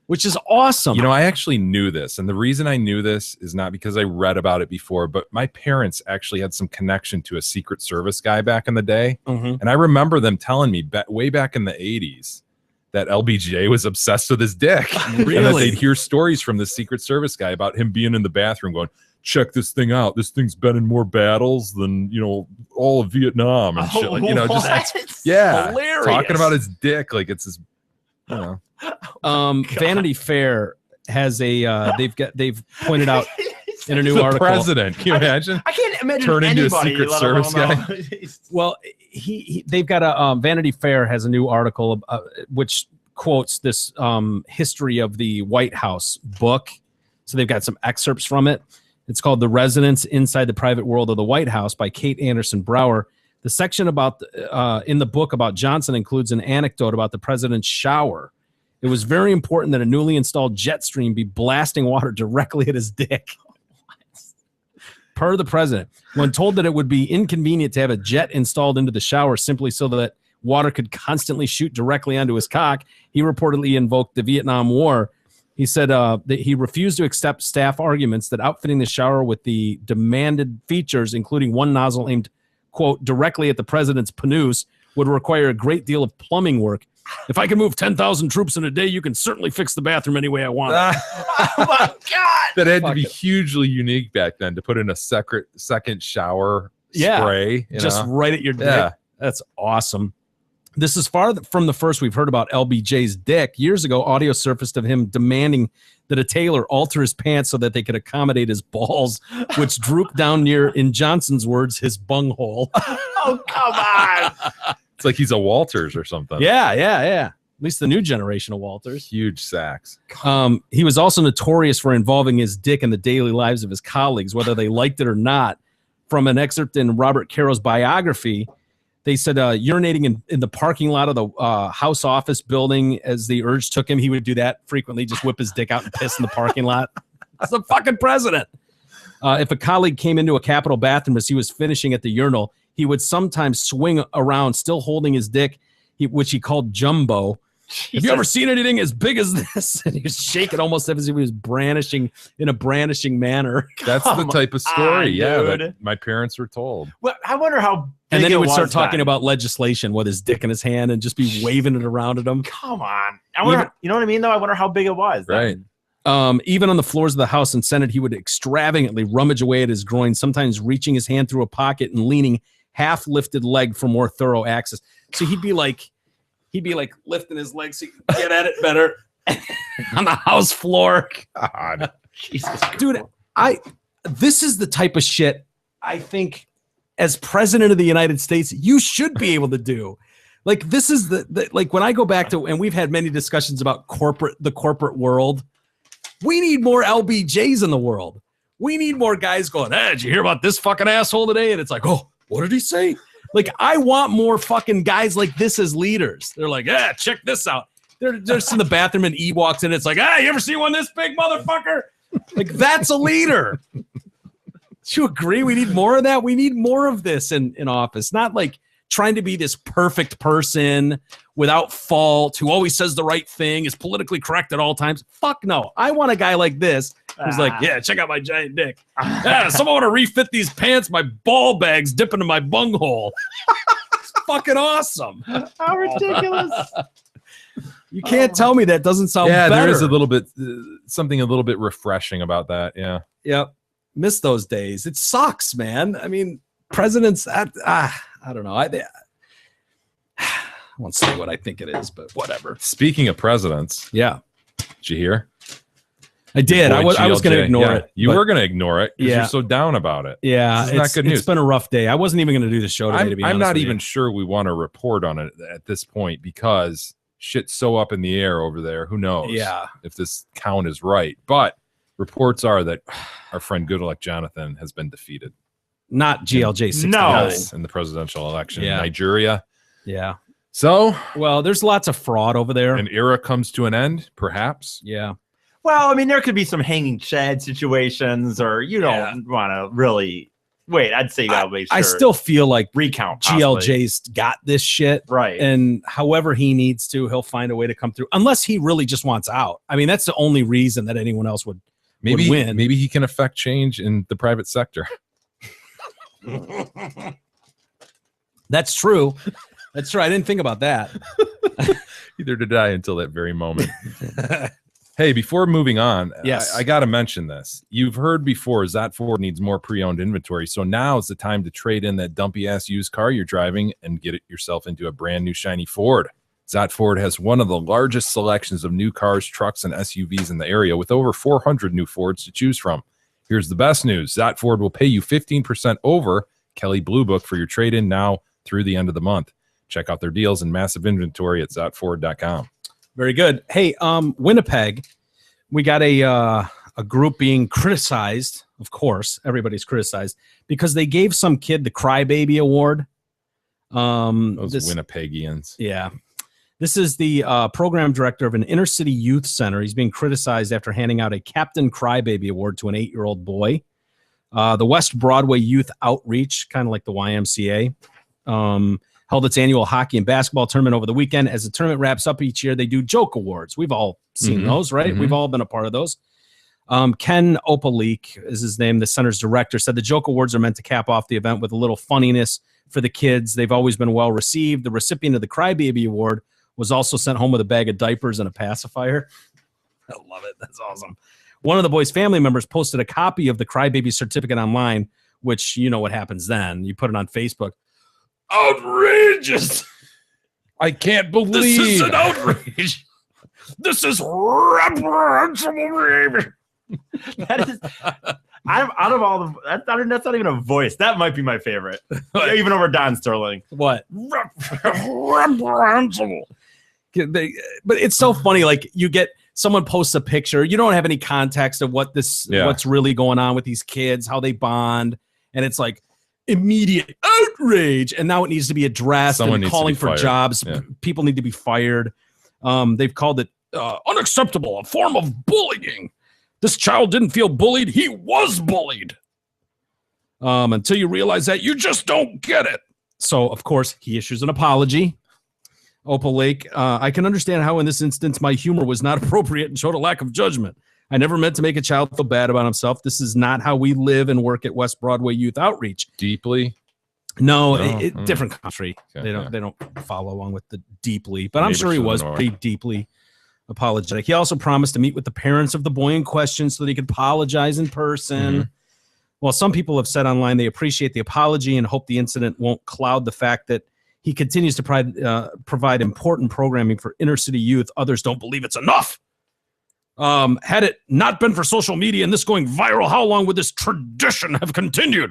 Speaker 5: which is awesome.
Speaker 6: you know, I actually knew this, and the reason I knew this is not because I read about it before, but my parents actually had some connection to a Secret Service guy back in the day,
Speaker 5: Mhm.
Speaker 6: and I remember them telling me way back in the 80s that LBJ was obsessed with his dick. And that
Speaker 5: Really?
Speaker 6: they'd hear stories from the Secret Service guy about him being in the bathroom going, check this thing out. This thing's been in more battles than, you know, all of Vietnam and shit. Like, you know, just yeah,
Speaker 5: hilarious.
Speaker 6: talking about his dick like it's his, you know.
Speaker 5: Vanity Fair has a they've pointed out in a new
Speaker 6: The
Speaker 5: article.
Speaker 6: president. Can you imagine?
Speaker 7: I can't imagine
Speaker 6: Turn into a
Speaker 7: anybody,
Speaker 6: Secret
Speaker 7: let
Speaker 6: Service
Speaker 7: alone,
Speaker 6: guy.
Speaker 5: Well, they've got a Vanity Fair has a new article which quotes this history of the White House book. So they've got some excerpts from it. It's called "The Residents Inside the Private World of the White House" by Kate Anderson Brower. The section about in the book about Johnson includes an anecdote about the president's shower. It was very important that a newly installed jet stream be blasting water directly at his dick. Per the president, when told that it would be inconvenient to have a jet installed into the shower simply so that water could constantly shoot directly onto his cock, he reportedly invoked the Vietnam War. He said that he refused to accept staff arguments that outfitting the shower with the demanded features, including one nozzle aimed, quote, directly at the president's panus, would require a great deal of plumbing work. If I can move 10,000 troops in a day, you can certainly fix the bathroom any way I want.
Speaker 7: Oh my God.
Speaker 6: That had to
Speaker 5: Fuck
Speaker 6: be
Speaker 5: it.
Speaker 6: hugely unique back then to put in a second shower
Speaker 5: Yeah.
Speaker 6: spray. You
Speaker 5: Just
Speaker 6: know?
Speaker 5: right at your dick.
Speaker 6: Yeah.
Speaker 5: That's awesome. This is far from the first we've heard about LBJ's dick. Years ago, audio surfaced of him demanding that a tailor alter his pants so that they could accommodate his balls, which drooped down near, in Johnson's words, his bunghole.
Speaker 7: Oh, come on.
Speaker 6: It's like he's a Walters or something.
Speaker 5: Yeah. At least the new generation of Walters.
Speaker 6: Huge sacks.
Speaker 5: He was also notorious for involving his dick in the daily lives of his colleagues, whether they liked it or not. From an excerpt in Robert Caro's biography, they said urinating in the parking lot of the House office building as the urge took him. He would do that frequently, just whip his dick out and piss in the parking lot. That's the fucking president. If a colleague came into a Capitol bathroom as he was finishing at the urinal, he would sometimes swing around, still holding his dick, which he called jumbo. Have you ever seen anything as big as this? And he was shaking almost as if he was brandishing in a brandishing manner.
Speaker 6: That's the
Speaker 7: Come
Speaker 6: type of story,
Speaker 7: on,
Speaker 6: yeah, that
Speaker 7: dude.
Speaker 6: my parents were told.
Speaker 7: Well, I wonder how.
Speaker 5: And then
Speaker 7: big
Speaker 5: he
Speaker 7: it
Speaker 5: would start
Speaker 7: was
Speaker 5: talking
Speaker 7: then.
Speaker 5: about legislation with his dick in his hand and just be waving it around at him.
Speaker 7: Come on. I wonder, you know what I mean, though? I wonder how big it was. then.
Speaker 6: Right.
Speaker 5: Even on the floors of the House and Senate, he would extravagantly rummage away at his groin, sometimes reaching his hand through a pocket and leaning half-lifted leg for more thorough access. So he'd be like lifting his legs so he could get at it better on the House floor.
Speaker 6: God.
Speaker 7: Jesus.
Speaker 5: Dude, this is the type of shit I think as president of the United States, you should be able to do. Like, this is the like when I go back to, and we've had many discussions about the corporate world. We need more LBJs in the world. We need more guys going, hey, did you hear about this fucking asshole today? And it's like, oh, what did he say? Like, I want more fucking guys like this as leaders. They're like, yeah, check this out. They're just in the bathroom and E walks in. It's like, hey, you ever see one this big, motherfucker? Like, that's a leader. Do you agree? We need more of that. We need more of this in office. Not like trying to be this perfect person without fault, who always says the right thing, is politically correct at all times. Fuck no. I want a guy like this who's like, yeah, check out my giant dick. Yeah, someone want to refit these pants? My ball bag's dipping in my bunghole. It's fucking awesome.
Speaker 7: How ridiculous.
Speaker 5: You can't tell me that doesn't sound
Speaker 6: Yeah,
Speaker 5: better.
Speaker 6: there is a little bit something a little bit refreshing about that. Yeah.
Speaker 5: Yep. Miss those days. It sucks, man. I mean, presidents, I don't know. I won't say what I think it is, but whatever.
Speaker 6: Speaking of presidents,
Speaker 5: Yeah,
Speaker 6: did you hear?
Speaker 5: I did.
Speaker 6: Boy,
Speaker 5: I was going to
Speaker 6: GLJ.
Speaker 5: ignore
Speaker 6: Yeah,
Speaker 5: it.
Speaker 6: You
Speaker 5: but
Speaker 6: were going to ignore it because
Speaker 5: Yeah.
Speaker 6: you're so down about it.
Speaker 5: Yeah,
Speaker 6: This is not good news.
Speaker 5: It's been a rough day. I wasn't even going to do the show today, to be honest
Speaker 6: I'm not
Speaker 5: with
Speaker 6: even
Speaker 5: you.
Speaker 6: sure we want to report on it at this point because shit's so up in the air over there. Who knows
Speaker 5: Yeah.
Speaker 6: if this count is right. But reports are that our friend Good Luck Jonathan has been defeated.
Speaker 5: not GLJ 69.
Speaker 7: No.
Speaker 6: Yes, in the presidential election
Speaker 5: Yeah.
Speaker 6: in Nigeria.
Speaker 5: Yeah.
Speaker 6: So
Speaker 5: Well, there's lots of fraud over there.
Speaker 6: an era comes to an end, perhaps.
Speaker 5: Yeah.
Speaker 7: Well, I mean, there could be some hanging chad situations, or you don't want to really wait. I'd say that way.
Speaker 5: I still feel like
Speaker 7: recount possibly.
Speaker 5: GLJ's got this shit.
Speaker 7: Right.
Speaker 5: And however he needs to, he'll find a way to come through. Unless he really just wants out. I mean, that's the only reason that anyone else would win.
Speaker 6: Maybe he can affect change in the private sector.
Speaker 5: That's true. That's true. I didn't think about that.
Speaker 6: Either did I until that very moment. Hey, before moving on,
Speaker 5: Yes.
Speaker 6: I got to mention this. You've heard before, Zot Ford needs more pre-owned inventory. So now is the time to trade in that dumpy-ass used car you're driving and get yourself into a brand new shiny Ford. Zot Ford has one of the largest selections of new cars, trucks, and SUVs in the area with over 400 new Fords to choose from. Here's the best news. Zot Ford will pay you 15% over Kelly Blue Book for your trade-in now through the end of the month. Check out their deals and massive inventory at zotford.com.
Speaker 5: Very good. Hey, Winnipeg, we got a group being criticized. Of course, everybody's criticized because they gave some kid the Crybaby Award.
Speaker 6: Those Winnipegians.
Speaker 5: Yeah. This is the program director of an inner city youth center. He's being criticized after handing out a Captain Crybaby Award to an 8-year-old boy. The West Broadway Youth Outreach, kind of like the YMCA, held its annual hockey and basketball tournament over the weekend. As the tournament wraps up each year, they do joke awards. We've all seen those, right? We've all been a part of those. Ken Opalik is his name, the center's director, said the joke awards are meant to cap off the event with a little funniness for the kids. They've always been well received. The recipient of the Crybaby Award was also sent home with a bag of diapers and a pacifier. I love it. That's awesome. One of the boy's family members posted a copy of the Crybaby certificate online, which you know what happens then. You put it on Facebook. Outrageous!
Speaker 6: I can't believe
Speaker 5: This is an outrage. This is reprehensible.
Speaker 7: That is, out of all the, that's not even a voice. That might be my favorite, even over Don Sterling.
Speaker 5: What? Reprehensible. But it's so funny. Like you get someone posts a picture, you don't have any context of what's really going on with these kids, how they bond, and it's like immediate outrage. And now it needs to be addressed.
Speaker 6: Someone
Speaker 5: and calling for
Speaker 6: fired.
Speaker 5: jobs.
Speaker 6: Yeah.
Speaker 5: People need to be fired. They've called it unacceptable, a form of bullying. This child didn't feel bullied. He was bullied. Until you realize that, you just don't get it. So, of course, he issues an apology. Opal Lake, I can understand how in this instance my humor was not appropriate and showed a lack of judgment. I never meant to make a child feel bad about himself. This is not how we live and work at West Broadway Youth Outreach.
Speaker 6: Deeply?
Speaker 5: No, different country.
Speaker 6: Okay,
Speaker 5: They don't follow along with the deeply, but I'm
Speaker 6: Neighbors
Speaker 5: sure he
Speaker 6: to the
Speaker 5: was
Speaker 6: north.
Speaker 5: pretty deeply apologetic. He also promised to meet with the parents of the boy in question so that he could apologize in person.
Speaker 6: Mm-hmm.
Speaker 5: Well, some people have said online they appreciate the apology and hope the incident won't cloud the fact that he continues to provide important programming for inner city youth. Others don't believe it's enough. Had it not been for social media and this going viral, how long would this tradition have continued?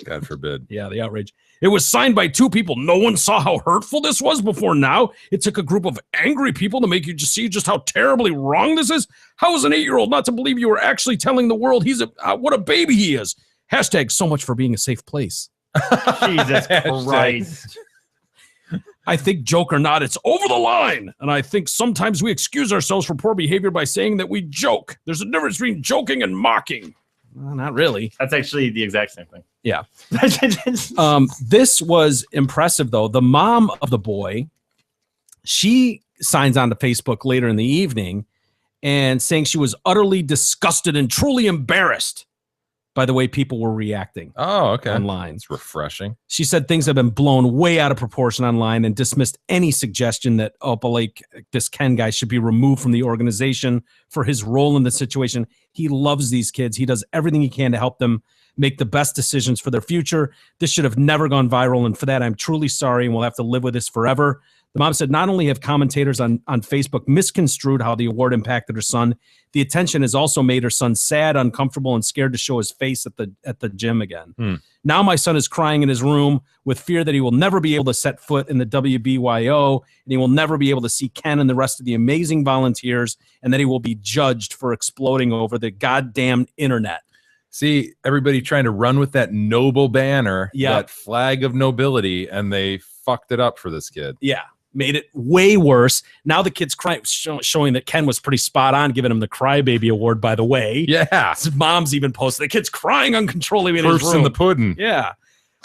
Speaker 6: God forbid.
Speaker 5: Yeah, the outrage. It was signed by 2 people. No one saw how hurtful this was before now. It took a group of angry people to make you just see just how terribly wrong this is. How is an 8-year-old not to believe you were actually telling the world he's what a baby he is? Hashtag so much for being a safe place.
Speaker 7: Jesus Christ.
Speaker 5: I think joke or not, it's over the line. And I think sometimes we excuse ourselves for poor behavior by saying that we joke. There's a difference between joking and mocking. Well, not really.
Speaker 7: That's actually the exact same thing.
Speaker 5: Yeah. This was impressive, though. The mom of the boy, she signs on to Facebook later in the evening and saying she was utterly disgusted and truly embarrassed by the way people were reacting online.
Speaker 6: It's refreshing.
Speaker 5: She said things have been blown way out of proportion online and dismissed any suggestion that Opal Lake, this Ken guy, should be removed from the organization for his role in the situation. He loves these kids. He does everything he can to help them make the best decisions for their future. This should have never gone viral, and for that, I'm truly sorry, and we'll have to live with this forever. The mom said not only have commentators on Facebook misconstrued how the award impacted her son, the attention has also made her son sad, uncomfortable, and scared to show his face at the gym again. Now my son is crying in his room with fear that he will never be able to set foot in the WBYO, and he will never be able to see Ken and the rest of the amazing volunteers, and that he will be judged for exploding over the goddamn internet.
Speaker 6: See, everybody trying to run with that noble banner,
Speaker 5: Yeah.
Speaker 6: that flag of nobility, and they fucked it up for this kid.
Speaker 5: Yeah, made it way worse. Now the kid's crying, showing that Ken was pretty spot on, giving him the Crybaby Award, by the way.
Speaker 6: Yeah.
Speaker 5: His mom's even posted, the kid's crying uncontrollably in his
Speaker 6: Proofs
Speaker 5: room.
Speaker 6: in the pudding.
Speaker 5: Yeah.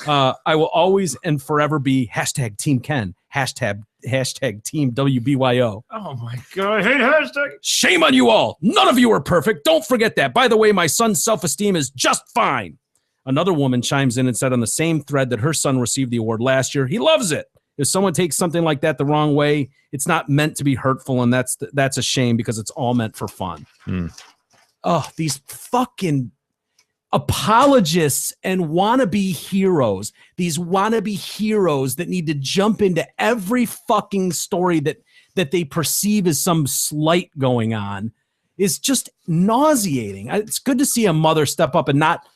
Speaker 5: I will always and forever be hashtag Team Ken, hashtag Team WBYO.
Speaker 7: Oh my God, I hate hashtag.
Speaker 5: Shame on you all. None of you are perfect. Don't forget that. By the way, my son's self-esteem is just fine. Another woman chimes in and said on the same thread that her son received the award last year. He loves it. If someone takes something like that the wrong way, it's not meant to be hurtful, and that's a shame because it's all meant for fun. Oh, these fucking apologists and wannabe heroes, these wannabe heroes that need to jump into every fucking story that they perceive as some slight going on is just nauseating. It's good to see a mother step up and not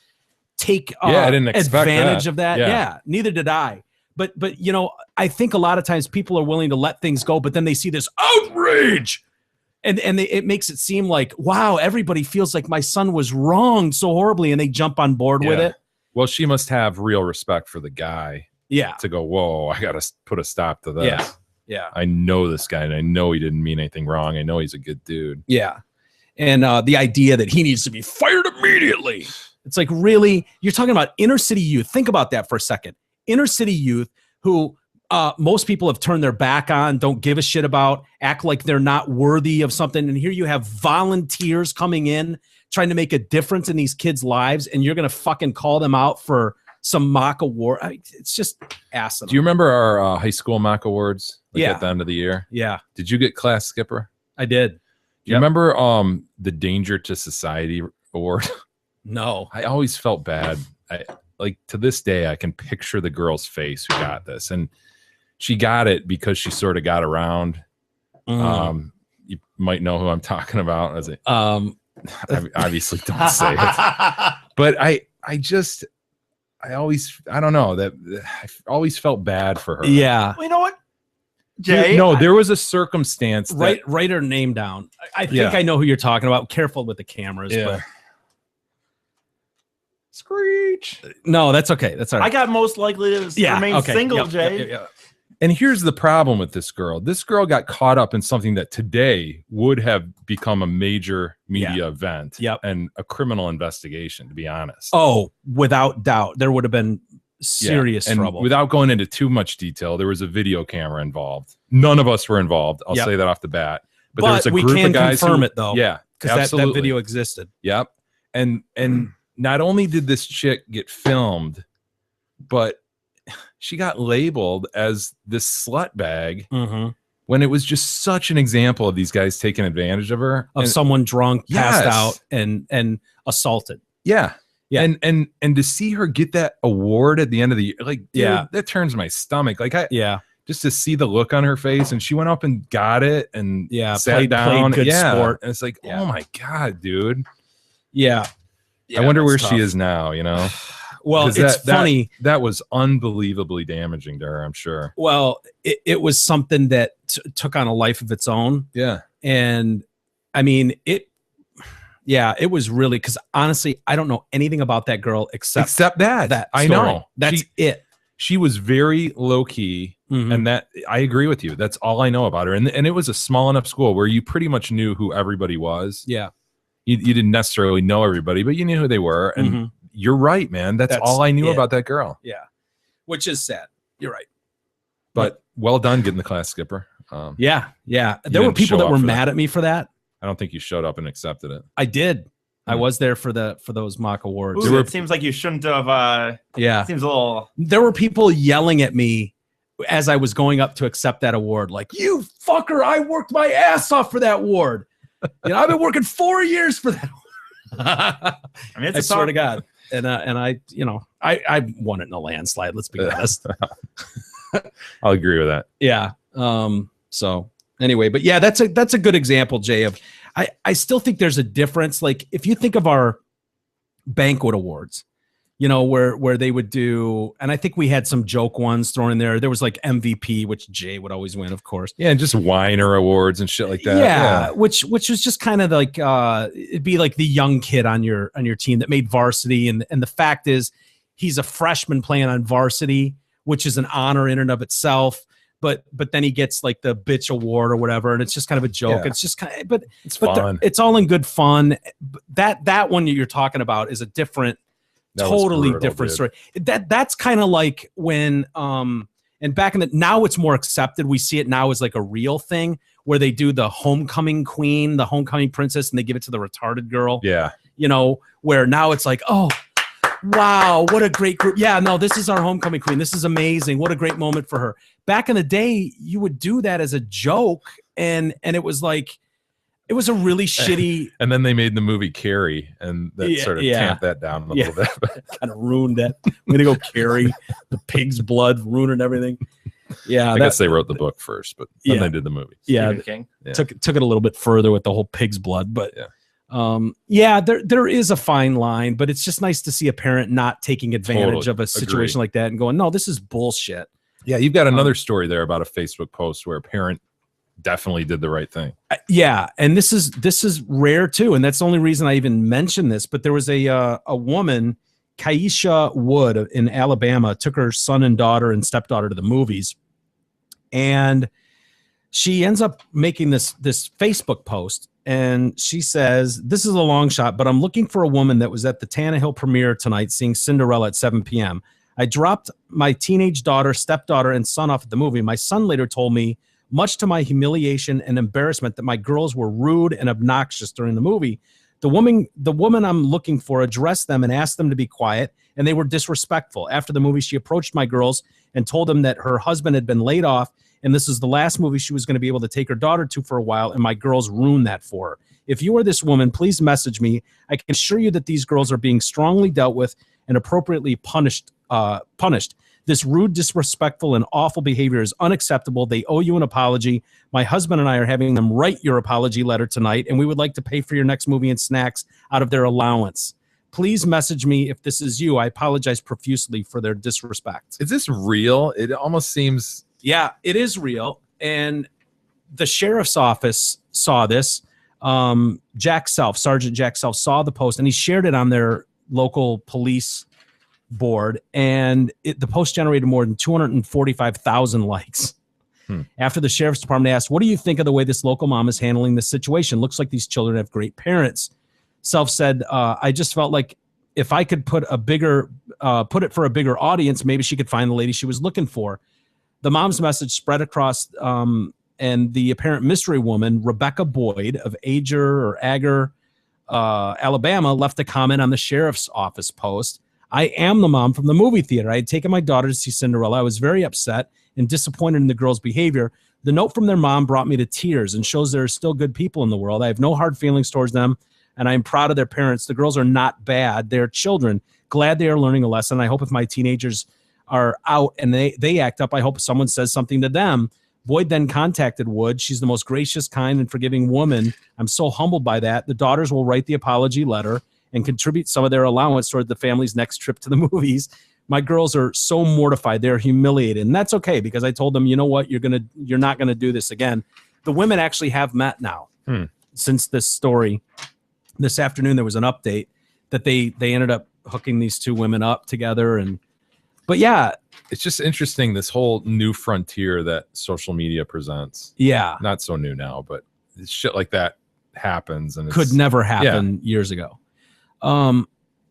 Speaker 5: take
Speaker 6: I didn't expect
Speaker 5: advantage
Speaker 6: that.
Speaker 5: of that.
Speaker 6: Yeah.
Speaker 5: Yeah, neither did I. But you know, I think a lot of times people are willing to let things go, but then they see this outrage. And it makes it seem like, wow, everybody feels like my son was wronged so horribly, and they jump on board with it.
Speaker 6: Well, she must have real respect for the guy.
Speaker 5: Yeah.
Speaker 6: To go, whoa, I got to put a stop to this.
Speaker 5: Yeah. Yeah.
Speaker 6: I know this guy, and I know he didn't mean anything wrong. I know he's a good dude.
Speaker 5: Yeah. And the idea that he needs to be fired immediately. It's like, really? You're talking about inner city youth. Think about that for a second. Inner city youth who most people have turned their back on, don't give a shit about, act like they're not worthy of something. And here you have volunteers coming in, trying to make a difference in these kids' lives, and you're going to fucking call them out for some mock award. It's just asinine.
Speaker 6: Do you remember our high school mock awards?
Speaker 5: Yeah.
Speaker 6: At the end of the year?
Speaker 5: Yeah.
Speaker 6: Did you get class skipper?
Speaker 5: I did.
Speaker 6: Do you remember the Danger to Society award?
Speaker 5: No.
Speaker 6: I always felt bad. Like to this day, I can picture the girl's face who got this, and she got it because she sort of got around. You might know who I'm talking about. As I obviously don't say it, but I don't know, that I always felt bad for her.
Speaker 5: Yeah.
Speaker 7: Well, you know what, Jay?
Speaker 6: No, there was a circumstance.
Speaker 5: Write her name down. I think I know who you're talking about. Careful with the cameras.
Speaker 6: Yeah.
Speaker 5: But
Speaker 7: Screech.
Speaker 5: no, that's okay. That's all right.
Speaker 7: I got most likely to remain single,
Speaker 5: Yep,
Speaker 7: Jay.
Speaker 5: yep.
Speaker 6: And here's the problem with this girl. This girl got caught up in something that today would have become a major media event and a criminal investigation, to be honest.
Speaker 5: Oh, without doubt. There would have been serious
Speaker 6: and
Speaker 5: trouble.
Speaker 6: without going into too much detail, there was a video camera involved. None of us were involved. I'll
Speaker 5: Yep.
Speaker 6: say that off the bat. But there was a
Speaker 5: we
Speaker 6: group
Speaker 5: can
Speaker 6: of guys
Speaker 5: confirm
Speaker 6: who,
Speaker 5: it, though.
Speaker 6: Yeah,
Speaker 5: because that video existed.
Speaker 6: Yep. And not only did this chick get filmed, but she got labeled as this slut bag when it was just such an example of these guys taking advantage of her,
Speaker 5: Of
Speaker 6: and,
Speaker 5: someone drunk, passed
Speaker 6: Yes.
Speaker 5: out, and assaulted.
Speaker 6: yeah.
Speaker 5: Yeah.
Speaker 6: And to see her get that award at the end of the year, like, dude,
Speaker 5: Yeah.
Speaker 6: that turns my stomach. Like,
Speaker 5: Yeah.
Speaker 6: just to see the look on her face, and she went up and got it and sat
Speaker 5: played
Speaker 6: down.
Speaker 5: good sport.
Speaker 6: And it's like,
Speaker 5: Yeah.
Speaker 6: oh my God, dude.
Speaker 5: Yeah.
Speaker 6: I wonder where
Speaker 5: that's
Speaker 6: she
Speaker 5: tough.
Speaker 6: is now, you know?
Speaker 5: Well,
Speaker 6: 'Cause
Speaker 5: it's funny.
Speaker 6: That was unbelievably damaging to her, I'm sure.
Speaker 5: Well, it was something that took on a life of its own.
Speaker 6: Yeah.
Speaker 5: And I mean, it was really, because honestly, I don't know anything about that girl except
Speaker 6: that. I
Speaker 5: story.
Speaker 6: know.
Speaker 5: That's it.
Speaker 6: She was very low key,
Speaker 5: Mhm.
Speaker 6: and that I agree with you. That's all I know about her. And it was a small enough school where you pretty much knew who everybody was.
Speaker 5: Yeah.
Speaker 6: You didn't necessarily know everybody, but you knew who they were. And
Speaker 5: Mhm.
Speaker 6: you're right, man. That's all I knew
Speaker 5: it.
Speaker 6: about that girl.
Speaker 5: Yeah. Which is sad. You're right.
Speaker 6: But well done getting the class skipper.
Speaker 5: Yeah. Yeah.
Speaker 6: You
Speaker 5: There were
Speaker 6: didn't
Speaker 5: people
Speaker 6: show
Speaker 5: that
Speaker 6: up
Speaker 5: were
Speaker 6: for
Speaker 5: mad
Speaker 6: that.
Speaker 5: at me for that.
Speaker 6: I don't think you showed up and accepted it.
Speaker 5: I did. I was there for those mock awards.
Speaker 7: Ooh, it seems like you shouldn't have.
Speaker 5: Yeah.
Speaker 7: Seems a little.
Speaker 5: There were people yelling at me as I was going up to accept that award, like, "You fucker, I worked my ass off for that award. You know, I've been working 4 years for that."
Speaker 7: I mean,
Speaker 5: I swear to God. And I, you know, I won it in a landslide. Let's be honest.
Speaker 6: I'll agree with that.
Speaker 5: Yeah. So anyway, but yeah, that's a good example, Jay, of I still think there's a difference. Like if you think of our banquet awards, you know, where they would do, and I think we had some joke ones thrown in there. There was like MVP, which Jay would always win, of course.
Speaker 6: Yeah, and just Weiner awards and shit like that.
Speaker 5: Yeah, which was just kind of like it'd be like the young kid on your team that made varsity, and the fact is he's a freshman playing on varsity, which is an honor in and of itself. But then he gets like the bitch award or whatever, and it's just kind of a joke.
Speaker 6: Yeah.
Speaker 5: It's just kind of, but
Speaker 6: It's fun.
Speaker 5: it's all in good fun. That one you're talking about is a different.
Speaker 6: That was
Speaker 5: Totally
Speaker 6: brutal,
Speaker 5: different
Speaker 6: dude.
Speaker 5: story. That's kind of like when and back in the now it's more accepted. We see it now as like a real thing where they do the homecoming queen, the homecoming princess, and they give it to the retarded girl.
Speaker 6: Yeah.
Speaker 5: You know, where now it's like, oh, wow, what a great group. Yeah, no, this is our homecoming queen. This is amazing. What a great moment for her. Back in the day, you would do that as a joke, and it was like it was a really shitty.
Speaker 6: And then they made the movie Carrie, and that sort of tamped that down a little bit.
Speaker 5: Kind of ruined that. I'm gonna go Carrie, the pig's blood, ruining everything. Yeah,
Speaker 6: I guess they wrote the book first, but then
Speaker 5: Yeah.
Speaker 6: they did the movie.
Speaker 5: Yeah,
Speaker 7: Stephen King.
Speaker 6: Yeah.
Speaker 5: took it a little bit further with the whole pig's blood, but
Speaker 6: Yeah.
Speaker 5: there is a fine line, but it's just nice to see a parent not taking advantage
Speaker 6: Totally.
Speaker 5: of a situation like that and going, no, this is bullshit.
Speaker 6: Yeah, you've got another story there about a Facebook post where a parent definitely did the right thing.
Speaker 5: Yeah, and this is rare too, and that's the only reason I even mentioned this. But there was a woman, Kaisha Wood in Alabama, took her son and daughter and stepdaughter to the movies, and she ends up making this Facebook post, and she says, "This is a long shot, but I'm looking for a woman that was at the Tannehill premiere tonight, seeing Cinderella at 7 p.m. I dropped my teenage daughter, stepdaughter, and son off at the movie. My son later told me, much to my humiliation and embarrassment, that my girls were rude and obnoxious during the movie. The woman I'm looking for addressed them and asked them to be quiet, and they were disrespectful. After the movie, she approached my girls and told them that her husband had been laid off, and this is the last movie she was going to be able to take her daughter to for a while, and my girls ruined that for her. If you are this woman, please message me. I can assure you that these girls are being strongly dealt with and appropriately punished. This rude, disrespectful, and awful behavior is unacceptable. They owe you an apology. My husband and I are having them write your apology letter tonight, and we would like to pay for your next movie and snacks out of their allowance. Please message me if this is you. I apologize profusely for their disrespect."
Speaker 6: Is this real? It almost seems.
Speaker 5: Yeah, it is real. And the sheriff's office saw this. Sergeant Jack Self saw the post, and he shared it on their local police board, and the post generated more than 245,000 likes. After the sheriff's department asked, "What do you think of the way this local mom is handling this situation? Looks like these children have great parents." Self said, "I just felt like if I could put it for a bigger audience, maybe she could find the lady she was looking for." The mom's message spread across, and the apparent mystery woman, Rebecca Boyd of Agar, Alabama, left a comment on the sheriff's office post. "I am the mom from the movie theater. I had taken my daughter to see Cinderella. I was very upset and disappointed in the girls' behavior. The note from their mom brought me to tears and shows there are still good people in the world. I have no hard feelings towards them, and I am proud of their parents. The girls are not bad. They're children. Glad they are learning a lesson. I hope if my teenagers are out and they act up, I hope someone says something to them." Boyd then contacted Wood. "She's the most gracious, kind, and forgiving woman. I'm so humbled by that. The daughters will write the apology letter and contribute some of their allowance toward the family's next trip to the movies. My girls are so mortified. They're humiliated." And that's okay, because I told them, you know what, you're not gonna do this again. The women actually have met now since this story. This afternoon there was an update that they ended up hooking these two women up together. But yeah,
Speaker 6: it's just interesting, this whole new frontier that social media presents.
Speaker 5: Yeah.
Speaker 6: Not so new now, but shit like that happens, and
Speaker 5: could never happen years ago.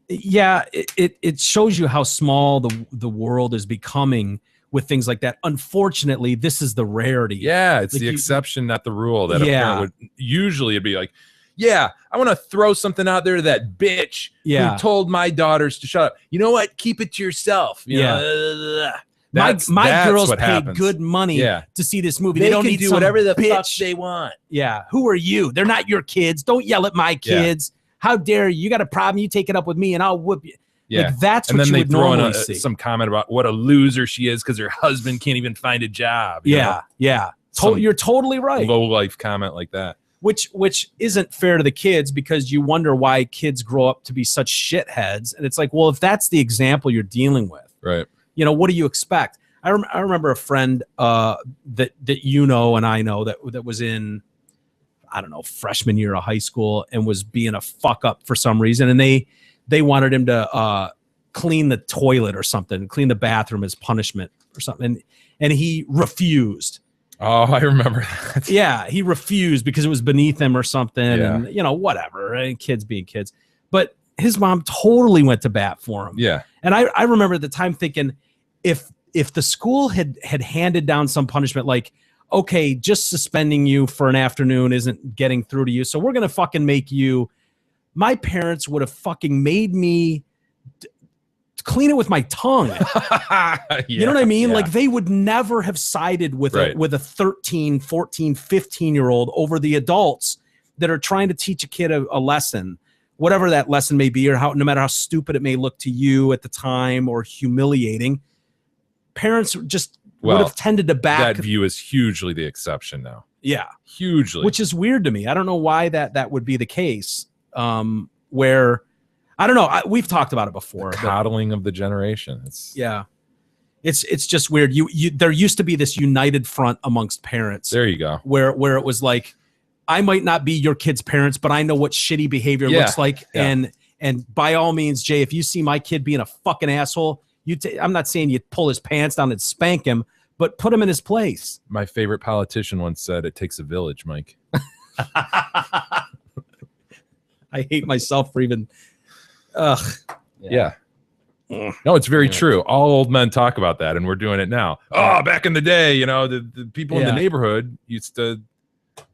Speaker 5: It shows you how small the world is becoming with things like that. Unfortunately, this is the rarity.
Speaker 6: Yeah, it's
Speaker 5: Like
Speaker 6: the exception, not the rule. That a
Speaker 5: Yeah.
Speaker 6: parent would usually it'd be like, "Yeah, I want to throw something out there to that bitch who told my daughters to shut up. You know what? Keep it to yourself." You know?
Speaker 5: My girls
Speaker 6: what
Speaker 5: paid
Speaker 6: happens.
Speaker 5: good money
Speaker 6: Yeah.
Speaker 5: to see this movie.
Speaker 6: They
Speaker 5: don't
Speaker 6: can
Speaker 5: need
Speaker 6: do
Speaker 5: some
Speaker 6: whatever the fuck
Speaker 5: bitch.
Speaker 6: they want.
Speaker 5: Yeah. Who are you? They're not your kids. Don't yell at my kids. How dare you? You got a problem, you take it up with me and I'll whoop you.
Speaker 6: Yeah,
Speaker 5: Like, that's
Speaker 6: and
Speaker 5: what
Speaker 6: then
Speaker 5: you
Speaker 6: they
Speaker 5: would
Speaker 6: throw in
Speaker 5: normally see.
Speaker 6: some comment about what a loser she is because her husband can't even find a job. you know?
Speaker 5: Yeah.
Speaker 6: Some
Speaker 5: You're totally right.
Speaker 6: Low life comment like that.
Speaker 5: which isn't fair to the kids, because you wonder why kids grow up to be such shitheads. And it's like, well, if that's the example you're dealing with,
Speaker 6: Right.
Speaker 5: you know, what do you expect? I remember a friend that and I know that was in, I don't know, freshman year of high school and was being a fuck up for some reason, and they wanted him to clean the toilet or something, clean the bathroom as punishment or something, and he refused.
Speaker 6: Oh, I remember that.
Speaker 5: Yeah, he refused because it was beneath him or something,
Speaker 6: Yeah.
Speaker 5: and you know, whatever, and kids being kids. But his mom totally went to bat for him.
Speaker 6: Yeah.
Speaker 5: And I remember at the time thinking, if the school had handed down some punishment, like, okay, just suspending you for an afternoon isn't getting through to you, so we're gonna fucking make you. My parents would have fucking made me clean it with my tongue. You know what I mean?
Speaker 6: Yeah.
Speaker 5: Like, they would never have sided with
Speaker 6: Right.
Speaker 5: a 13, 14, 15-year-old over the adults that are trying to teach a kid a lesson, whatever that lesson may be, or no matter how stupid it may look to you at the time or humiliating. Parents just would have tended to back.
Speaker 6: That view is hugely the exception now.
Speaker 5: Yeah.
Speaker 6: Hugely.
Speaker 5: Which is weird to me. I don't know why that would be the case. Where, I don't know. We've talked about it before.
Speaker 6: The coddling of the generation. It's
Speaker 5: just weird. There used to be this united front amongst parents.
Speaker 6: There you go.
Speaker 5: Where it was like, I might not be your kid's parents, but I know what shitty behavior looks like.
Speaker 6: Yeah.
Speaker 5: And by all means, Jay, if you see my kid being a fucking asshole, I'm not saying you pull his pants down and spank him, but put him in his place.
Speaker 6: My favorite politician once said, "It takes a village, Mike."
Speaker 5: I hate myself for even. Ugh.
Speaker 6: Yeah. No, it's very true. All old men talk about that, and we're doing it now. Oh, back in the day, you know, the people in the neighborhood used to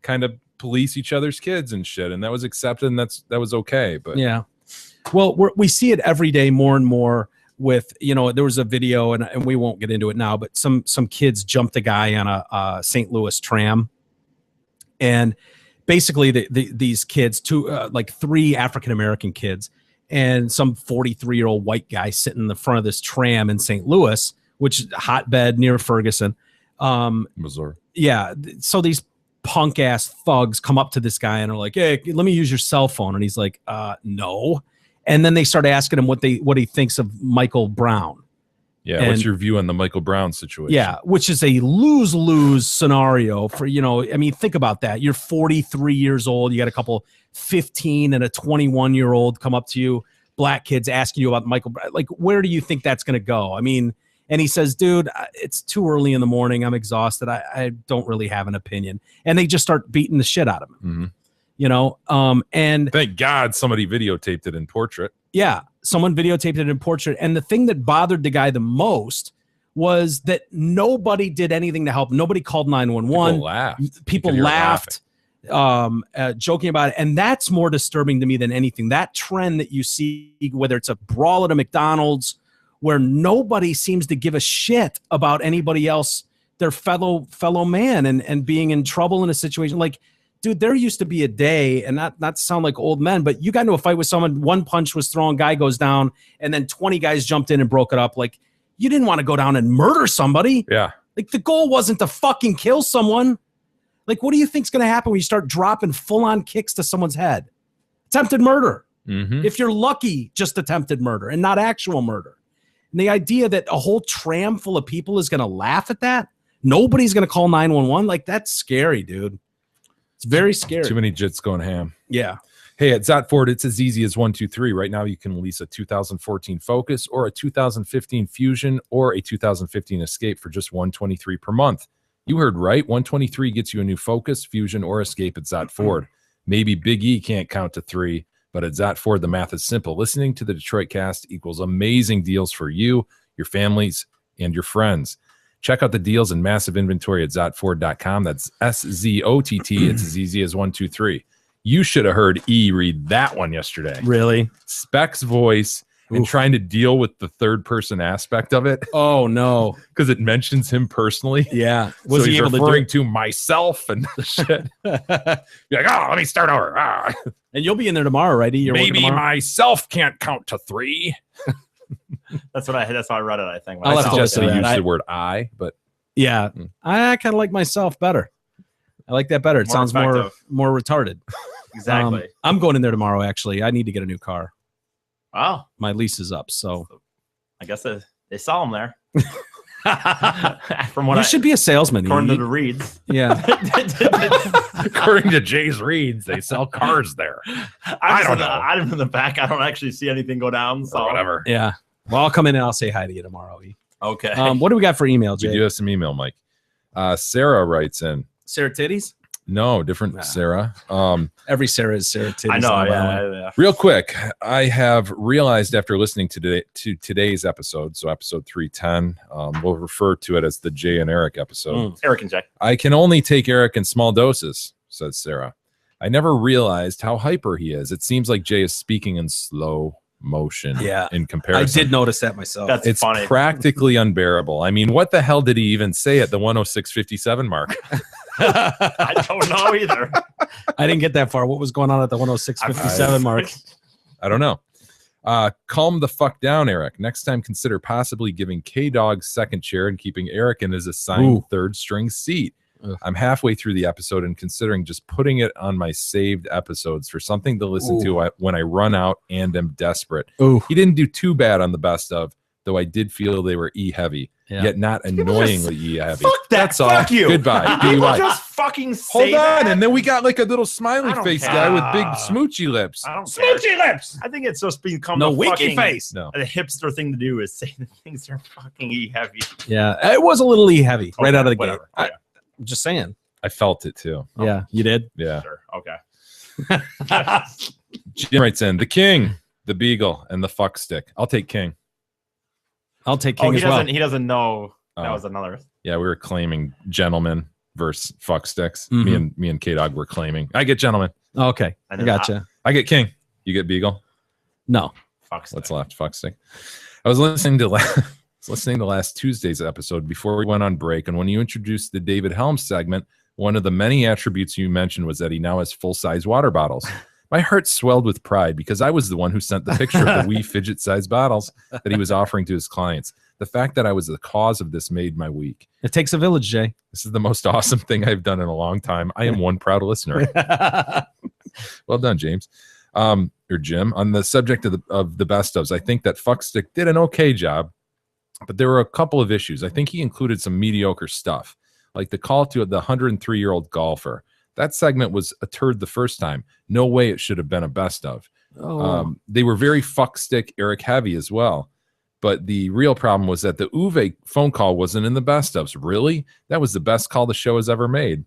Speaker 6: kind of police each other's kids and shit, and that was accepted, and that was okay. But
Speaker 5: yeah, well, we see it every day more and more. With, you know, there was a video, and we won't get into it now, but some kids jumped a guy on a St. Louis tram, and basically these kids, three African American kids, and some 43-year-old white guy sitting in the front of this tram in St. Louis, which is a hotbed near Ferguson,
Speaker 6: Missouri.
Speaker 5: Yeah, so these punk ass thugs come up to this guy and are like, "Hey, let me use your cell phone," and he's like, "No." And then they start asking him what he thinks of Michael Brown.
Speaker 6: Yeah,
Speaker 5: and,
Speaker 6: what's your view on the Michael Brown situation?
Speaker 5: Yeah, which is a lose-lose scenario for, you know, I mean, think about that. You're 43 years old. You got a couple 15 and a 21-year-old come up to you, black kids asking you about Michael Brown. Like, where do you think that's going to go? I mean, and he says, "Dude, it's too early in the morning. I'm exhausted. I don't really have an opinion." And they just start beating the shit out of him.
Speaker 6: Mm-hmm.
Speaker 5: You know, and
Speaker 6: thank God somebody videotaped it in portrait.
Speaker 5: Yeah, someone videotaped it in portrait. And the thing that bothered the guy the most was that nobody did anything to help. Nobody called 911. People laughed, joking about it. And that's more disturbing to me than anything. That trend that you see, whether it's a brawl at a McDonald's, where nobody seems to give a shit about anybody else, their fellow man, and being in trouble in a situation like. Dude, there used to be a day, and not to sound like old men, but you got into a fight with someone, one punch was thrown, guy goes down, and then 20 guys jumped in and broke it up. Like, you didn't want to go down and murder somebody.
Speaker 6: Yeah.
Speaker 5: Like, the goal wasn't to fucking kill someone. Like, what do you think's going to happen when you start dropping full-on kicks to someone's head? Attempted murder.
Speaker 6: Mm-hmm.
Speaker 5: If you're lucky, just attempted murder and not actual murder. And the idea that a whole tram full of people is going to laugh at that, nobody's going to call 911, like, that's scary, dude. It's very scary.
Speaker 6: Too many jits going ham.
Speaker 5: Yeah.
Speaker 6: Hey, at Zot Ford, it's as easy as 1, 2, 3. Right now, you can lease a 2014 Focus or a 2015 Fusion or a 2015 Escape for just $123 per month. You heard right. $123 gets you a new Focus, Fusion, or Escape at Zot Ford. Maybe Big E can't count to 3, but at Zot Ford, the math is simple. Listening to the Detroit Cast equals amazing deals for you, your families, and your friends. Check out the deals and massive inventory at zotford.com. That's SZOTT. It's as easy as 1, 2, 3. You should have heard E read that one yesterday.
Speaker 5: Really?
Speaker 6: Specs voice and trying to deal with the third person aspect of it.
Speaker 5: Oh, no.
Speaker 6: Because it mentions him personally.
Speaker 5: Yeah.
Speaker 6: Was he able referring to myself and shit? You're like, oh, let me start over. Ah.
Speaker 5: And you'll be in there tomorrow, right?
Speaker 6: Maybe myself can't count to 3.
Speaker 7: That's how I read it, I think.
Speaker 5: I'll have to
Speaker 6: suggested
Speaker 5: listen to
Speaker 6: use
Speaker 5: that.
Speaker 6: the word I, but
Speaker 5: yeah, I kind of like myself better. I like that better. It
Speaker 7: More
Speaker 5: sounds
Speaker 7: effective.
Speaker 5: more retarded.
Speaker 7: Exactly.
Speaker 5: I'm going in there tomorrow. Actually, I need to get a new car.
Speaker 7: Wow.
Speaker 5: My lease is up, so
Speaker 7: I guess they saw them there. From what
Speaker 5: you should be a salesman.
Speaker 7: according to
Speaker 5: You-
Speaker 7: the reads.
Speaker 5: yeah.
Speaker 6: According to Jay's reads, they sell cars there. I don't know.
Speaker 7: I'm in the back. I don't actually see anything go down. So
Speaker 6: Or whatever.
Speaker 5: Yeah. Well, I'll come in and I'll say hi to you tomorrow. E.
Speaker 7: Okay.
Speaker 5: What do we got for email,
Speaker 6: We
Speaker 5: Jay?
Speaker 6: do have some email, Mike. Sarah writes in.
Speaker 5: Sarah Titties?
Speaker 6: No, different
Speaker 5: Nah.
Speaker 6: Sarah.
Speaker 5: Every Sarah is Sarah Titties.
Speaker 7: I know.
Speaker 5: by the way.
Speaker 7: Yeah.
Speaker 6: Real quick, I have realized after listening to today's episode, so episode 310, we'll refer to it as the Jay and Eric episode.
Speaker 7: Eric and Jack.
Speaker 6: I can only take Eric in small doses, says Sarah. I never realized how hyper he is. It seems like Jay is speaking in slow motion.
Speaker 5: Yeah.
Speaker 6: In
Speaker 5: I
Speaker 6: comparison.
Speaker 5: did notice that myself.
Speaker 7: That's
Speaker 6: It's
Speaker 7: funny.
Speaker 6: practically unbearable. I mean, what the hell did he even say at the 106.57 mark?
Speaker 7: I don't know either.
Speaker 5: I didn't get that far. What was going on at the 106.57 mark?
Speaker 6: I don't know. Calm the fuck down, Eric. Next time, consider possibly giving K-Dog second chair and keeping Eric in his assigned
Speaker 5: Ooh.
Speaker 6: third string seat.
Speaker 5: Ugh.
Speaker 6: I'm halfway through the episode and considering just putting it on my saved episodes for something to listen to when I run out and am desperate.
Speaker 5: Ooh.
Speaker 6: He didn't do too bad on the best of, though I did feel they were E-heavy,
Speaker 5: Yeah.
Speaker 6: yet not annoyingly E-heavy.
Speaker 7: Fuck that.
Speaker 6: That's all.
Speaker 7: Fuck you.
Speaker 6: Goodbye.
Speaker 7: People
Speaker 6: DUI.
Speaker 7: just fucking say
Speaker 6: Hold on,
Speaker 7: that.
Speaker 6: and then we got like a little
Speaker 7: I
Speaker 6: smiley
Speaker 7: don't
Speaker 6: face
Speaker 7: care.
Speaker 6: guy with big smoochy lips.
Speaker 7: I don't care.
Speaker 3: Smoochy lips.
Speaker 7: I think it's just become
Speaker 5: No
Speaker 7: the
Speaker 5: winky
Speaker 7: fucking,
Speaker 5: face.
Speaker 6: No.
Speaker 7: The hipster thing to do is say the things are fucking E-heavy.
Speaker 5: Yeah. It was a little heavy right
Speaker 7: Okay,
Speaker 5: out of the
Speaker 7: whatever.
Speaker 5: gate. I'm just saying.
Speaker 6: I felt it too.
Speaker 5: Yeah. You did?
Speaker 6: Yeah.
Speaker 7: Sure. Okay.
Speaker 6: Jim writes in the king, the beagle, and the fuck stick. I'll take king.
Speaker 5: I'll take
Speaker 7: Oh,
Speaker 5: King
Speaker 7: he
Speaker 5: as well.
Speaker 7: doesn't. He doesn't know that
Speaker 6: Oh.
Speaker 7: was another.
Speaker 6: Yeah, we were claiming gentlemen versus fuck sticks.
Speaker 5: Mhm.
Speaker 6: Me and K-Dog were claiming. I get gentleman.
Speaker 5: Okay.
Speaker 7: I
Speaker 5: I
Speaker 7: did
Speaker 5: gotcha.
Speaker 6: I get king. You get beagle.
Speaker 5: No.
Speaker 7: Fuck.
Speaker 6: What's left? Fuck stick. I was listening to last Tuesday's episode before we went on break, and when you introduced the David Helms segment, one of the many attributes you mentioned was that he now has full-size water bottles. My heart swelled with pride because I was the one who sent the picture of the wee fidget-sized bottles that he was offering to his clients. The fact that I was the cause of this made my week.
Speaker 5: It takes a village, Jay.
Speaker 6: This is the most awesome thing I've done in a long time. I am one proud listener. Well done, James. Or Jim. On the subject of the best ofs, I think that Fuckstick did an okay job, but there were a couple of issues. I think he included some mediocre stuff, like the call to the 103-year-old golfer. That segment was a turd the first time. No way it should have been a best of.
Speaker 5: Oh.
Speaker 6: They were very fuckstick Eric heavy as well. But the real problem was that the Uwe phone call wasn't in the best ofs. Really? That was the best call the show has ever made.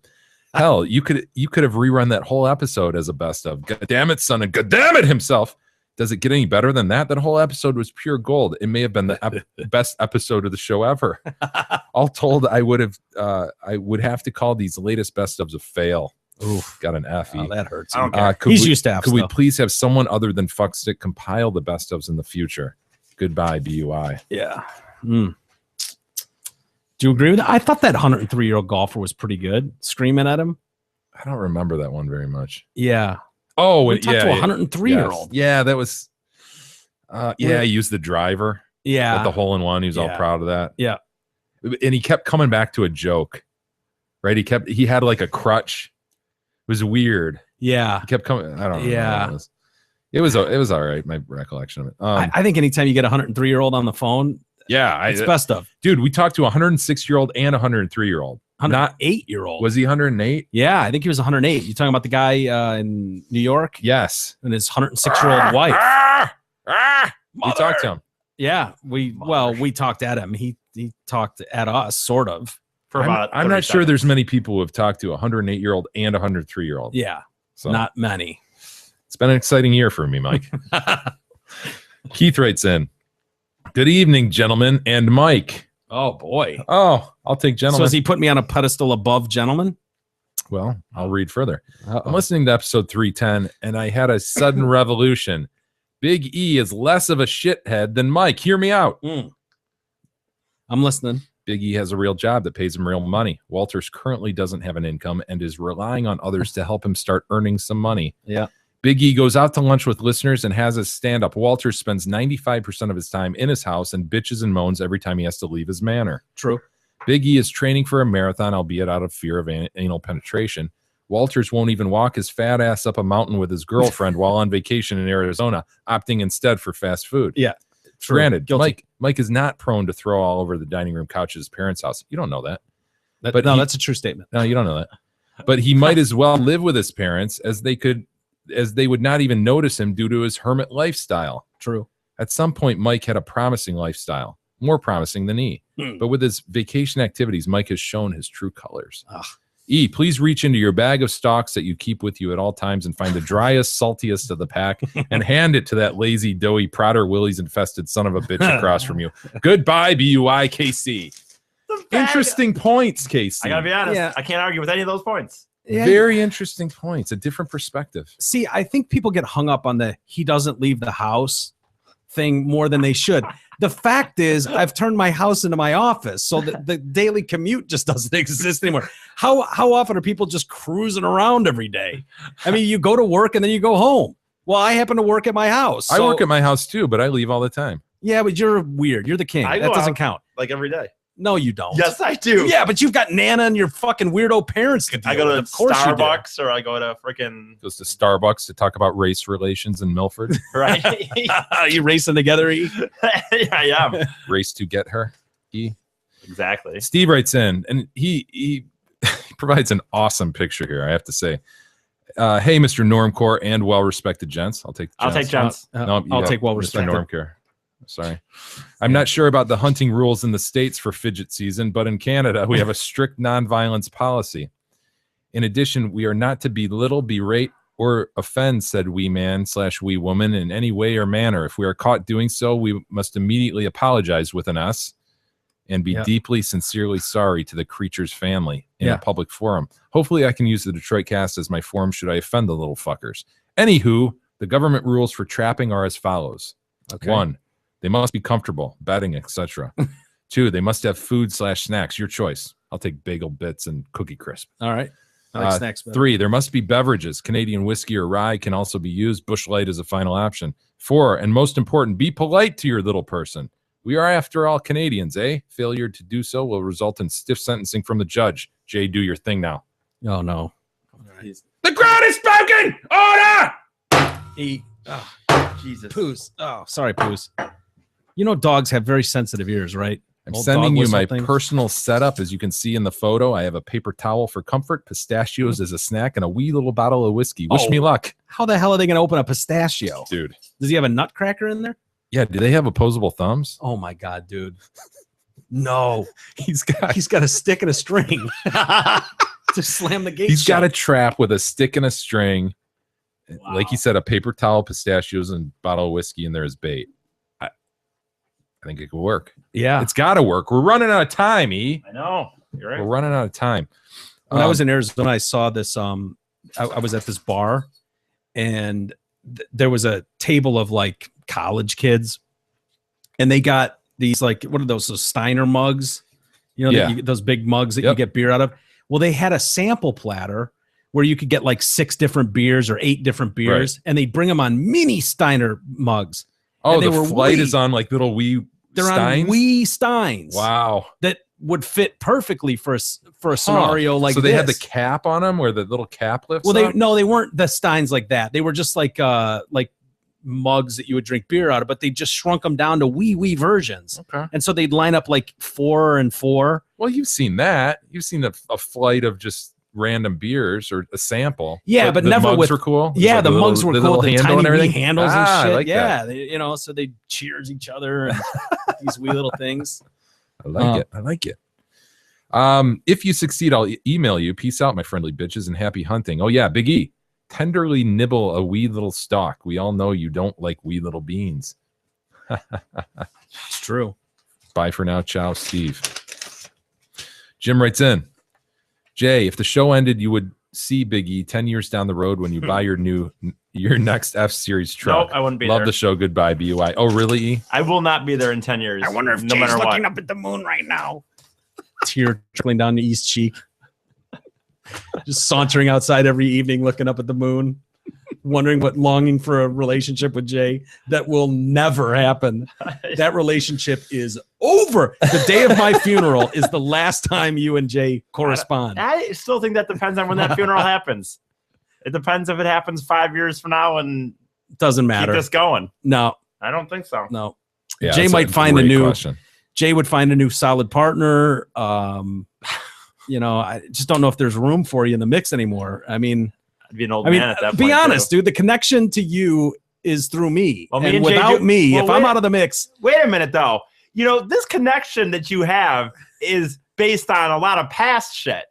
Speaker 6: Hell, you could have rerun that whole episode as a best of. God damn it, son, and god damn it himself. Does it get any better than that? That whole episode was pure gold. It may have been the best episode of the show ever. All told, I would have to call these latest best ofs a fail. Ooh, got an F.
Speaker 5: Oh, that hurts.
Speaker 7: I don't care.
Speaker 5: He's used to Fs,
Speaker 6: Could we
Speaker 5: though.
Speaker 6: please have someone other than Fuckstick compile the best ofs in the future? Goodbye, BUI.
Speaker 5: Yeah. Do you agree with that? I thought that 103-year-old golfer was pretty good. Screaming at him.
Speaker 6: I don't remember that one very much.
Speaker 5: Yeah.
Speaker 6: Oh,
Speaker 5: We talked to a 103-year-old.
Speaker 6: Yeah, that was. Yeah, he used the driver
Speaker 5: Yeah.
Speaker 6: at the hole in one. He was all
Speaker 5: Yeah.
Speaker 6: proud of that.
Speaker 5: Yeah.
Speaker 6: And he kept coming back to a joke, right? He had like a crutch. It was weird.
Speaker 5: Yeah.
Speaker 6: He kept coming. I don't know.
Speaker 5: Yeah.
Speaker 6: It was all right. My recollection of it.
Speaker 5: I think anytime you get a 103-year-old on the phone,
Speaker 6: Yeah,
Speaker 5: it's best of.
Speaker 6: dude. We talked to a 106-year-old and a 103-year-old. Not
Speaker 5: 108-year-old.
Speaker 6: Was he 108?
Speaker 5: Yeah, I think he was 108. You talking about the guy in New York
Speaker 6: Yes.
Speaker 5: and his 106-year-old wife?
Speaker 6: We talked to him.
Speaker 5: Yeah, we talked at him. He talked at us, sort of.
Speaker 7: For about
Speaker 6: I'm
Speaker 7: 30
Speaker 6: not sure
Speaker 7: seconds.
Speaker 6: there's many people who have talked to a 108-year-old and a 103-year-old.
Speaker 5: Yeah,
Speaker 6: So
Speaker 5: not many.
Speaker 6: it's been an exciting year for me, Mike. Keith writes in, good evening, gentlemen, and Mike.
Speaker 5: Oh boy.
Speaker 6: Oh, I'll take
Speaker 5: So
Speaker 6: gentlemen.
Speaker 5: has he put me on a pedestal above gentlemen?
Speaker 6: Well, I'll read further.
Speaker 5: Uh-oh.
Speaker 6: I'm listening to episode 310, and I had a sudden revolution. Big E is less of a shithead than Mike. Hear me out.
Speaker 5: I'm listening.
Speaker 6: Big E has a real job that pays him real money. Walters currently doesn't have an income and is relying on others to help him start earning some money.
Speaker 5: Yeah.
Speaker 6: Big E goes out to lunch with listeners and has a stand-up. Walters spends 95% of his time in his house and bitches and moans every time he has to leave his manor.
Speaker 5: True.
Speaker 6: Big E is training for a marathon, albeit out of fear of anal penetration. Walters won't even walk his fat ass up a mountain with his girlfriend while on vacation in Arizona, opting instead for fast food.
Speaker 5: Yeah.
Speaker 6: Granted,
Speaker 5: Guilty.
Speaker 6: Mike is not prone to throw all over the dining room couch at his parents' house. You don't know that.
Speaker 5: But no, that's a true statement.
Speaker 6: No, you don't know that. But he might as well live with his parents as they would not even notice him due to his hermit lifestyle.
Speaker 5: True.
Speaker 6: At some point, Mike had a promising lifestyle, more promising than E. But with his vacation activities, Mike has shown his true colors.
Speaker 5: Ugh.
Speaker 6: E, please reach into your bag of stocks that you keep with you at all times and find the driest, saltiest of the pack and hand it to that lazy, doughy, Prater Willies infested son of a bitch across from you. Goodbye, BUI, KC. Interesting points, KC.
Speaker 7: I gotta be honest.
Speaker 5: Yeah.
Speaker 7: I can't argue with any of those points.
Speaker 5: Yeah.
Speaker 6: Very interesting points. A different perspective.
Speaker 5: See, I think people get hung up on the he doesn't leave the house thing more than they should. The fact is, I've turned my house into my office, so the daily commute just doesn't exist anymore. How often are people just cruising around every day? I mean, you go to work and then you go home. Well, I happen to work at my house.
Speaker 6: I work at my house too, but I leave all the time.
Speaker 5: Yeah, but you're weird. You're the king.
Speaker 7: I
Speaker 5: That
Speaker 7: go
Speaker 5: doesn't
Speaker 7: out
Speaker 5: count.
Speaker 7: like every day.
Speaker 5: No, you don't.
Speaker 7: Yes, I do.
Speaker 5: Yeah, but you've got Nana and your fucking weirdo parents to deal
Speaker 7: I go to
Speaker 5: with. Of course you do.
Speaker 7: Starbucks or I go to freaking
Speaker 6: Goes to Starbucks to talk about race relations in Milford.
Speaker 7: right.
Speaker 5: You racing together, E?
Speaker 7: Yeah, I am.
Speaker 6: Race to get her. E.
Speaker 7: Exactly.
Speaker 6: Steve writes in, and he provides an awesome picture here, I have to say. Hey, Mr. Normcore and well-respected gents. I'll take
Speaker 7: gents.
Speaker 6: No,
Speaker 5: I'll
Speaker 6: you
Speaker 5: take
Speaker 6: go,
Speaker 5: well-respected.
Speaker 6: Mr. Normcore. Sorry. I'm not sure about the hunting rules in the States for fidget season, but in Canada, we have a strict nonviolence policy. In addition, we are not to belittle, berate, or offend said wee man / wee woman in any way or manner. If we are caught doing so, we must immediately apologize with an S and be deeply, sincerely sorry to the creature's family in a public forum. Hopefully, I can use the Detroit Cast as my forum should I offend the little fuckers. Anywho, the government rules for trapping are as follows.
Speaker 5: Okay.
Speaker 6: 1, they must be comfortable, bedding, etc. 2, they must have food / snacks. Your choice. I'll take bagel bits and Cookie Crisp.
Speaker 5: All right. I like snacks better.
Speaker 6: 3, there must be beverages. Canadian whiskey or rye can also be used. Busch Light is a final option. 4, and most important, be polite to your little person. We are, after all, Canadians, eh? Failure to do so will result in stiff sentencing from the judge. Jay, do your thing now.
Speaker 5: Oh, no.
Speaker 6: The crowd is spoken! Order!
Speaker 5: E.
Speaker 7: Jesus.
Speaker 5: Poos. Oh, sorry, Poos. You know dogs have very sensitive ears, right?
Speaker 6: I'm
Speaker 5: Old
Speaker 6: sending
Speaker 5: dog
Speaker 6: you my
Speaker 5: whistle things.
Speaker 6: personal setup. As you can see in the photo, I have a paper towel for comfort, pistachios as a snack, and a wee little bottle of whiskey. Wish me luck.
Speaker 5: How the hell are they going to open a pistachio?
Speaker 6: Dude.
Speaker 5: Does he have a nutcracker in there?
Speaker 6: Yeah, do they have opposable thumbs?
Speaker 5: Oh, my God, dude. No.
Speaker 6: He's got
Speaker 5: a stick and a string. Just slam the gate
Speaker 6: He's got a
Speaker 5: shut.
Speaker 6: trap with a stick and a string.
Speaker 5: Wow.
Speaker 6: Like he said, a paper towel, pistachios, and bottle of whiskey, and there's bait. I think it could work.
Speaker 5: Yeah.
Speaker 6: It's got to work. We're running out of time, E.
Speaker 7: I know. You're right.
Speaker 6: We're running out of time.
Speaker 5: When I was in Arizona, I saw this. I was at this bar, and there was a table of like college kids, and they got these like what are those Steiner mugs? You know,
Speaker 6: Yeah.
Speaker 5: those big mugs that you
Speaker 6: Yep.
Speaker 5: get beer out of. Well, they had a sample platter where you could get like 6 different beers or 8 different beers, and they bring them on mini Steiner mugs.
Speaker 6: Oh,
Speaker 5: and they
Speaker 6: the
Speaker 5: were
Speaker 6: flight
Speaker 5: wee.
Speaker 6: is on like little wee
Speaker 5: They're
Speaker 6: Steins?
Speaker 5: on wee Steins.
Speaker 6: Wow.
Speaker 5: That would fit perfectly for a scenario like
Speaker 6: so they had the
Speaker 5: this.
Speaker 6: cap on them where the little cap lifts
Speaker 5: Well,
Speaker 6: up?
Speaker 5: they weren't the Steins like that. They were just like mugs that you would drink beer out of, but they just shrunk them down to wee versions.
Speaker 6: Okay.
Speaker 5: And so they'd line up like 4 and 4.
Speaker 6: Well, you've seen that. You've seen a flight of just random beers or a sample.
Speaker 5: Yeah, but
Speaker 6: the
Speaker 5: never
Speaker 6: mugs
Speaker 5: with
Speaker 6: were cool.
Speaker 5: Yeah,
Speaker 6: Like
Speaker 5: the
Speaker 6: little-
Speaker 5: mugs were cool.
Speaker 6: little
Speaker 5: The
Speaker 6: handle
Speaker 5: tiny
Speaker 6: and
Speaker 5: wee
Speaker 6: everything.
Speaker 5: handles and
Speaker 6: I
Speaker 5: shit.
Speaker 6: like
Speaker 5: yeah,
Speaker 6: that.
Speaker 5: they, so they cheers each other and these wee little things.
Speaker 6: I like it. I like it. If you succeed, I'll email you. Peace out, my friendly bitches, and happy hunting. Oh yeah, Big E. Tenderly nibble a wee little stalk. We all know you don't like wee little beans.
Speaker 5: It's true.
Speaker 6: Bye for now. Ciao, Steve. Jim writes in. Jay, if the show ended, you would see Big E 10 years down the road when you buy your next F-Series truck.
Speaker 7: Nope, I wouldn't be
Speaker 6: Love
Speaker 7: there.
Speaker 6: the show. Goodbye, BUI. Oh, really, E?
Speaker 7: I will not be there in 10 years.
Speaker 5: I wonder if
Speaker 7: no
Speaker 5: Jay's
Speaker 7: matter
Speaker 5: looking
Speaker 7: what.
Speaker 5: up at the moon right now. Tear trickling down the east cheek. Just sauntering outside every evening, looking up at the moon. wondering what longing for a relationship with Jay. That will never happen. That relationship is over. The day of my funeral is the last time you and Jay correspond.
Speaker 7: I still think that depends on when that funeral happens. It depends if it happens 5 years from now and
Speaker 5: Doesn't matter.
Speaker 7: keep this going.
Speaker 5: No,
Speaker 7: I don't think so.
Speaker 5: no.
Speaker 6: Yeah,
Speaker 5: Jay
Speaker 6: that's
Speaker 5: might find a
Speaker 6: great
Speaker 5: new.
Speaker 6: question.
Speaker 5: Jay would find a new solid partner. You know, I just don't know if there's room for you in the mix anymore. I mean,
Speaker 7: I'd be an old
Speaker 5: I mean,
Speaker 7: man at that point.
Speaker 5: be honest,
Speaker 7: too.
Speaker 5: dude. The connection to you is through me.
Speaker 7: Well, me
Speaker 5: and
Speaker 7: and Jay
Speaker 5: without
Speaker 7: do-
Speaker 5: me,
Speaker 7: well,
Speaker 5: if I'm
Speaker 7: wait-
Speaker 5: out of the mix,
Speaker 7: Wait a minute, though. You know, this connection that you have is based on a lot of past shit.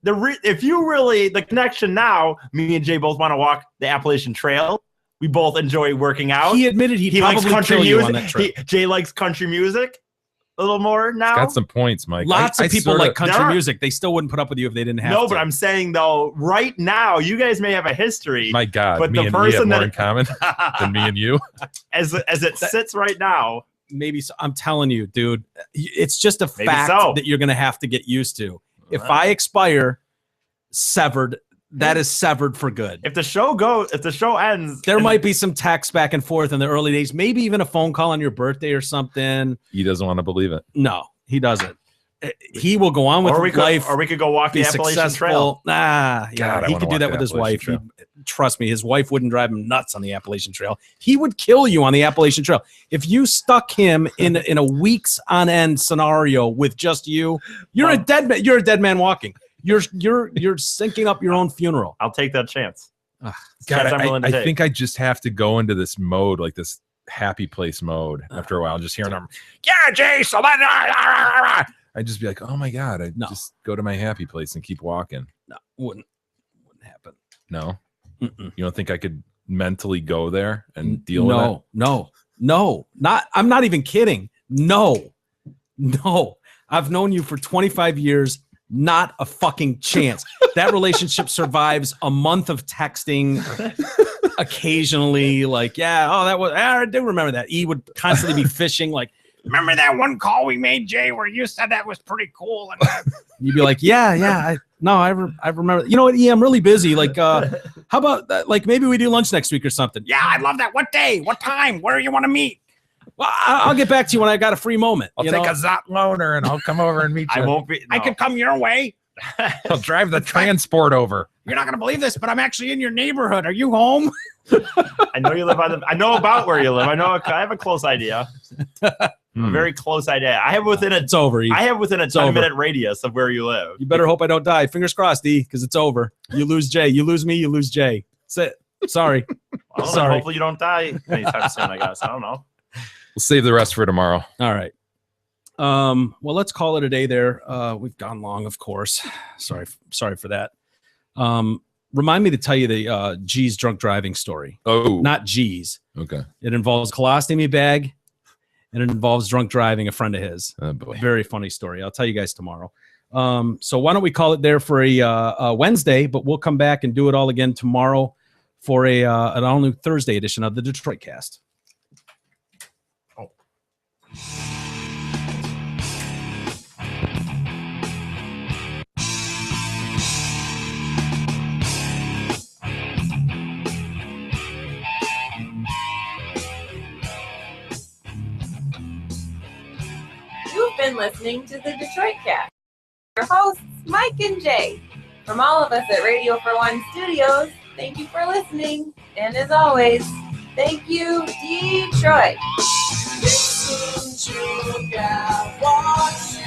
Speaker 7: If you really, the connection now, me and Jay both want to walk the Appalachian Trail. We both enjoy working out.
Speaker 5: he admitted he'd
Speaker 7: He likes
Speaker 5: probably
Speaker 7: country
Speaker 5: kill you
Speaker 7: music.
Speaker 5: on that trip.
Speaker 7: Jay likes country music a little more now.
Speaker 6: Got some points, Mike.
Speaker 5: Lots
Speaker 6: I
Speaker 5: of people
Speaker 6: sorta-
Speaker 5: like country
Speaker 7: There are-
Speaker 5: music. They still wouldn't put up with you if they didn't have
Speaker 7: No,
Speaker 5: to.
Speaker 7: but I'm saying though, right now, you guys may have a history.
Speaker 6: My God,
Speaker 7: But
Speaker 6: me
Speaker 7: the
Speaker 6: and me have
Speaker 7: person
Speaker 6: more
Speaker 7: that-
Speaker 6: in common than me and you.
Speaker 7: as it sits right now.
Speaker 5: Maybe so, I'm telling you, dude, it's just a
Speaker 7: Maybe
Speaker 5: fact
Speaker 7: so.
Speaker 5: that you're going to have to get used to. If
Speaker 7: Well.
Speaker 5: I expire, severed, that is severed for good.
Speaker 7: If the show ends,
Speaker 5: There might be some text back and forth in the early days, maybe even a phone call on your birthday or something.
Speaker 6: He doesn't want to believe it.
Speaker 5: No, he doesn't. He will go on with life.
Speaker 7: or we could go walk
Speaker 5: be
Speaker 7: the Appalachian Trail.
Speaker 5: successful. Nah,
Speaker 6: God,
Speaker 5: yeah,
Speaker 6: I
Speaker 5: he
Speaker 6: wanna
Speaker 5: could do
Speaker 6: walk
Speaker 5: that
Speaker 6: the
Speaker 5: with his wife.
Speaker 6: Appalachian
Speaker 5: Trust me, his wife wouldn't drive him nuts on the Appalachian Trail. He would kill you on the Appalachian Trail. If you stuck him in a weeks on end scenario with just you, you're a dead man. You're a dead man walking. You're syncing up your own funeral.
Speaker 7: I'll take that chance.
Speaker 5: Ugh.
Speaker 7: It's a
Speaker 6: God,
Speaker 7: chance I'm willing to
Speaker 6: I
Speaker 7: take.
Speaker 6: think I just have to go into this mode, like this happy place mode. After a while, just hearing them, yeah, Jay, so that. I'd just be like, oh my God, I
Speaker 5: No.
Speaker 6: just go to my happy place and keep walking.
Speaker 5: No, wouldn't happen.
Speaker 6: No,
Speaker 5: Mm-mm.
Speaker 6: you don't think I could mentally go there and deal with it?
Speaker 5: No, not. I'm not even kidding. No. I've known you for 25 years. Not a fucking chance. That relationship survives a month of texting occasionally. Like, yeah, oh, that was, I do remember that. E would constantly be fishing. Like, remember that one call we made, Jay, where you said that was pretty cool? And you'd be like, yeah. I remember. You know what, E, I'm really busy. Like, how about that? Like, maybe we do lunch next week or something. Yeah, I'd love that. What day? What time? Where do you want to meet? Well, I'll get back to you when I got a free moment.
Speaker 6: I'll
Speaker 5: you
Speaker 6: take
Speaker 5: know?
Speaker 6: a Zot loaner and I'll come over and meet you.
Speaker 7: I won't be.
Speaker 5: I
Speaker 7: no.
Speaker 5: could come your way.
Speaker 6: I'll drive the transport over.
Speaker 5: You're not going to believe this, but I'm actually in your neighborhood. Are you home?
Speaker 7: I know you live on the. I know about where you live. I have a close idea. A very close idea. I have within a.
Speaker 5: It's over. E.
Speaker 7: I have within a
Speaker 5: It's over.
Speaker 7: 10-minute radius of where you live.
Speaker 5: You better hope I don't die. Fingers crossed, E, because it's over. You lose Jay. You lose me. You lose Jay. That's it. Sorry.
Speaker 7: Well,
Speaker 5: Sorry.
Speaker 7: Hopefully you don't die anytime soon. I guess. I don't know.
Speaker 6: We'll save the rest for tomorrow.
Speaker 5: All right. Well, let's call it a day there. We've gone long, of course. Sorry for that. Remind me to tell you the G's drunk driving story.
Speaker 6: Oh,
Speaker 5: Not G's.
Speaker 6: okay.
Speaker 5: It involves colostomy bag, and it involves drunk driving a friend of his.
Speaker 6: Oh boy.
Speaker 5: Very funny story. I'll tell you guys tomorrow. So why don't we call it there for a Wednesday, but we'll come back and do it all again tomorrow for an all new Thursday edition of the Detroit Cast.
Speaker 2: You've been listening to the Detroit Cast. Your hosts, Mike and Jay. From all of us at Radio for One Studios, thank you for listening. And as always, thank you, Detroit.
Speaker 10: Listen to God, watch